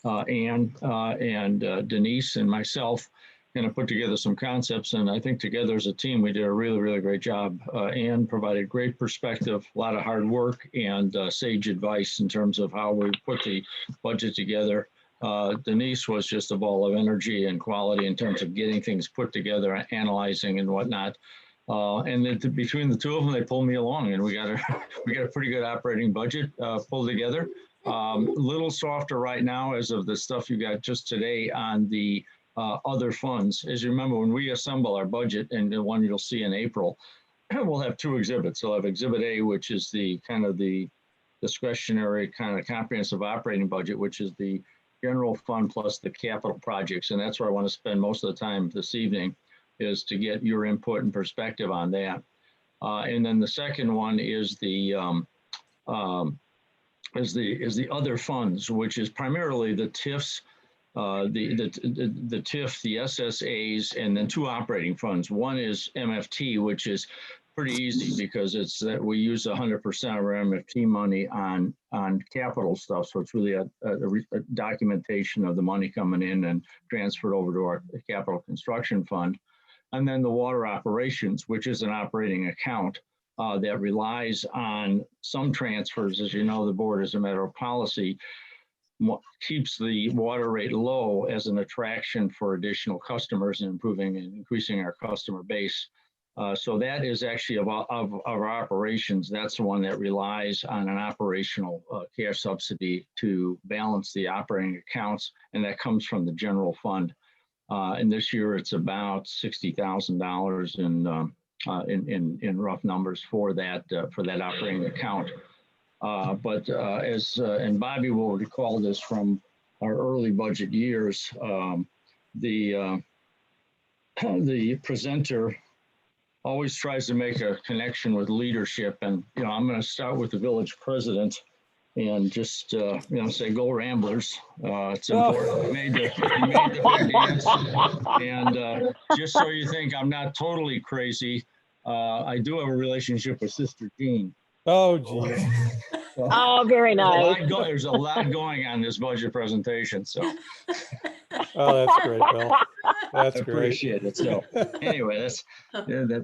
Ann and Denise and myself, going to put together some concepts. And I think together as a team, we did a really, really great job. Ann provided great perspective, a lot of hard work, and sage advice in terms of how we put the budget together. Denise was just a ball of energy and quality in terms of getting things put together, analyzing and whatnot. And then between the two of them, they pulled me along, and we got a pretty good operating budget pulled together. A little softer right now as of the stuff you got just today on the other funds. As you remember, when we assemble our budget, and the one you'll see in April, we'll have two exhibits. We'll have Exhibit A, which is the kind of the discretionary kind of comprehensive operating budget, which is the general fund plus the capital projects. And that's where I want to spend most of the time this evening, is to get your input and perspective on that. And then the second one is the other funds, which is primarily the TIFs, the TIF, the SSAs, and then two operating funds. One is MFT, which is pretty easy because it's that we use 100% of our MFT money on capital stuff. So it's really a documentation of the money coming in and transferred over to our capital construction fund. And then the water operations, which is an operating account that relies on some transfers. As you know, the board, as a matter of policy, keeps the water rate low as an attraction for additional customers and improving and increasing our customer base. So that is actually of our operations. That's the one that relies on an operational cash subsidy to balance the operating accounts, and that comes from the general fund. And this year it's about $60,000 in rough numbers for that operating account. But and Bobby will recall this from our early budget years, the presenter always tries to make a connection with leadership. And, I'm going to start with the village president and just, say, go Ramblers. It's important. You made the big dance. And just so you think I'm not totally crazy, I do have a relationship with Sister Jean. Oh, geez. So Oh, very nice. there's a lot going on this budget presentation, so Oh, that's great, Bill. That's I great. appreciate it. So anyway,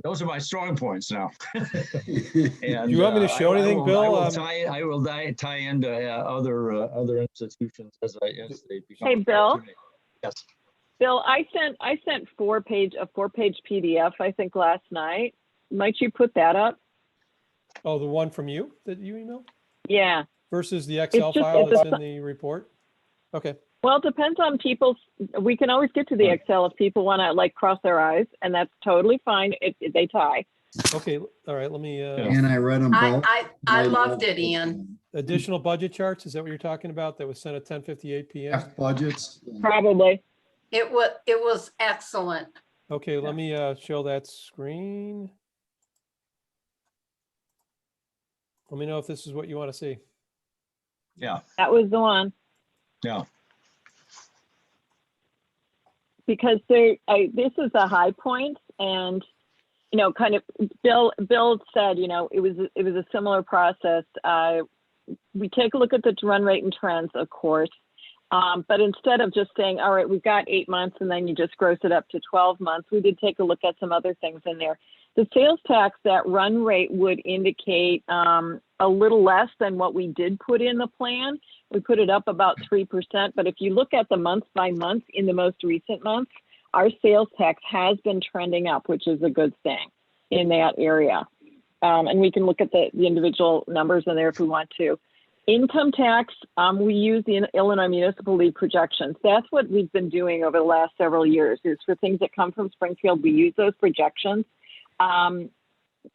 those are my strong points now. And, You want me to show anything, Bill? I will tie into other institutions as they become. Hey, Bill. Yes. Bill, I sent a 4-page PDF, I think, last night. Might you put that up? Oh, the one from you that you emailed Yeah. versus the Excel file that's in the report? Okay. Well, it depends on people's, we can always get to the Excel if people want to like cross their eyes, and that's totally fine if they tie. Okay. All right. Let me. And I read them both. I loved it, Ian. Additional budget charts. Is that what you're talking about? That was sent at 10:58 p.m. F budgets. Probably. It was excellent. Okay. Let me show that screen. Let me know if this is what you want to see. Yeah. That was the one. Yeah. Because this is a high point, and kind of Bill said, it was a similar process. We take a look at the run rate and trends, of course, but instead of just saying, all right, we've got 8 months, and then you just gross it up to 12 months, we did take a look at some other things in there. The sales tax, that run rate would indicate a little less than what we did put in the plan. We put it up about 3%, but if you look at the month by month in the most recent months, our sales tax has been trending up, which is a good thing in that area. And we can look at the individual numbers in there if we want to. Income tax, we use the Illinois Municipal League projections. That's what we've been doing over the last several years, is for things that come from Springfield, we use those projections.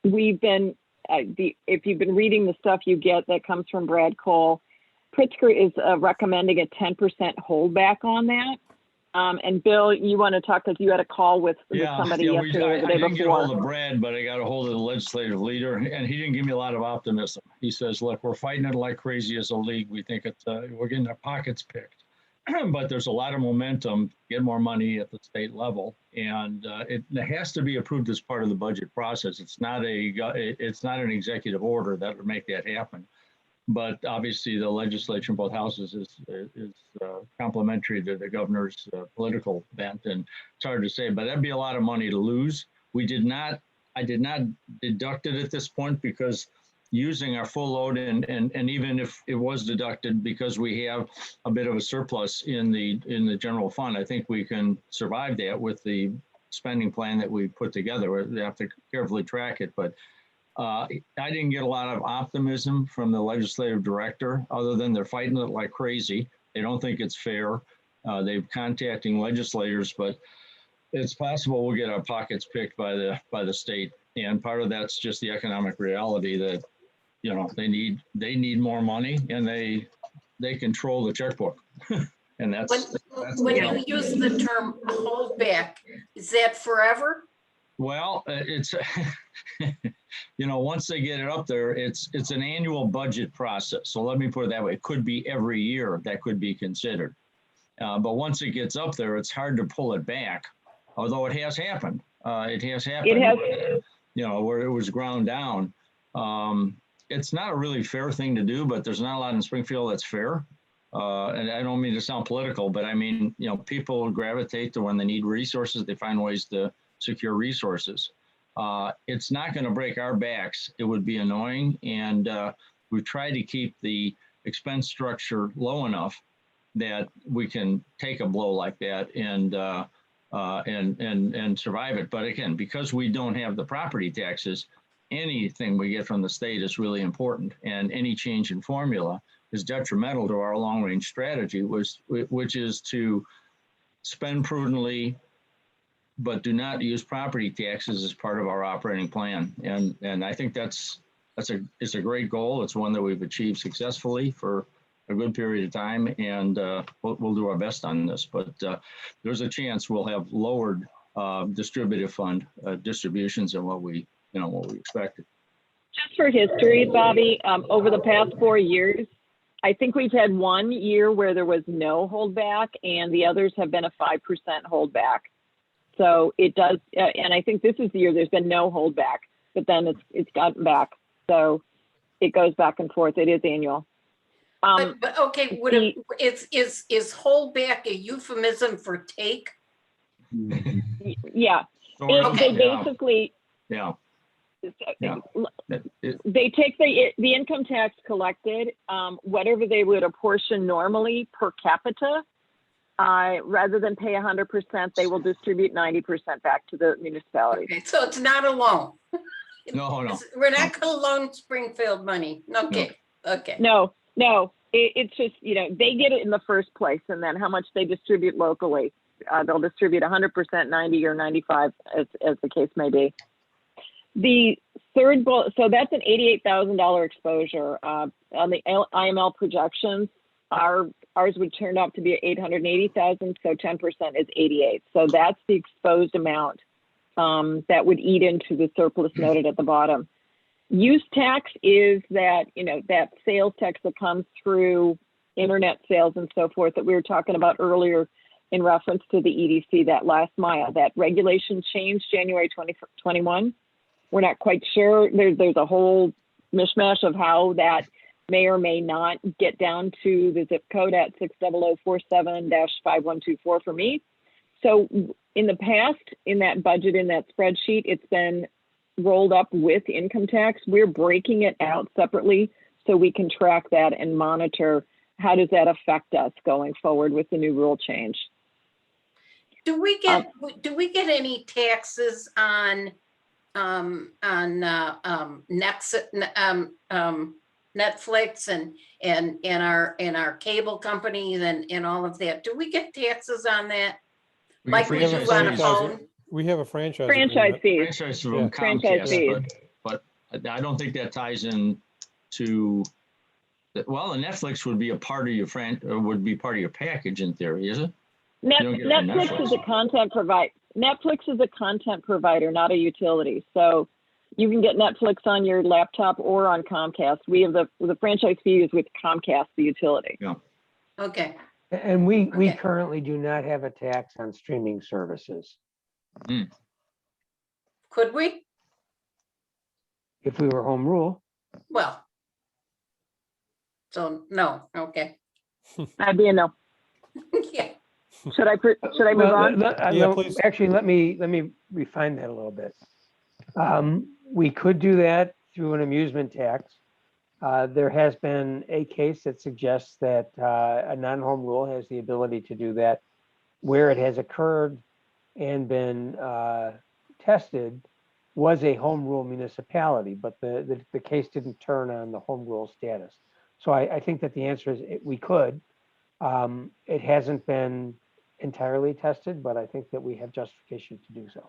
We've been, if you've been reading the stuff you get that comes from Brad Cole, Pritzker is recommending a 10% holdback on that. And Bill, you want to talk, because you had a call with somebody yesterday or the day I didn't get a before. hold of Brad, but I got a hold of the legislative leader, and he didn't give me a lot of optimism. He says, look, we're fighting it like crazy as a league. We think we're getting our pockets picked. But there's a lot of momentum, get more money at the state level, and it has to be approved as part of the budget process. It's not an executive order that would make that happen. But obviously, the legislature in both houses is complementary to the governor's political bent, and it's hard to say. But that'd be a lot of money to lose. I did not deduct it at this point, because using our full load, and even if it was deducted, because we have a bit of a surplus in the general fund, I think we can survive that with the spending plan that we put together. We have to carefully track it, but I didn't get a lot of optimism from the legislative director, other than they're fighting it like crazy. They don't think it's fair. They're contacting legislators, but it's possible we'll get our pockets picked by the state. And part of that's just the economic reality that, they need more money, and they control the checkbook. And that's when you use the term holdback, is that forever? Well, it's, once they get it up there, it's an annual budget process. So let me put it that way. It could be every year that could be considered. But once it gets up there, it's hard to pull it back, although it has happened. It has happened. It has. Where it was ground down. It's not a really fair thing to do, but there's not a lot in Springfield that's fair. And I don't mean to sound political, but I mean, people gravitate to when they need resources, they find ways to secure resources. It's not going to break our backs. It would be annoying. And we've tried to keep the expense structure low enough that we can take a blow like that and survive it. But again, because we don't have the property taxes, anything we get from the state is really important. And any change in formula is detrimental to our long-range strategy, which is to spend prudently, but do not use property taxes as part of our operating plan. And I think it's a great goal. It's one that we've achieved successfully for a good period of time, and we'll do our best on this. But there's a chance we'll have lowered distributive fund distributions than what we expected. Just for history, Bobby, over the past 4 years, I think we've had 1 year where there was no holdback, and the others have been a 5% holdback. So it does, and I think this is the year there's been no holdback. but then it's gotten back. So it goes back and forth. It is annual. But okay, would it, is hold back a euphemism for take? Yeah. They basically, Yeah. they take the income tax collected, whatever they would apportion normally per capita, rather than pay 100%, they will distribute 90% back to the municipality. Okay, so it's not a loan. No. We're not gonna loan Springfield money. Okay, okay. No, it's just, they get it in the first place, and then how much they distribute locally. They'll distribute 100%, 90 or 95, as the case may be. The third bullet, so that's an $88,000 exposure. On the IML projections, ours would turn out to be 880,000, so 10% is 88. So that's the exposed amount that would eat into the surplus noted at the bottom. Use tax is that, that sales tax that comes through internet sales and so forth that we were talking about earlier in reference to the EDC, that last mile. That regulation changed January 2021. We're not quite sure. There's a whole mishmash of how that may or may not get down to the zip code at 60047-5124 for me. So in the past, in that budget, in that spreadsheet, it's been rolled up with income tax. We're breaking it out separately so we can track that and monitor how does that affect us going forward with the new rule change. Do we get any taxes on Netflix and our cable companies and all of that? Do we get taxes on that? Like we do on a phone? We have a franchise fees. Franchise from Comcast, but I don't think that ties in to. Well, and Netflix would be a part of your would be part of your package in theory, is it? Netflix is a content provider. Netflix is a content provider, not a utility. So you can get Netflix on your laptop or on Comcast. We have the franchise fee is with Comcast, the utility. Yeah. Okay. And we currently do not have a tax on streaming services. Could we? If we were home rule. Well. So no. Okay. I'd be a no. Yeah. Should I move on? Please. Actually, let me refine that a little bit. We could do that through an amusement tax. There has been a case that suggests that a non-home rule has the ability to do that where it has occurred and been tested was a home rule municipality, but the case didn't turn on the home rule status. So I think that the answer is we could. It hasn't been entirely tested, but I think that we have justification to do so.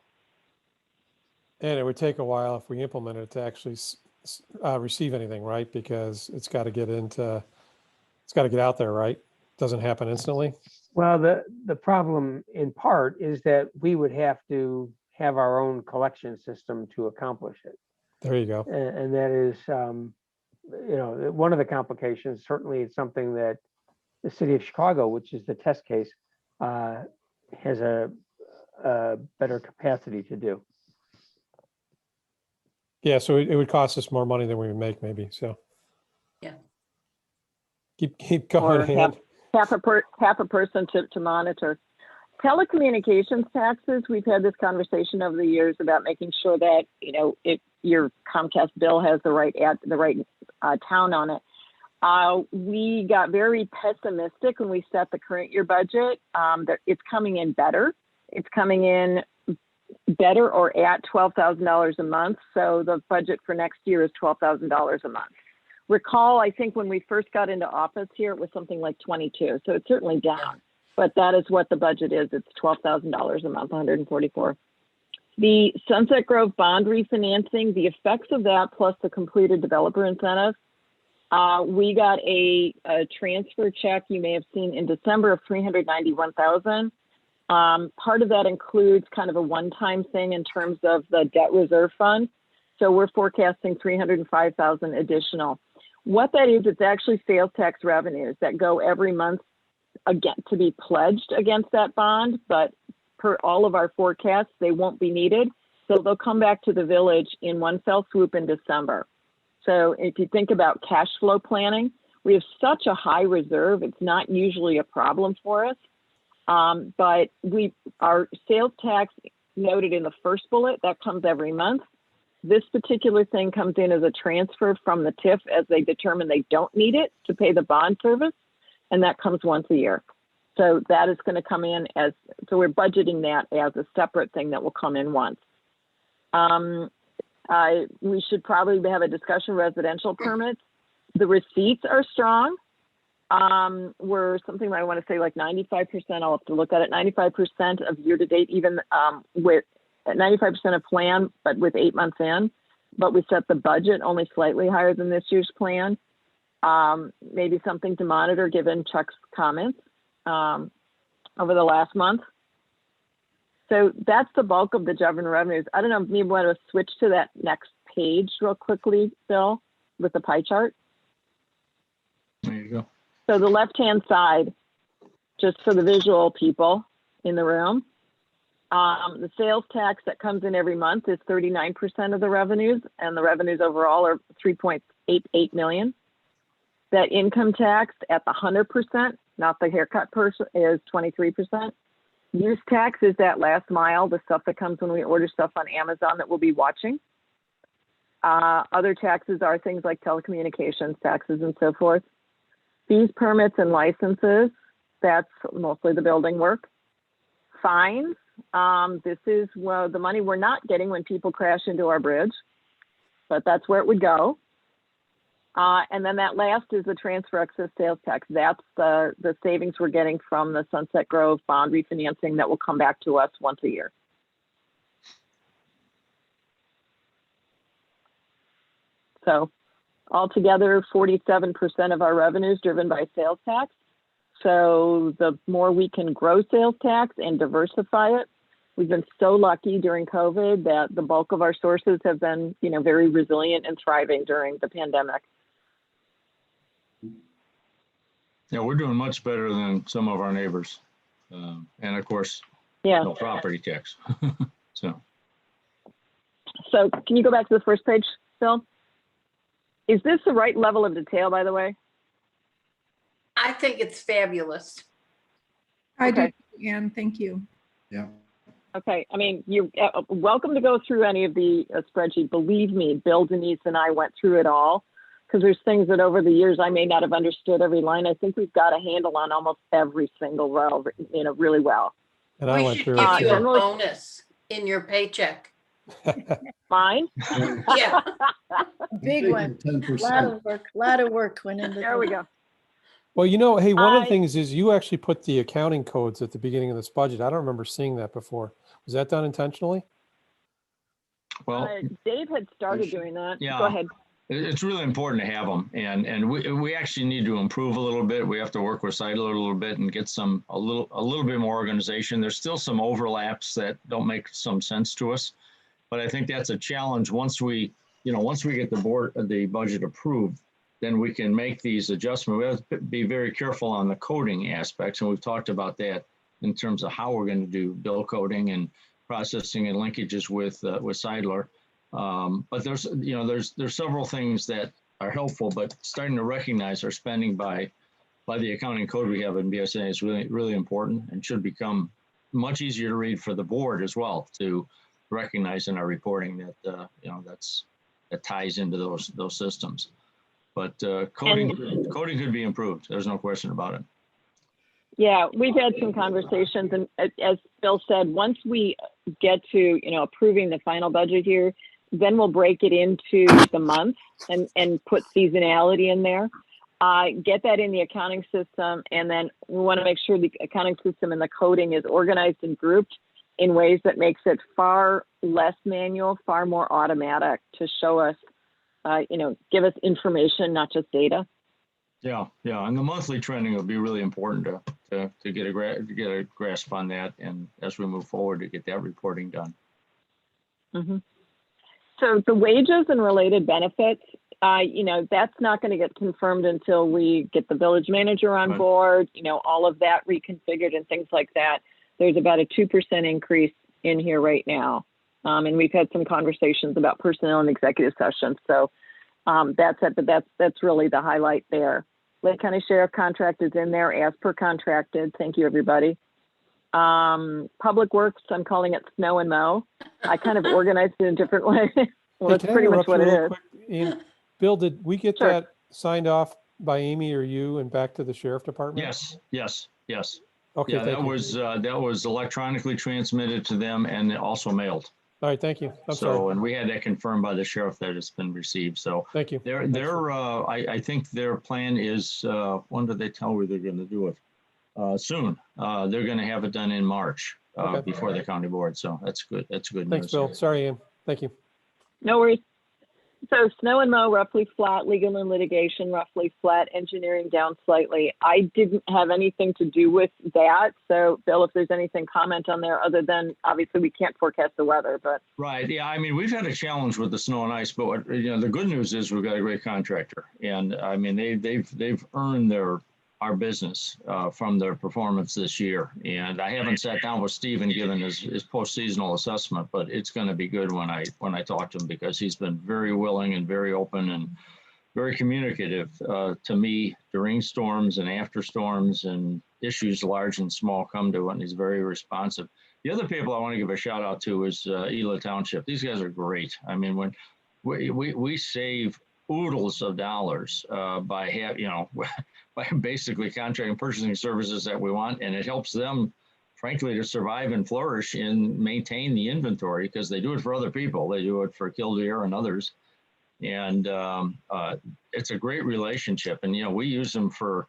And it would take a while if we implement it to actually receive anything, right? Because it's got to get out there, right? Doesn't happen instantly. Well, the problem in part is that we would have to have our own collection system to accomplish it. There you go. And that is, one of the complications. Certainly, it's something that the city of Chicago, which is the test case, has a better capacity to do. Yeah, so it would cost us more money than we would make, maybe. So yeah, keep going. Or half a person to monitor. Telecommunications taxes. We've had this conversation over the years about making sure that your Comcast bill has the right town on it. We got very pessimistic when we set the current year budget. That it's coming in better. It's coming in better or at $12,000 a month. So the budget for next year is $12,000 a month. Recall, I think when we first got into office here, it was something like 22. So it's certainly down, but that is what the budget is. It's $12,000 a month, 144. The Sunset Grove bond refinancing, the effects of that plus the completed developer incentive. We got a transfer check you may have seen in December of $391,000. Part of that includes kind of a one-time thing in terms of the debt reserve fund. So we're forecasting $305,000 additional. What that is, it's actually sales tax revenues that go every month again to be pledged against that bond, but per all of our forecasts, they won't be needed. So they'll come back to the village in one fell swoop in December. So if you think about cash flow planning, we have such a high reserve, it's not usually a problem for us. But our sales tax noted in the first bullet, that comes every month. This particular thing comes in as a transfer from the TIF as they determine they don't need it to pay the bond service, and that comes once a year. So that is going to come in so we're budgeting that as a separate thing that will come in once. We should probably have a discussion residential permits. The receipts are strong. We're something I want to say like 95%, I'll have to look at it, 95% of year to date, even with 95% of plan, but with 8 months in. But we set the budget only slightly higher than this year's plan. Maybe something to monitor given Chuck's comments over the last month. So that's the bulk of the government revenues. I don't know, maybe want to switch to that next page real quickly, Bill, with the pie chart. There you go. So the left-hand side, just for the visual people in the room, the sales tax that comes in every month is 39% of the revenues, and the revenues overall are 3.88 million. That income tax at the 100%, not the haircut person, is 23%. Use tax is that last mile, the stuff that comes when we order stuff on Amazon that we'll be watching. Other taxes are things like telecommunications taxes and so forth. Fees, permits, and licenses, that's mostly the building work. Fines, this is the money we're not getting when people crash into our bridge, but that's where it would go. And then that last is the transfer excess sales tax. That's the savings we're getting from the Sunset Grove bond refinancing that will come back to us once a year. So altogether, 47% of our revenues driven by sales tax. So the more we can grow sales tax and diversify it, we've been so lucky during COVID that the bulk of our sources have been, very resilient and thriving during the pandemic. Yeah, we're doing much better than some of our neighbors. And of course, no property tax. So can you go back to the first page, Phil? Is this the right level of detail, by the way? I think it's fabulous. I do, Anne, thank you. Yeah. Okay, I mean, you're welcome to go through any of the spreadsheet. Believe me, Bill, Denise, and I went through it all because there's things that over the years I may not have understood every line. I think we've got a handle on almost every single row, really well. And I went We should through give it you a too. bonus in your paycheck. Mine? Yeah. Big one. 10%. Lot of work went into. There we go. Well, hey, one of the things is you actually put the accounting codes at the beginning of this budget. I don't remember seeing that before. Was that done intentionally? Well, Dave had started doing that. Yeah. Go ahead. It's really important to have them, and we actually need to improve a little bit. We have to work with Seidler a little bit and get a little bit more organization. There's still some overlaps that don't make some sense to us, but I think that's a challenge. Once we get the budget approved, then we can make these adjustments. We have to be very careful on the coding aspects, and we've talked about that in terms of how we're going to do bill coding and processing and linkages with Seidler. But there's several things that are helpful, but starting to recognize our spending by the accounting code we have in BSNA is really, really important and should become much easier to read for the board as well, to recognize in our reporting that that ties into those systems. But coding could be improved. There's no question about it. Yeah, we've had some conversations, and as Bill said, once we get to approving the final budget here, then we'll break it into the months and put seasonality in there. Get that in the accounting system, and then we want to make sure the accounting system and the coding is organized and grouped in ways that makes it far less manual, far more automatic to show us, give us information, not just data. Yeah, and the monthly trending will be really important to get a grasp on that, and as we move forward to get that reporting done. Mm-hmm. So the wages and related benefits, that's not going to get confirmed until we get the village manager on board, all of that reconfigured and things like that. There's about a 2% increase in here right now. And we've had some conversations about personnel and executive sessions. So that's it, but that's really the highlight there. Lake County Sheriff contract is in there as per contracted. Thank you, everybody. Public Works, I'm calling it snow and mow. I kind of organized it in a different way. Well, Hey, that's can I pretty much interrupt you what it real is. quick? Ian, Bill, did we get Sure. that signed off by Amy or you and back to the sheriff department? Yes. Okay, Yeah, thank you. that was electronically transmitted to them and also mailed. All right, thank you. I'm So, sorry. and we had that confirmed by the sheriff that it's been received. So Thank you. I think their plan is, when did they tell me they're going to do it? Soon. They're going to have it done in March Okay. before the county board. So that's good. That's good Thanks, news. Bill. Sorry, Ian. Thank you. No worries. So snow and mow roughly flat, legal and litigation roughly flat, engineering down slightly. I didn't have anything to do with that. So Bill, if there's anything comment on there other than obviously we can't forecast the weather, but. Right. Yeah. I mean, we've had a challenge with the snow and ice, but the good news is we've got a great contractor, and I mean they've earned our business from their performance this year. And I haven't sat down with Stephen given his post-seasonal assessment, but it's going to be good when I talk to him, because he's been very willing and very open and very communicative to me during storms and after storms, and issues large and small come to it, and he's very responsive. The other people I want to give a shout out to is Ela Township. These guys are great. I mean, when we save oodles of dollars by by basically contracting purchasing services that we want, and it helps them, frankly, to survive and flourish and maintain the inventory, because they do it for other people. They do it for Killdeer and others, and it's a great relationship. And we use them for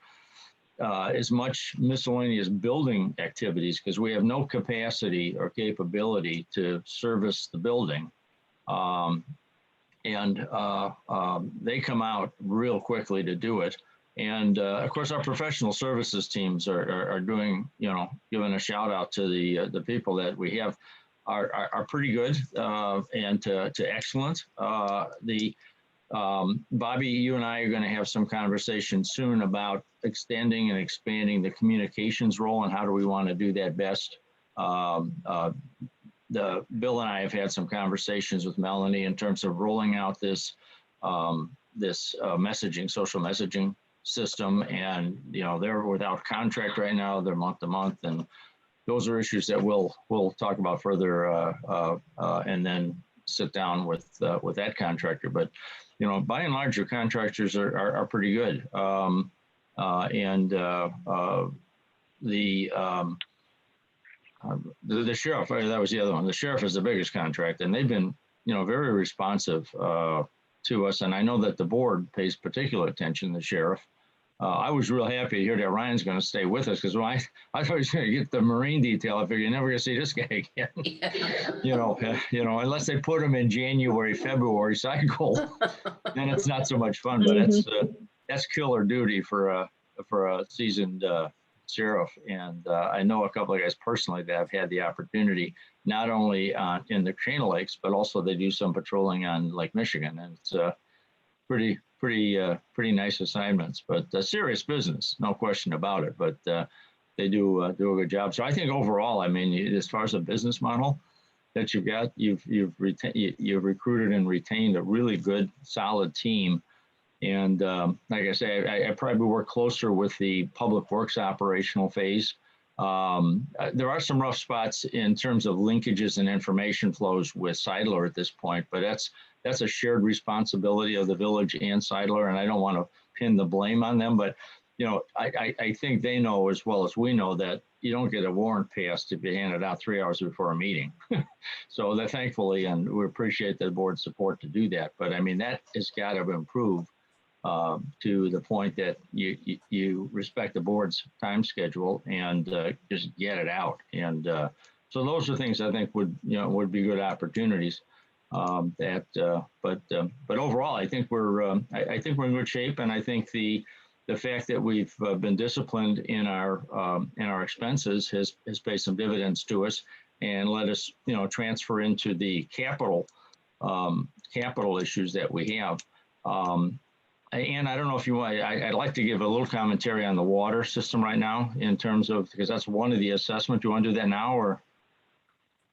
as much miscellaneous building activities, because we have no capacity or capability to service the building. They come out real quickly to do it. And of course, our professional services teams are doing, giving a shout out to the people that we have are pretty good and to excellent. Bobby, you and I are going to have some conversation soon about extending and expanding the communications role and how do we want to do that best. Bill and I have had some conversations with Melanie in terms of rolling out this messaging, social messaging system, and they're without contract right now. They're month to month, and those are issues that we'll talk about further and then sit down with that contractor. But by and large, your contractors are pretty good. The sheriff, that was the other one. The sheriff is the biggest contract, and they've been, very responsive to us. And I know that the board pays particular attention to the sheriff. I was real happy to hear that Ryan's going to stay with us, because when I thought he was going to get the Marine detail, I figured you're never going to see this guy again. Unless they put him in January, February cycle, then it's not so much fun. But that's killer duty for a seasoned sheriff. And I know a couple of guys personally that have had the opportunity, not only in the Channel Lakes, but also they do some patrolling on Lake Michigan, and it's pretty nice assignments. But serious business, no question about it. But they do a good job. So I think overall, I mean, as far as a business model that you've got, you've recruited and retained a really good, solid team. And like I say, I probably work closer with the public works operational phase. There are some rough spots in terms of linkages and information flows with Seidler at this point, but that's a shared responsibility of the village and Seidler, and I don't want to pin the blame on them, but I think they know as well as we know that you don't get a warrant passed to be handed out 3 hours before a meeting. So they're thankfully, and we appreciate the board's support to do that. But I mean, that has got to improve to the point that you respect the board's time schedule and just get it out. And so those are things I think would be good opportunities. But overall, I think we're in good shape, and I think the fact that we've been disciplined in our expenses has paid some dividends to us and let us transfer into the capital issues that we have. And I don't know if you want, I'd like to give a little commentary on the water system right now in terms of, because that's one of the assessments. Do you want to do that now or?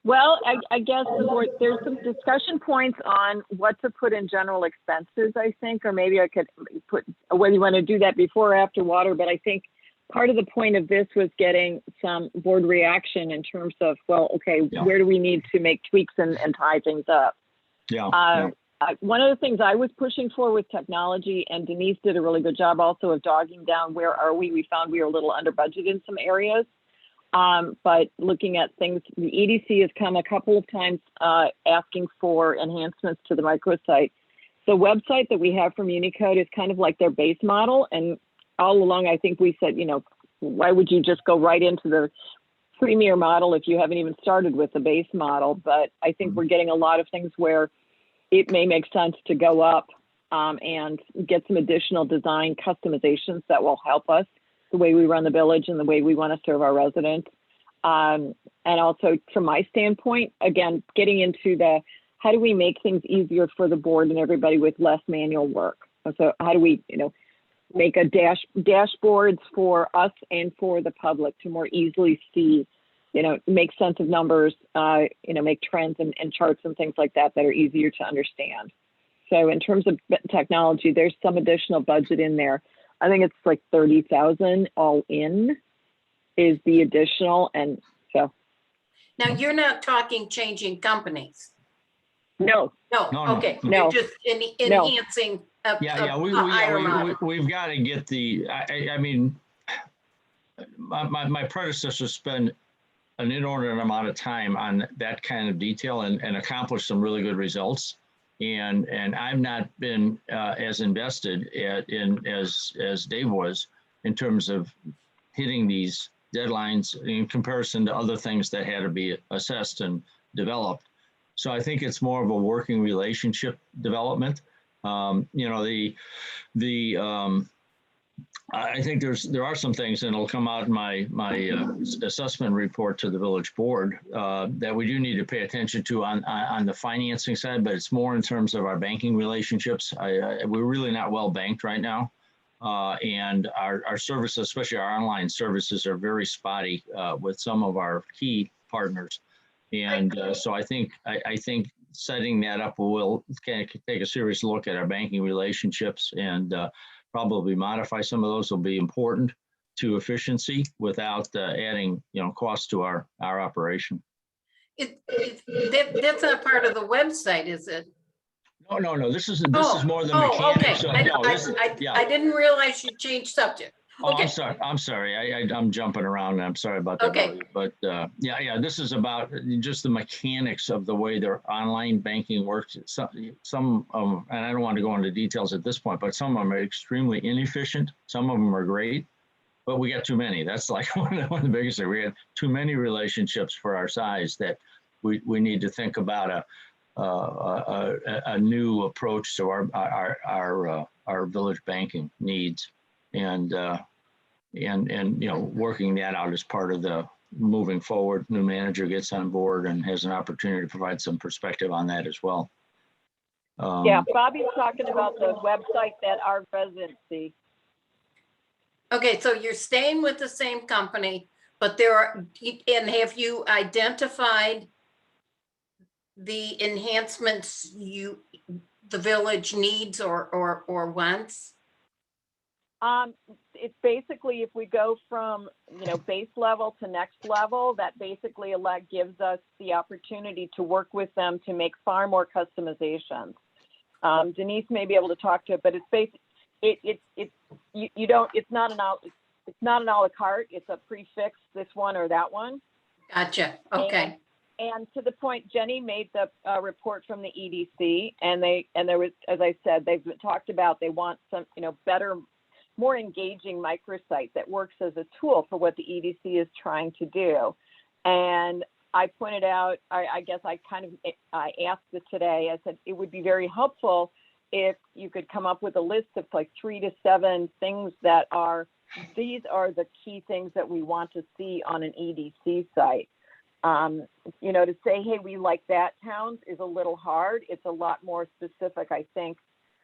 Well, I guess the board, there's some discussion points on what to put in general expenses, I think, or maybe I could put, whether you want to do that before or after water, but I think part of the point of this was getting some board reaction in terms of, well, okay, where do we need to make tweaks and tie things up? One of the things I was pushing for with technology, and Denise did a really good job also of dogging down where are we. We found we were a little under budget in some areas. But looking at things, the EDC has come a couple of times asking for enhancements to the microsite. The website that we have from Unicode is kind of like their base model. And all along, I think we said, you know, why would you just go right into the premier model if you haven't even started with the base model? But I think we're getting a lot of things where it may make sense to go up and get some additional design customizations that will help us the way we run the village and the way we want to serve our residents. And also from my standpoint, again, getting into the, how do we make things easier for the board and everybody with less manual work? So how do we, you know, make a dashboards for us and for the public to more easily see, you know, make sense of numbers, you know, make trends and charts and things like that that are easier to understand. So in terms of technology, there's some additional budget in there. I think it's like 30,000 all in is the additional. And so. Now you're not talking changing companies. No. No, okay. No. You're just enhancing a higher model. We've got to get the, I mean, my predecessor spent an inordinate amount of time on that kind of detail and accomplished some really good results. And I've not been as invested in as Dave was in terms of hitting these deadlines in comparison to other things that had to be assessed and developed. So I think it's more of a working relationship development. You know, I think there are some things, and it'll come out in my assessment report to the village board that we do need to pay attention to on the financing side, but it's more in terms of our banking relationships. We're really not well banked right now, and our services, especially our online services, are very spotty with some of our key partners. And so I think setting that up will kind of take a serious look at our banking relationships and probably modify some of those. Will be important to efficiency without adding, you know, cost to our operation. That's not part of the website, is it? No. This is more the mechanics. Okay. I didn't realize you changed subject. Oh, Okay. I'm sorry. I'm jumping around. I'm sorry about that. Okay. But yeah, this is about just the mechanics of the way their online banking works. Some and I don't want to go into details at this point, but some of them are extremely inefficient. Some of them are great, but we got too many. That's like one of the biggest things. We had too many relationships for our size that we need to think about a new approach to our village banking needs. And you know, working that out as part of the moving forward. New manager gets on board and has an opportunity to provide some perspective on that as well. Yeah, Bobby's talking about the website that our residents see. Okay, so you're staying with the same company, but there are, and have you identified the enhancements the village needs or wants? It's basically, if we go from, you know, base level to next level, that basically gives us the opportunity to work with them to make far more customizations. Denise may be able to talk to it, but it's it's not an a la carte. It's a prefix, this one or that one. Gotcha. Okay. And to the point, Jenny made the report from the EDC, and there was, as I said, they've talked about they want some, you know, better, more engaging microsite that works as a tool for what the EDC is trying to do. And I pointed out, I guess I asked it today. I said it would be very helpful if you could come up with a list of like 3 to 7 things that these are the key things that we want to see on an EDC site. You know, to say, hey, we like that towns is a little hard. It's a lot more specific, I think,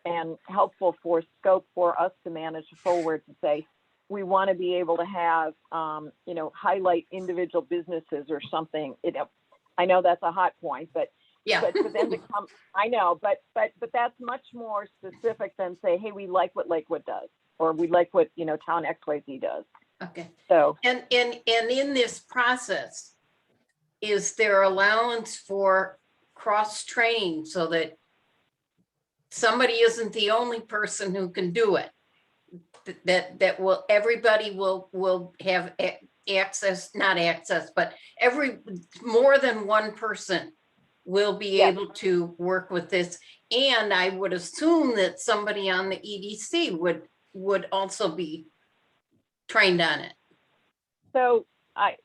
and helpful for scope for us to manage forward to say, we want to be able to have, you know, highlight individual businesses or something. I know that's a hot point, but Yeah. but for them to come, I know, but that's much more specific than say, hey, we like what Lakewood does, or we like what, town XYZ does. Okay. So, And in this process, is there allowance for cross-training so that somebody isn't the only person who can do it? That will, everybody will have access, not access, but more than one person will be able to work with this. And I would assume that somebody on the EDC would also be trained on it. so I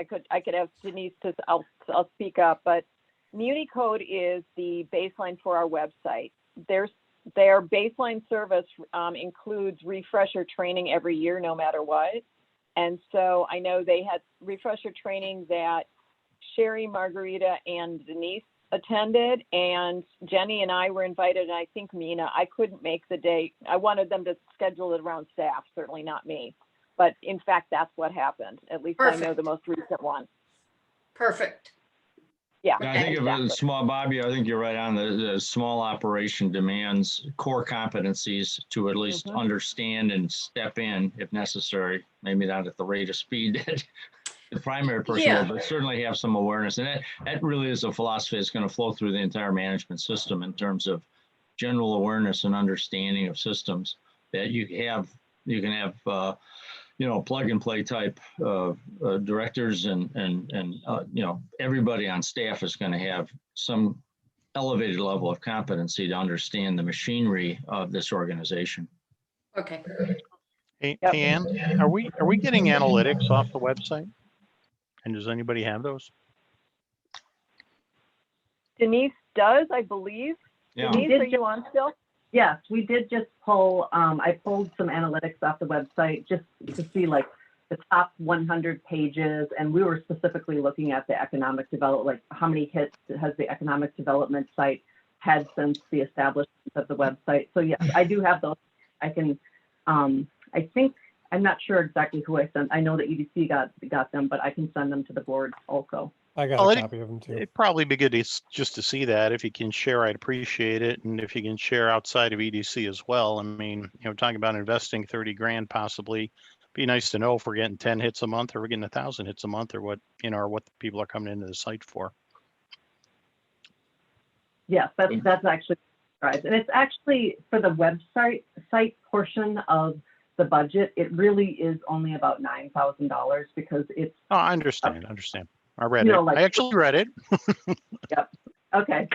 could have Denise to, I'll speak up, but MuniCode is the baseline for our website. Their baseline service includes refresher training every year, no matter what. And so I know they had refresher training that Sherry, Margarita, and Denise attended, and Jenny and I were invited, and I think Mina. I couldn't make the date. I wanted them to schedule it around staff, certainly not me. But in fact, that's what happened. At least I know the most recent one. Perfect. Yeah. I think of it as small, Bobby, I think you're right on. The small operation demands core competencies to at least understand and step in if necessary. Maybe not at the rate of speed that the primary person will, but certainly have some awareness. And that really is a philosophy that's going to flow through the entire management system in terms of general awareness and understanding of systems that you can have plug and play type directors and everybody on staff is going to have some elevated level of competency to understand the machinery of this organization. Okay. Hey, Ann, are we getting analytics off the website? And does anybody have those? Denise does, I believe. Yeah. Denise, are you on still? Yes, we did just pull, I pulled some analytics off the website just to see like the top 100 pages. And we were specifically looking at the economic development, like how many hits has the economic development site had since the establishment of the website. So yes, I do have those. I can, I think, I'm not sure exactly who I sent. I know the EDC got them, but I can send them to the board also. I got a copy of them too. It'd probably be good just to see that. If you can share, I'd appreciate it. And if you can share outside of EDC as well. I mean, talking about investing 30 grand possibly, be nice to know if we're getting 10 hits a month or we're getting 1,000 hits a month or what, or what the people are coming into the site for. Yes, that's actually right. And it's actually for the site portion of the budget, it really is only about $9,000 because it's. Oh, I understand. I read it. I actually read it. Yep. Okay.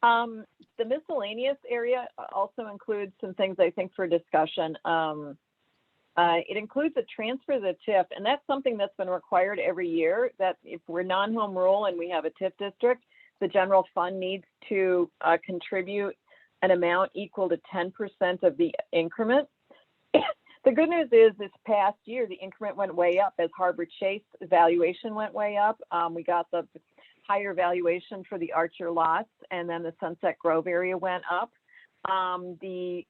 The miscellaneous area also includes some things I think for discussion. It includes a transfer of the TIF, and that's something that's been required every year, that if we're non-home rule and we have a TIF district, the general fund needs to contribute an amount equal to 10% of the increment. The good news is this past year, the increment went way up as Harbor Chase valuation went way up. We got the higher valuation for the Archer lots, and then the Sunset Grove area went up. The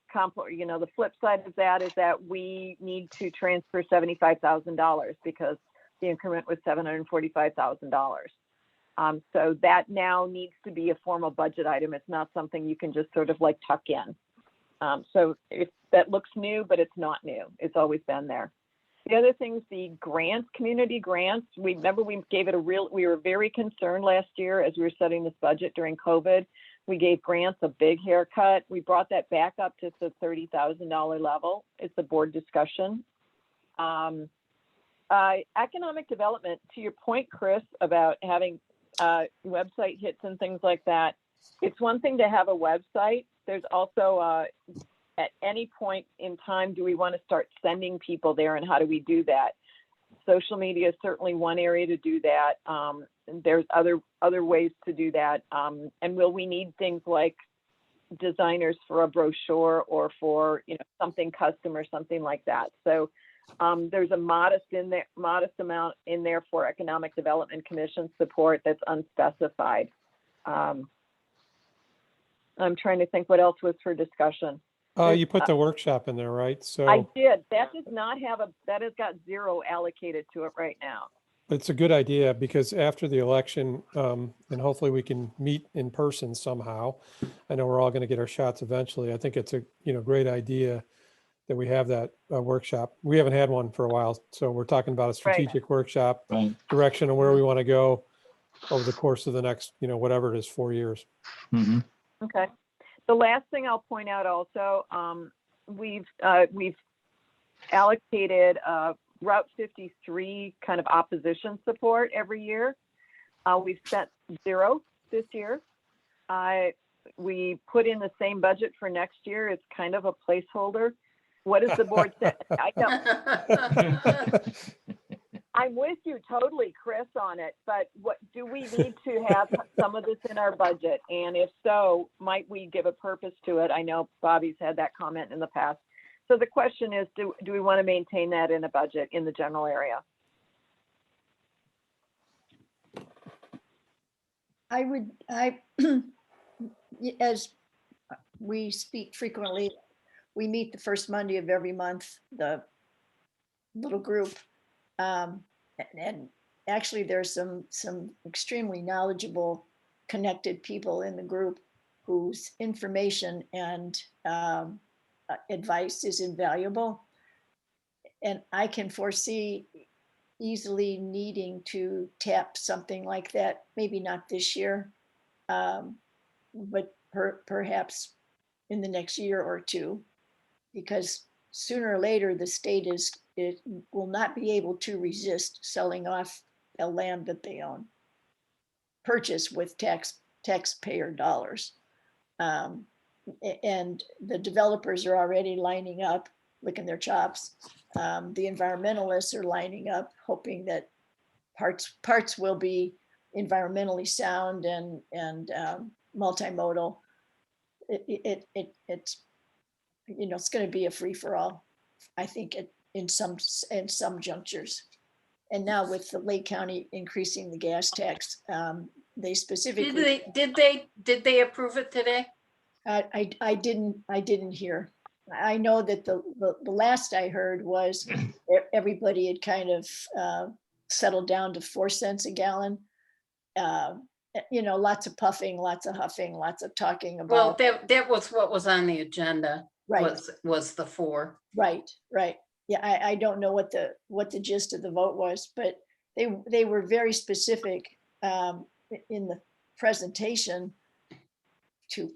flip side of that is that we need to transfer $75,000 because the increment was $745,000. So that now needs to be a formal budget item. It's not something you can just sort of like tuck in. So that looks new, but it's not new. It's always been there. The other things, the grants, community grants, we gave it we were very concerned last year as we were setting this budget during COVID. We gave grants a big haircut. We brought that back up to the $30,000 level. It's a board discussion. Economic development, to your point, Chris, about having website hits and things like that. It's one thing to have a website. There's also at any point in time, do we want to start sending people there, and how do we do that? Social media is certainly one area to do that. There's other ways to do that. And will we need things like designers for a brochure or for something custom or something like that? So there's a modest amount in there for Economic Development Commission support that's unspecified. I'm trying to think what else was for discussion. You put the workshop in there, right? I So did. That does not have that has got 0 allocated to it right now. it's a good idea because after the election, and hopefully we can meet in person somehow. I know we're all going to get our shots eventually. I think it's a, great idea that we have that workshop. We haven't had one for a while. So we're talking about a strategic workshop, Right. direction of where we want to go over the course of the next, whatever it is, 4 years. Mhm. Okay. The last thing I'll point out also, we've allocated Route 53 kind of opposition support every year. We've spent 0 this year. We put in the same budget for next year. It's kind of a placeholder. What does the board say? I know. I'm with you totally, Chris, on it, but what do we need to have some of this in our budget? And if so, might we give a purpose to it? I know Bobby's had that comment in the past. So the question is, do we want to maintain that in a budget in the general area? As we speak frequently, we meet the first Monday of every month, the little group. And actually there's some extremely knowledgeable, connected people in the group whose information and advice is invaluable. And I can foresee easily needing to tap something like that, maybe not this year, but perhaps in the next year or two, because sooner or later the state it will not be able to resist selling off a land that they own, purchase with taxpayer dollars. And the developers are already lining up, licking their chops. The environmentalists are lining up, hoping that parts will be environmentally sound and multimodal. It's it's going to be a free for all, I think, in some junctures. And now with the Lake County increasing the gas tax, they specifically Did they approve it today? I didn't hear. I know that the last I heard was everybody had kind of settled down to 4 cents a gallon. Lots of puffing, lots of huffing, lots of talking about. Well, that was what was on the agenda. Right. Was the 4. Right. Yeah, I don't know what the gist of the vote was, but they were very specific in the presentation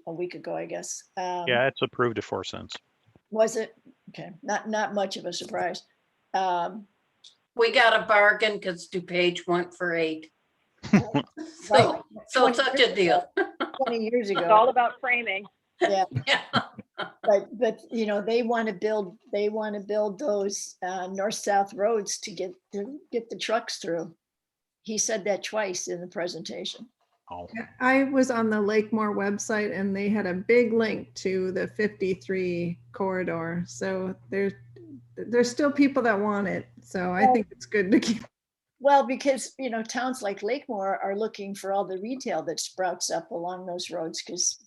a week ago, I guess. Yeah, it's approved at 4 cents. Was it? Okay, not much of a surprise. We got a bargain because DuPage went for 8. Right. So it's such a deal. 20 years ago. It's all about framing. Yeah. But they want to build those north-south roads to get the trucks through. He said that twice in the presentation. Oh. I was on the Lakemore website and they had a big link to the 53 corridor. So there's still people that want it. So I think it's good to keep. Well, because, towns like Lakemore are looking for all the retail that sprouts up along those roads, because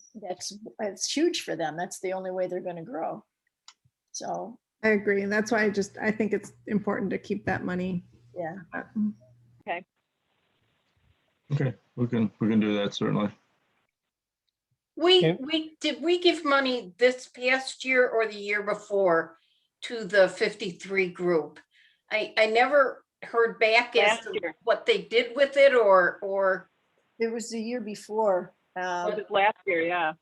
it's huge for them. That's the only way they're going to grow. So I agree. And that's why I think it's important to keep that money. Yeah. Okay. Okay, we can do that, certainly. Did we give money this past year or the year before to the 53 group? I never heard back as to what they did with it or it was the year before. It was last year, yeah.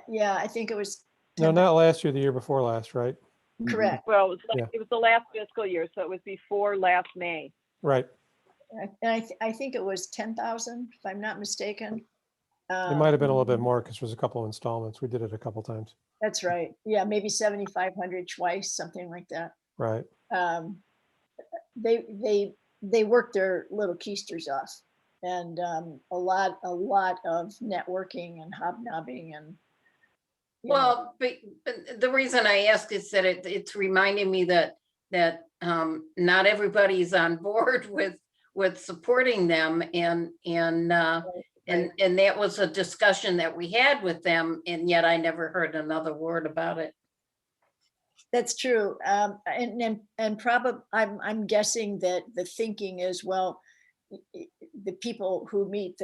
Yeah, I think it was. No, not last year, the year before last, right? Correct. Well, it was the last fiscal year, so it was before last May. Right. And I think it was 10,000, if I'm not mistaken. It might have been a little bit more because there was a couple of installments. We did it a couple times. That's right. Yeah, maybe 7,500 twice, something like that. Right. They worked their little keisters off, and a lot of networking and hobnobbing and. Well, but the reason I ask is that it's reminding me that not everybody's on board with supporting them, and that was a discussion that we had with them, and yet I never heard another word about it. That's true. And probably, I'm guessing that the thinking is, well, the people who meet,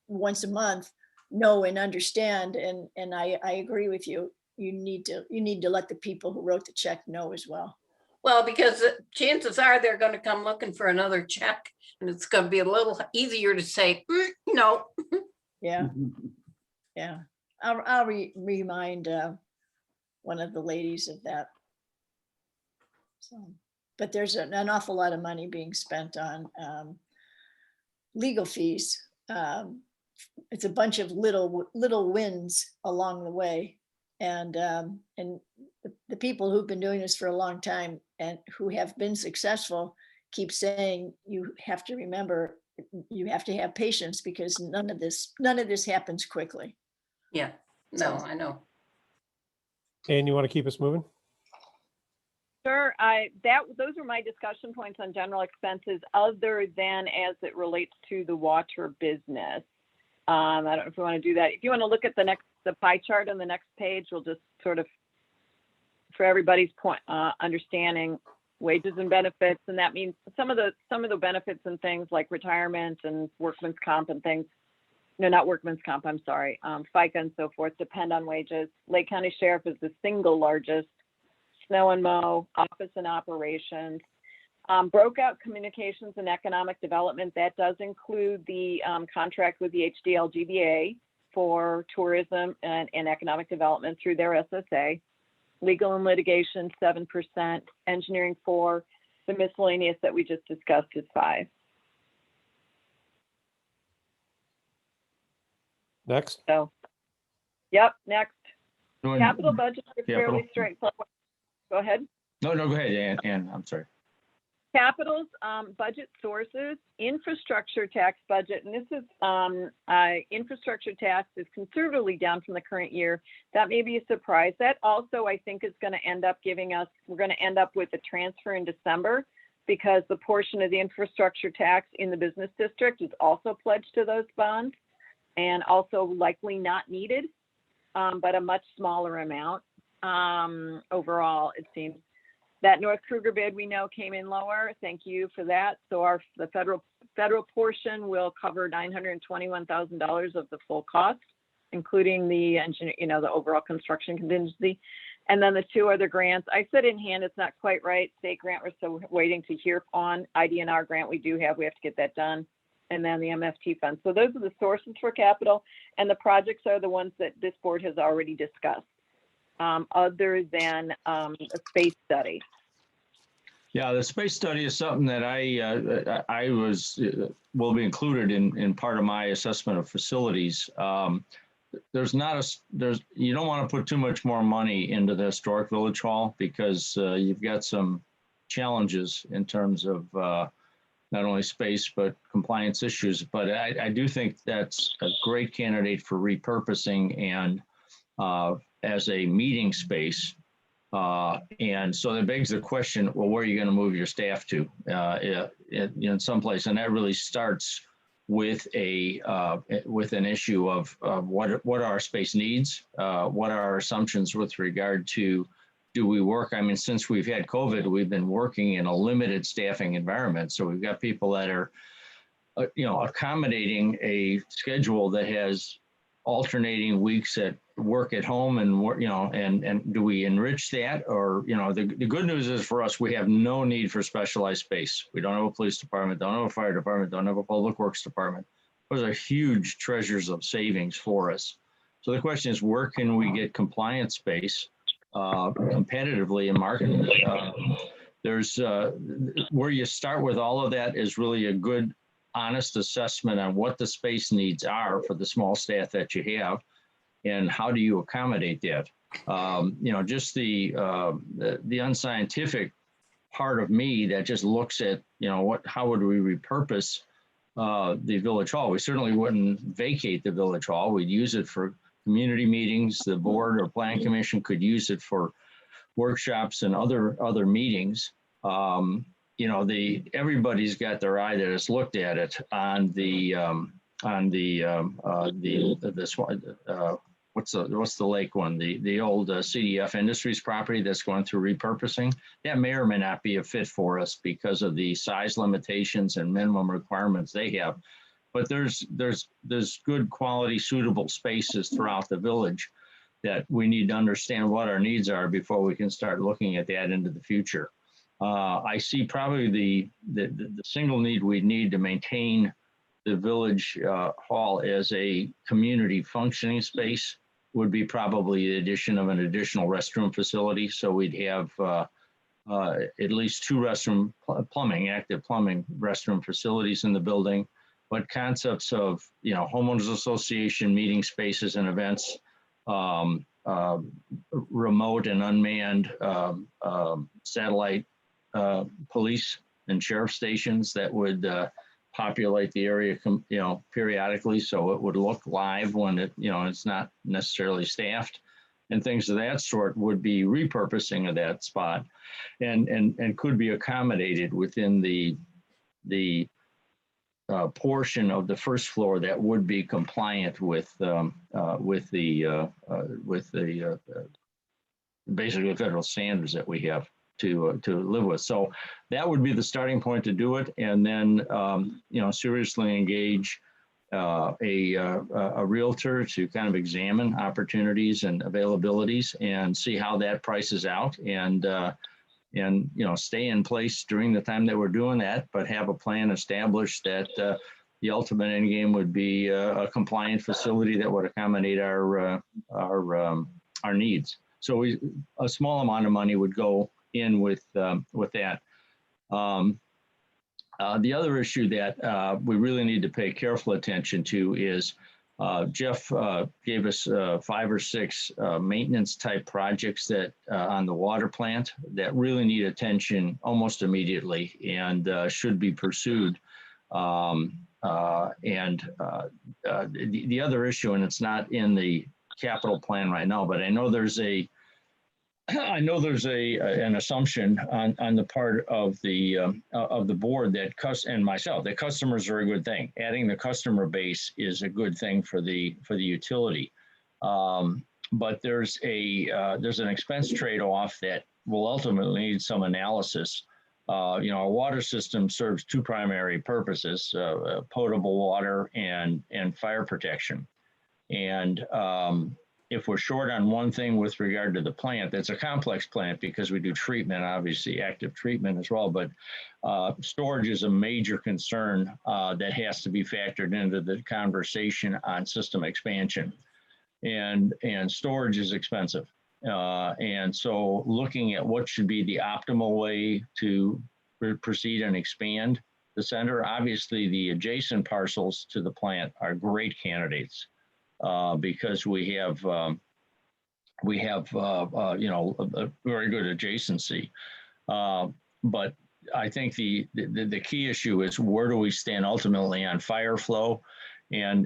once a month know and understand. And I agree with you. You need to let the people who wrote the check know as well. Well, because chances are they're going to come looking for another check, and it's going to be a little easier to say, no. Yeah. Yeah. I'll remind one of the ladies of that. So, but there's an awful lot of money being spent on legal fees. It's a bunch of little wins along the way, and the people who've been doing this for a long time and who have been successful keep saying, you have to remember, you have to have patience, because none of this happens quickly. Yeah, no, I know. And you want to keep us moving? Sure. Those are my discussion points on general expenses, other than as it relates to the water business. I don't know if you want to do that. If you want to look at the pie chart on the next page, we'll just sort of, for everybody's point, understanding wages and benefits, and that means some of the benefits and things like retirement and workman's comp and things. No, not workman's comp. I'm sorry. FICA and so forth depend on wages. Lake County Sheriff is the single largest. Snow and mow, office and operations. Broke out communications and economic development. That does include the contract with the HDL-GBA for tourism and economic development through their SSA. Legal and litigation, 7%. Engineering, 4%. The miscellaneous that we just discussed is 5%. Next. So, yep, next. Doing- Capital budgets are Capital. fairly straightforward. Go ahead. No, go ahead, Ann, I'm sorry. Capitals, budget sources, infrastructure tax budget, and this is infrastructure tax is considerably down from the current year. That may be a surprise. That also, I think, is going to end up we're going to end up with a transfer in December, because the portion of the infrastructure tax in the business district is also pledged to those bonds, and also likely not needed, but a much smaller amount overall, it seems. That North Kruger bid we know came in lower. Thank you for that. So the federal portion will cover $921,000 of the full cost, including the engineer, the overall construction contingency. And then the two other grants, I said in hand, it's not quite right. State grant, we're still waiting to hear on. IDNR grant we do have, we have to get that done. And then the MFT fund. So those are the sources for capital, and the projects are the ones that this board has already discussed, other than a space study. Yeah, the space study is something that I will be included in part of my assessment of facilities. You don't want to put too much more money into the historic village hall, because you've got some challenges in terms of not only space, but compliance issues. But I do think that's a great candidate for repurposing and as a meeting space. And so that begs the question, well, where are you going to move your staff to in some place? And that really starts with an issue of what are our space needs? What are our assumptions with regard to, do we work? I mean, since we've had COVID, we've been working in a limited staffing environment. So we've got people that are, accommodating a schedule that has alternating weeks at work at home and work, and do we enrich that? Or, the good news is for us, we have no need for specialized space. We don't have a police department, don't have a fire department, don't have a public works department. Those are huge treasures of savings for us. So the question is, where can we get compliance space competitively and marketing? There's where you start with all of that is really a good, honest assessment on what the space needs are for the small staff that you have, and how do you accommodate that. Just the unscientific part of me that just looks at, how would we repurpose the village hall? We certainly wouldn't vacate the village hall. We'd use it for community meetings. The board or planning commission could use it for workshops and other meetings. Everybody's got their eye that has looked at it on the what's the lake one? The old CDF Industries property that's going through repurposing. That may or may not be a fit for us because of the size limitations and minimum requirements they have. But there's good quality suitable spaces throughout the village that we need to understand what our needs are before we can start looking at that into the future. I see probably the single need we need to maintain the village hall as a community functioning space would be probably the addition of an additional restroom facility. So we'd have at least 2 active plumbing restroom facilities in the building. But concepts of, homeowners association meeting spaces and events, remote and unmanned satellite police and sheriff stations that would populate the area, periodically, so it would look live when it's not necessarily staffed, and things of that sort would be repurposing of that spot, and could be accommodated within the portion of the first floor that would be compliant with basically federal standards that we have to live with. So that would be the starting point to do it, and then seriously engage a realtor to kind of examine opportunities and availabilities and see how that prices out, and stay in place during the time that we're doing that, but have a plan established that the ultimate end game would be a compliant facility that would accommodate our needs. So a small amount of money would go in with that. The other issue that we really need to pay careful attention to is Jeff gave us 5 or 6 maintenance type projects that on the water plant that really need attention almost immediately and should be pursued. The other issue, and it's not in the capital plan right now, but I know there's an assumption on the part of the board and myself that customers are a good thing. Adding the customer base is a good thing for the utility, but there's an expense trade-off that will ultimately need some analysis. Our water system serves 2 primary purposes: potable water and fire protection. And if we're short on one thing with regard to the plant, that's a complex plant because we do treatment, obviously active treatment as well, but storage is a major concern that has to be factored into the conversation on system expansion. And storage is expensive. And so looking at what should be the optimal way to proceed and expand the center, obviously the adjacent parcels to the plant are great candidates. Because we have a very good adjacency, but I think the key issue is where do we stand ultimately on fire flow, and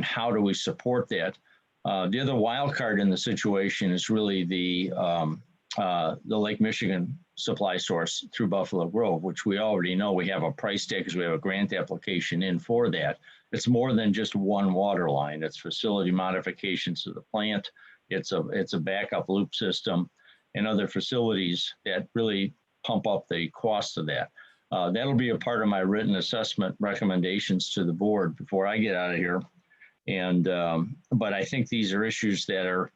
how do we support that? The other wild card in the situation is really the Lake Michigan supply source through Buffalo Grove, which we already know we have a price tag because we have a grant application in for that. It's more than just one water line. It's facility modifications to the plant. It's a backup loop system and other facilities that really pump up the cost of that. That'll be a part of my written assessment recommendations to the board before I get out of here. But I think these are issues that are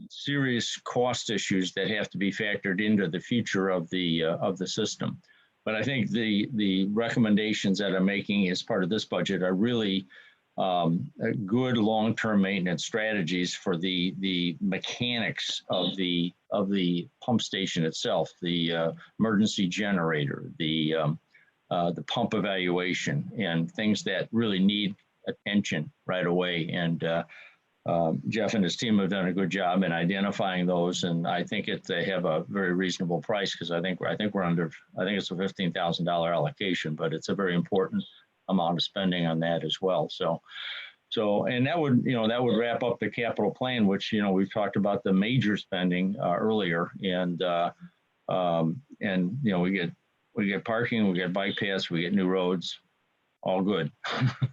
serious cost issues that have to be factored into the future of the system. But I think the recommendations that I'm making as part of this budget are really good long-term maintenance strategies for the mechanics of the pump station itself, the emergency generator, the pump evaluation, and things that really need attention right away. And Jeff and his team have done a good job in identifying those, and I think they have a very reasonable price because I think we're under. I think it's a $15,000 allocation, but it's a very important amount of spending on that as well. So and that would wrap up the capital plan, which we've talked about the major spending earlier, and we get parking, we get bike paths, we get new roads. All good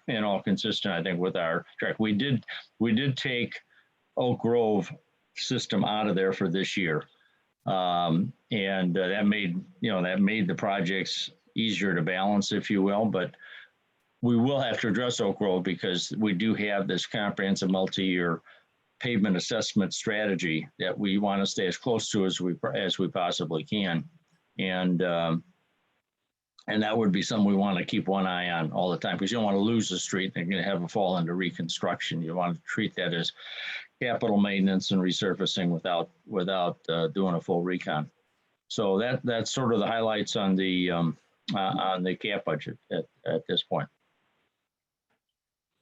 and all consistent, I think, with our track. We did take Oak Grove system out of there for this year. And that made the projects easier to balance, if you will, but we will have to address Oak Grove because we do have this comprehensive multi-year pavement assessment strategy that we want to stay as close to as we possibly can. And that would be something we want to keep one eye on all the time, because you don't want to lose the street and you're going to have it fall into reconstruction. You want to treat that as capital maintenance and resurfacing without doing a full recon. So that's sort of the highlights on the CAP budget at this point.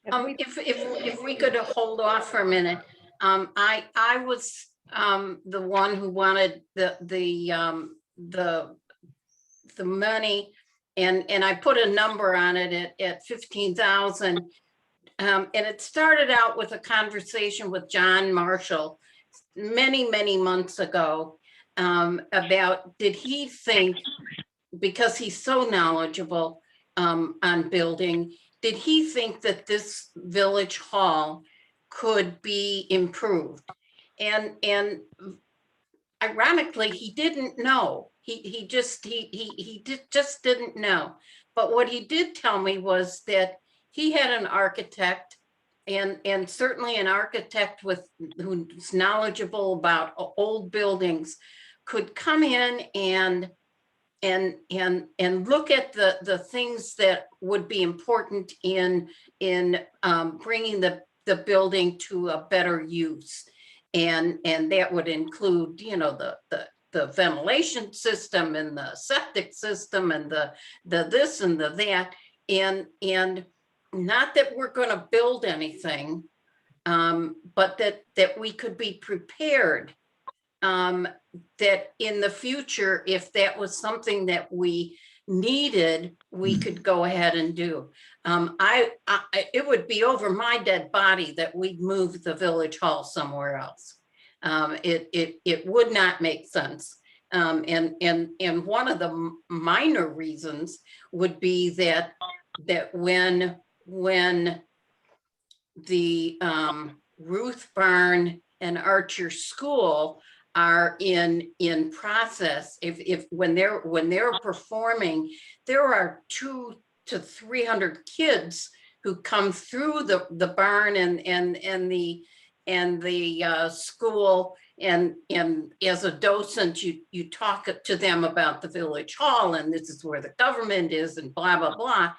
If we could hold off for a minute, I was the one who wanted the money, and I put a number on it at 15,000. And it started out with a conversation with John Marshall many months ago about, did he think, because he's so knowledgeable on building, did he think that this village hall could be improved? And ironically, he didn't know. He just didn't know. But what he did tell me was that he had an architect, and certainly an architect who's knowledgeable about old buildings could come in and look at the things that would be important in bringing the building to a better use, and that would include, you know, the ventilation system and the septic system and the this and the that, and not that we're going to build anything, but that we could be prepared, that in the future, if that was something that we needed, we could go ahead and do. It would be over my dead body that we'd move the village hall somewhere else. It would not make sense. And one of the minor reasons would be that when the Ruth Barn and Archer School are in process, when they're performing, there are 200 to 300 kids who come through the barn and the school, and as a docent, you talk to them about the village hall, and this is where the government is, and blah blah blah.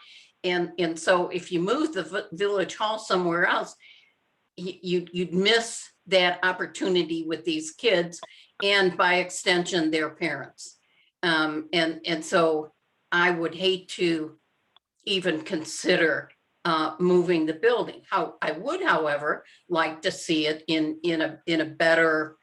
And so if you move the village hall somewhere else, you'd miss that opportunity with these kids, and by extension, their parents. And so I would hate to even consider moving the building. I would, however, like to see it in a better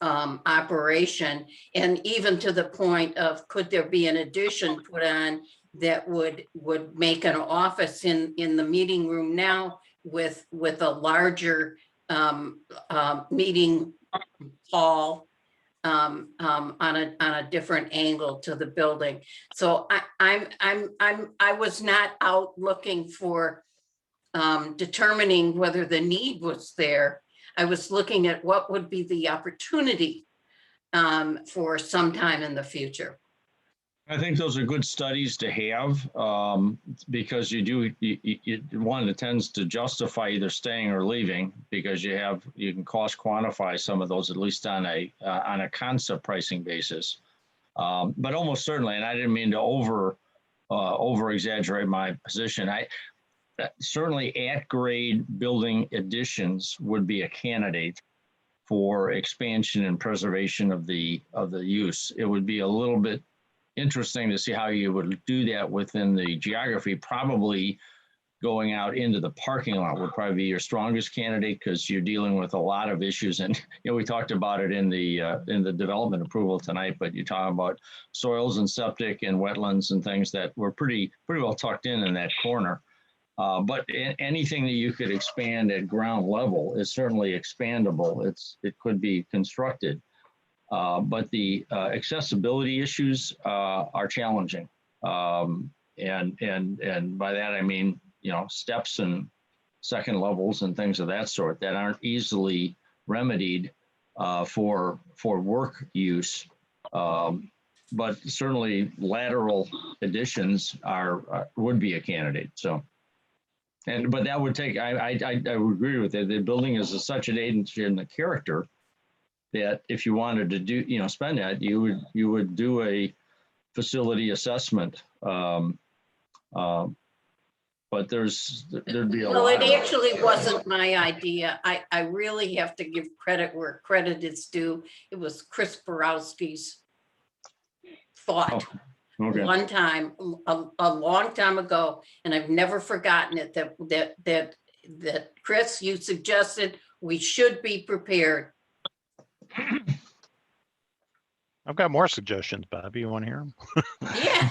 operation, and even to the point of, could there be an addition put on that would make an office in the meeting room now with a larger meeting hall on a different angle to the building. So I was not out looking for determining whether the need was there. I was looking at what would be the opportunity for some time in the future. I think those are good studies to have, because one, it tends to justify either staying or leaving, because you can cost quantify some of those, at least on a concept pricing basis. But almost certainly, and I didn't mean to over exaggerate my position, certainly at grade building additions would be a candidate for expansion and preservation of the use. It would be a little bit interesting to see how you would do that within the geography. Probably going out into the parking lot would probably be your strongest candidate, because you're dealing with a lot of issues. And we talked about it in the development approval tonight, but you talk about soils and septic and wetlands and things that were pretty well tucked in that corner. But anything that you could expand at ground level is certainly expandable. It could be constructed. But the accessibility issues are challenging, and by that I mean, steps and second levels and things of that sort that aren't easily remedied for work use. But certainly lateral additions would be a candidate. So, but that would take. I would agree with it. The building is such an age in the character that if you wanted to do, spend that, you would do a facility assessment. But there'd be a Well, lot it of. actually wasn't my idea. I really have to give credit where credit is due. It was Chris Borowski's thought Okay. one time, a long time ago, and I've never forgotten it, that Chris, you suggested we should be prepared. I've got more suggestions, Bobby. You want to hear them? Yeah.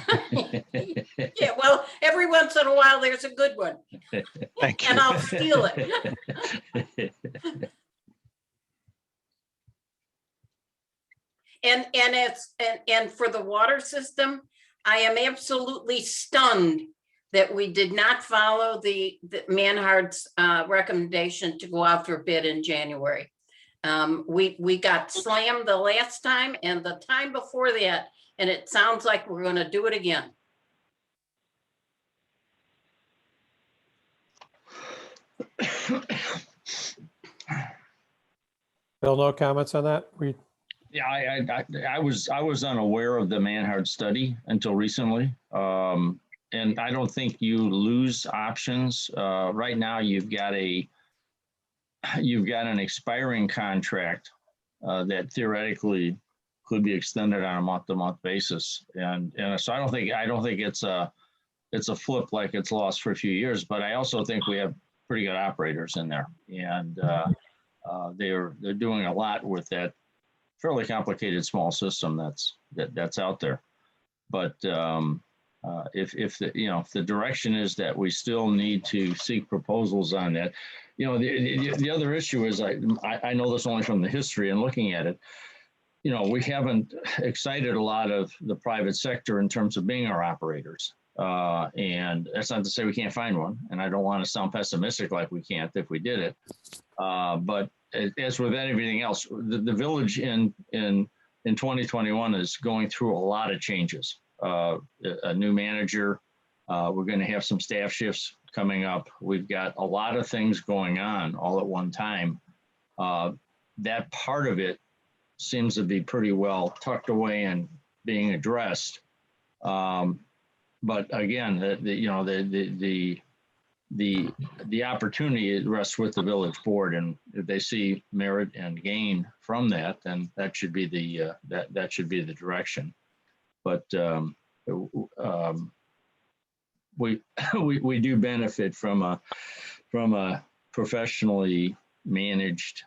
Yeah, well, every once in a while, there's a good one. Thank you. And I'll steal it. And for the water system, I am absolutely stunned that we did not follow the Manhard's recommendation to go out for bid in January. We got slammed the last time and the time before that, and it sounds like we're going to do it again. Bill, no comments on that? Yeah, I was unaware of the Manhard study until recently. And I don't think you lose options. Right now, you've got an expiring contract that theoretically could be extended on a month-to-month basis. And so I don't think it's a flip like it's lost for a few years, but I also think we have pretty good operators in there. And they're doing a lot with that fairly complicated small system that's out there. But if the direction is that we still need to seek proposals on that, the other issue is I know this only from the history and looking at it. We haven't excited a lot of the private sector in terms of being our operators. And that's not to say we can't find one. And I don't want to sound pessimistic like we can't if we did it. But as with everything else, the village in 2021 is going through a lot of changes. A new manager, we're going to have some staff shifts coming up. We've got a lot of things going on all at one time. That part of it seems to be pretty well tucked away and being addressed. But again, the opportunity rests with the village board, and if they see merit and gain from that, then that should be the direction. But we do benefit from a professionally managed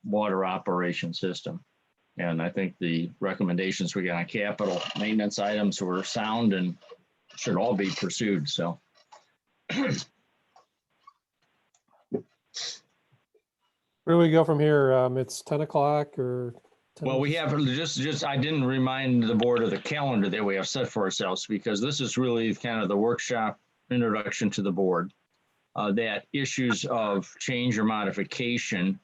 water operation system. And I think the recommendations we got on capital maintenance items were sound and should all be pursued. So. Where do we go from here? It's 10 o'clock or? 10 Well, we have just, I didn't remind the board of the calendar that we have set for ourselves, because this is really kind of the workshop introduction to the board. That issues of change or modification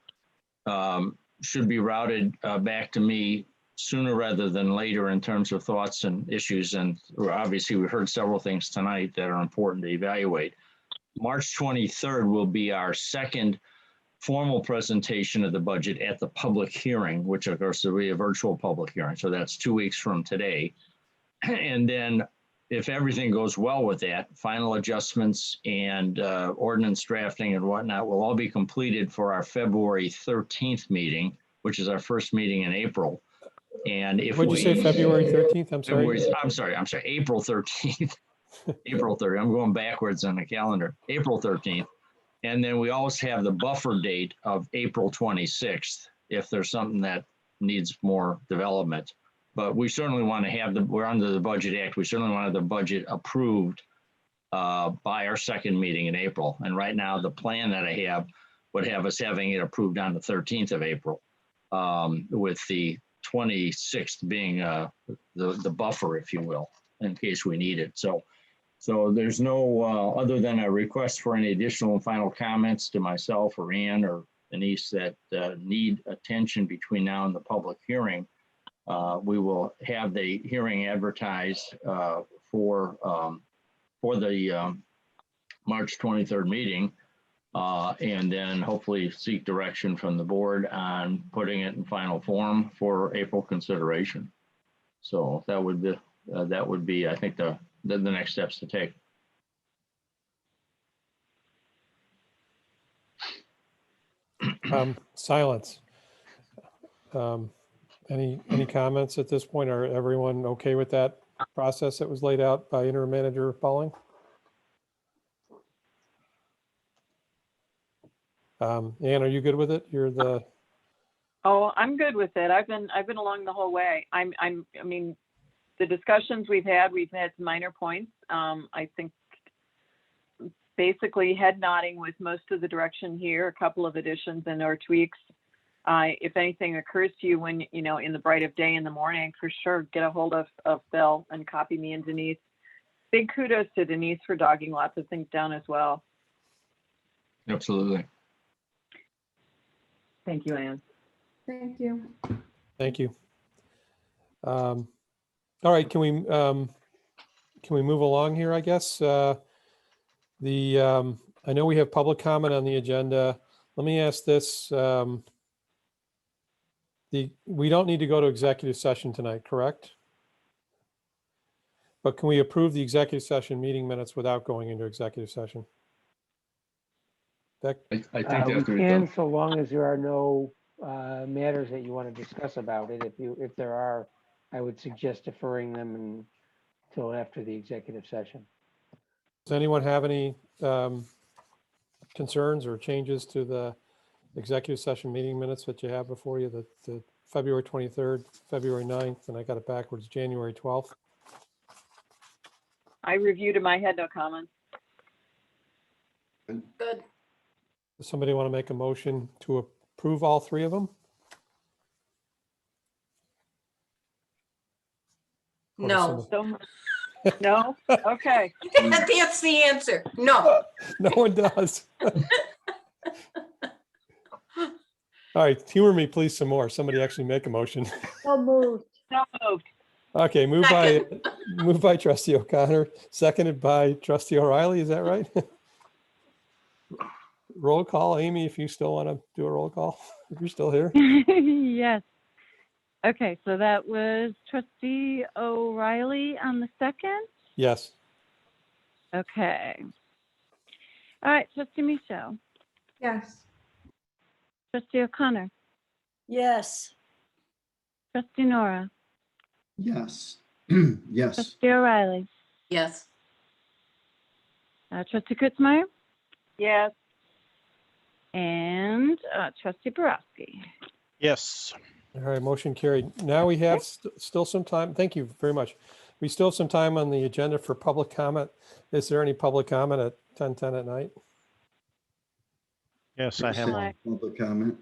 should be routed back to me sooner rather than later in terms of thoughts and issues. And obviously we heard several things tonight that are important to evaluate. March 23rd will be our second formal presentation of the budget at the public hearing, which of course will be a virtual public hearing. So that's 2 weeks from today. And then if everything goes well with that, final adjustments and ordinance drafting and whatnot will all be completed for our February 13th meeting, which is our first meeting in April. And if What'd you say, February 13th? I'm sorry. I'm sorry, April 13th. April 30th. I'm going backwards on the calendar. April 13th. And then we always have the buffer date of April 26th if there's something that needs more development. But we certainly want to have we're under the Budget Act. We certainly want to have the budget approved by our second meeting in April. And right now, the plan that I have would have us having it approved on the 13th of April, with the 26th being the buffer, if you will, in case we need it. So there's no, other than a request for any additional and final comments to myself or Ann or Denise, that need attention between now and the public hearing. We will have the hearing advertised for the March 23rd meeting, and then hopefully seek direction from the board on putting it in final form for April consideration. So that would be, I think, the next steps to take. Silence. Any comments at this point? Are everyone okay with that process that was laid out by Interim Manager Pauling? Ann, are you good with it? You're the. Oh, I'm good with it. I've been along the whole way. I mean, the discussions we've had some minor points. I think basically head nodding with most of the direction here, a couple of additions and or tweaks. If anything occurs to you when, in the bright of day in the morning, for sure, get a hold of Bill and copy me and Denise. Big kudos to Denise for dogging lots of things down as well. Absolutely. Thank you, Ann. Thank you. Thank you. All right, can we move along here, I guess? I know we have public comment on the agenda. Let me ask this. We don't need to go to executive session tonight, correct? But can we approve the executive session meeting minutes without going into executive session? I think We that's can, so long as there are no matters that you want to discuss about it. If there are, I would suggest deferring them until after the executive session. Does anyone have any concerns or changes to the executive session meeting minutes that you have before you, the February 23rd, February 9th, and I got it backwards, January 12th? I reviewed them. I had no comments. Good. Does somebody want to make a motion to approve all three of them? Or does No. somebody- No? Okay. That's the answer. No. No one does. All right, humor me please some more. Somebody actually make a motion. So moved. So moved. Okay, moved by Trustee O'Connor, seconded by Trustee O'Reilly. Is that right? Roll call, Amy, if you still want to do a roll call, if you're still here. Yes. Okay, so that was Trustee O'Reilly on the second. Yes. Okay. All right, Trustee Michelle. Yes. Trustee O'Connor. Yes. Trustee Nora. Yes. Yes. Trustee O'Reilly. Yes. Trustee Kritzmeyer. Yes. And Trustee Borowski. Yes. All right, motion carried. Now we have still some time. Thank you very much. We still have some time on the agenda for public comment. Is there any public comment at 10:10 at night? Yes, I have one. Public comment.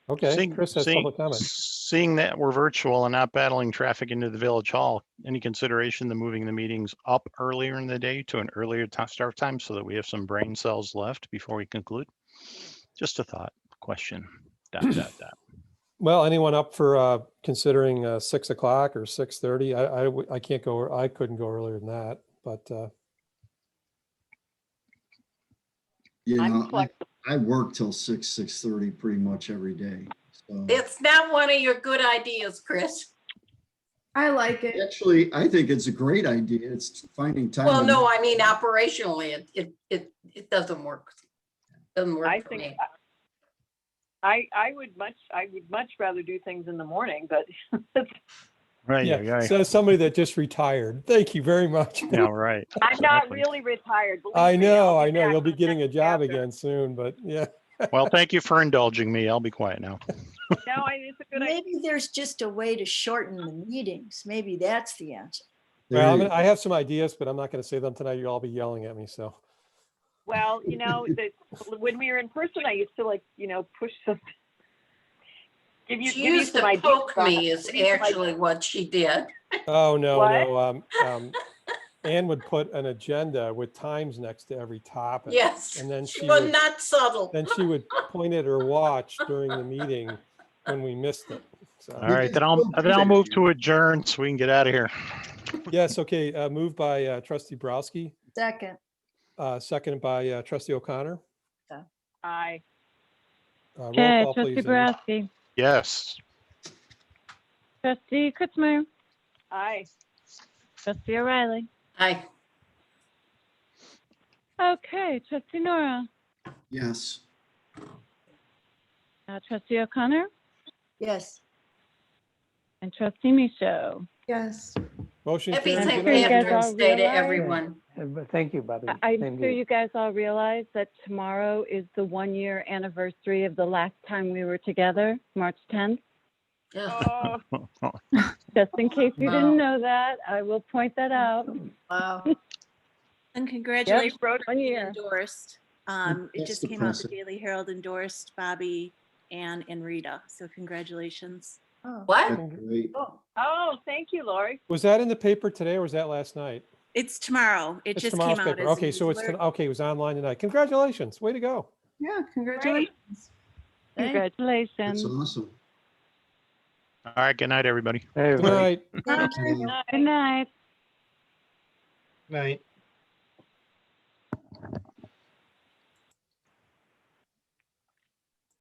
Okay, Chris has public comment. Seeing that we're virtual and not battling traffic into the village hall, any consideration to moving the meetings up earlier in the day to an earlier start time so that we have some brain cells left before we conclude? Just a thought, question, ... Well, anyone up for considering 6 o'clock or 6:30? I can't go, I couldn't go earlier than that, but I work till 6:30 pretty much every day. So It's not one of your good ideas, Chris. I like it. actually, I think it's a great idea. It's finding time. Well, to- no, I mean operationally, it doesn't work. Doesn't work I for think me. I would much rather do things in the morning, but Right. yeah, so somebody that just retired. Thank you very much. Yeah, right. I'm not really retired. believe I me. know, I'll I be know. back You'll be on getting a that job after. again soon, but yeah. Well, thank you for indulging me. I'll be quiet now. No, it's a good idea. Maybe there's just a way to shorten the meetings. Maybe that's the answer. Well, I have some ideas, but I'm not going to say them tonight. You'll all be yelling at me, so. Well, when we were in person, I used to push some. She give you used some to ideas poke on me it. is Give you some actually what she did. Oh, no, What? no. Anne would put an agenda with times next to every topic. Yes, And then she she was would, not subtle. then she would point at her watch during the meeting when we missed it. So, All right, then I'll move to adjourn so we can get out of here. yes, okay, moved by trustee Browski, Second. seconded by trustee O'Connor. Aye. Roll Okay, call, trustee please. Amy. Boraski, Yes. trustee Kritzmeyer, Aye. trustee O'Reilly. Aye. Okay, trustee Nora, Yes. trustee O'Connor, Yes. and trustee Michaud. Yes. Motion Happy carries St. unanimously. Patrick's Day to everyone. But thank you, Bobby. I'm Same to sure you. you guys all realize that tomorrow is the 1-year anniversary of the last time we were together, March 10th. Ugh. Just in case you Wow. didn't know that, I will point that out. Wow. And congratulations Yep, for 1 being year. endorsed. It That's just the came out, the precedent. Daily Herald endorsed Bobby, Ann, and Rita. So congratulations. What? That's great. Oh, thank you, Lori. Was that in the paper today or was that last night? It's tomorrow. It It's just tomorrow's came out. paper. as a Okay, so it's, newsletter. okay, it was online tonight. Congratulations, way to go. Yeah, congratulations. Congratulations. That's awesome. All right, good night, everybody. Good night. Thank you. Good night. Night.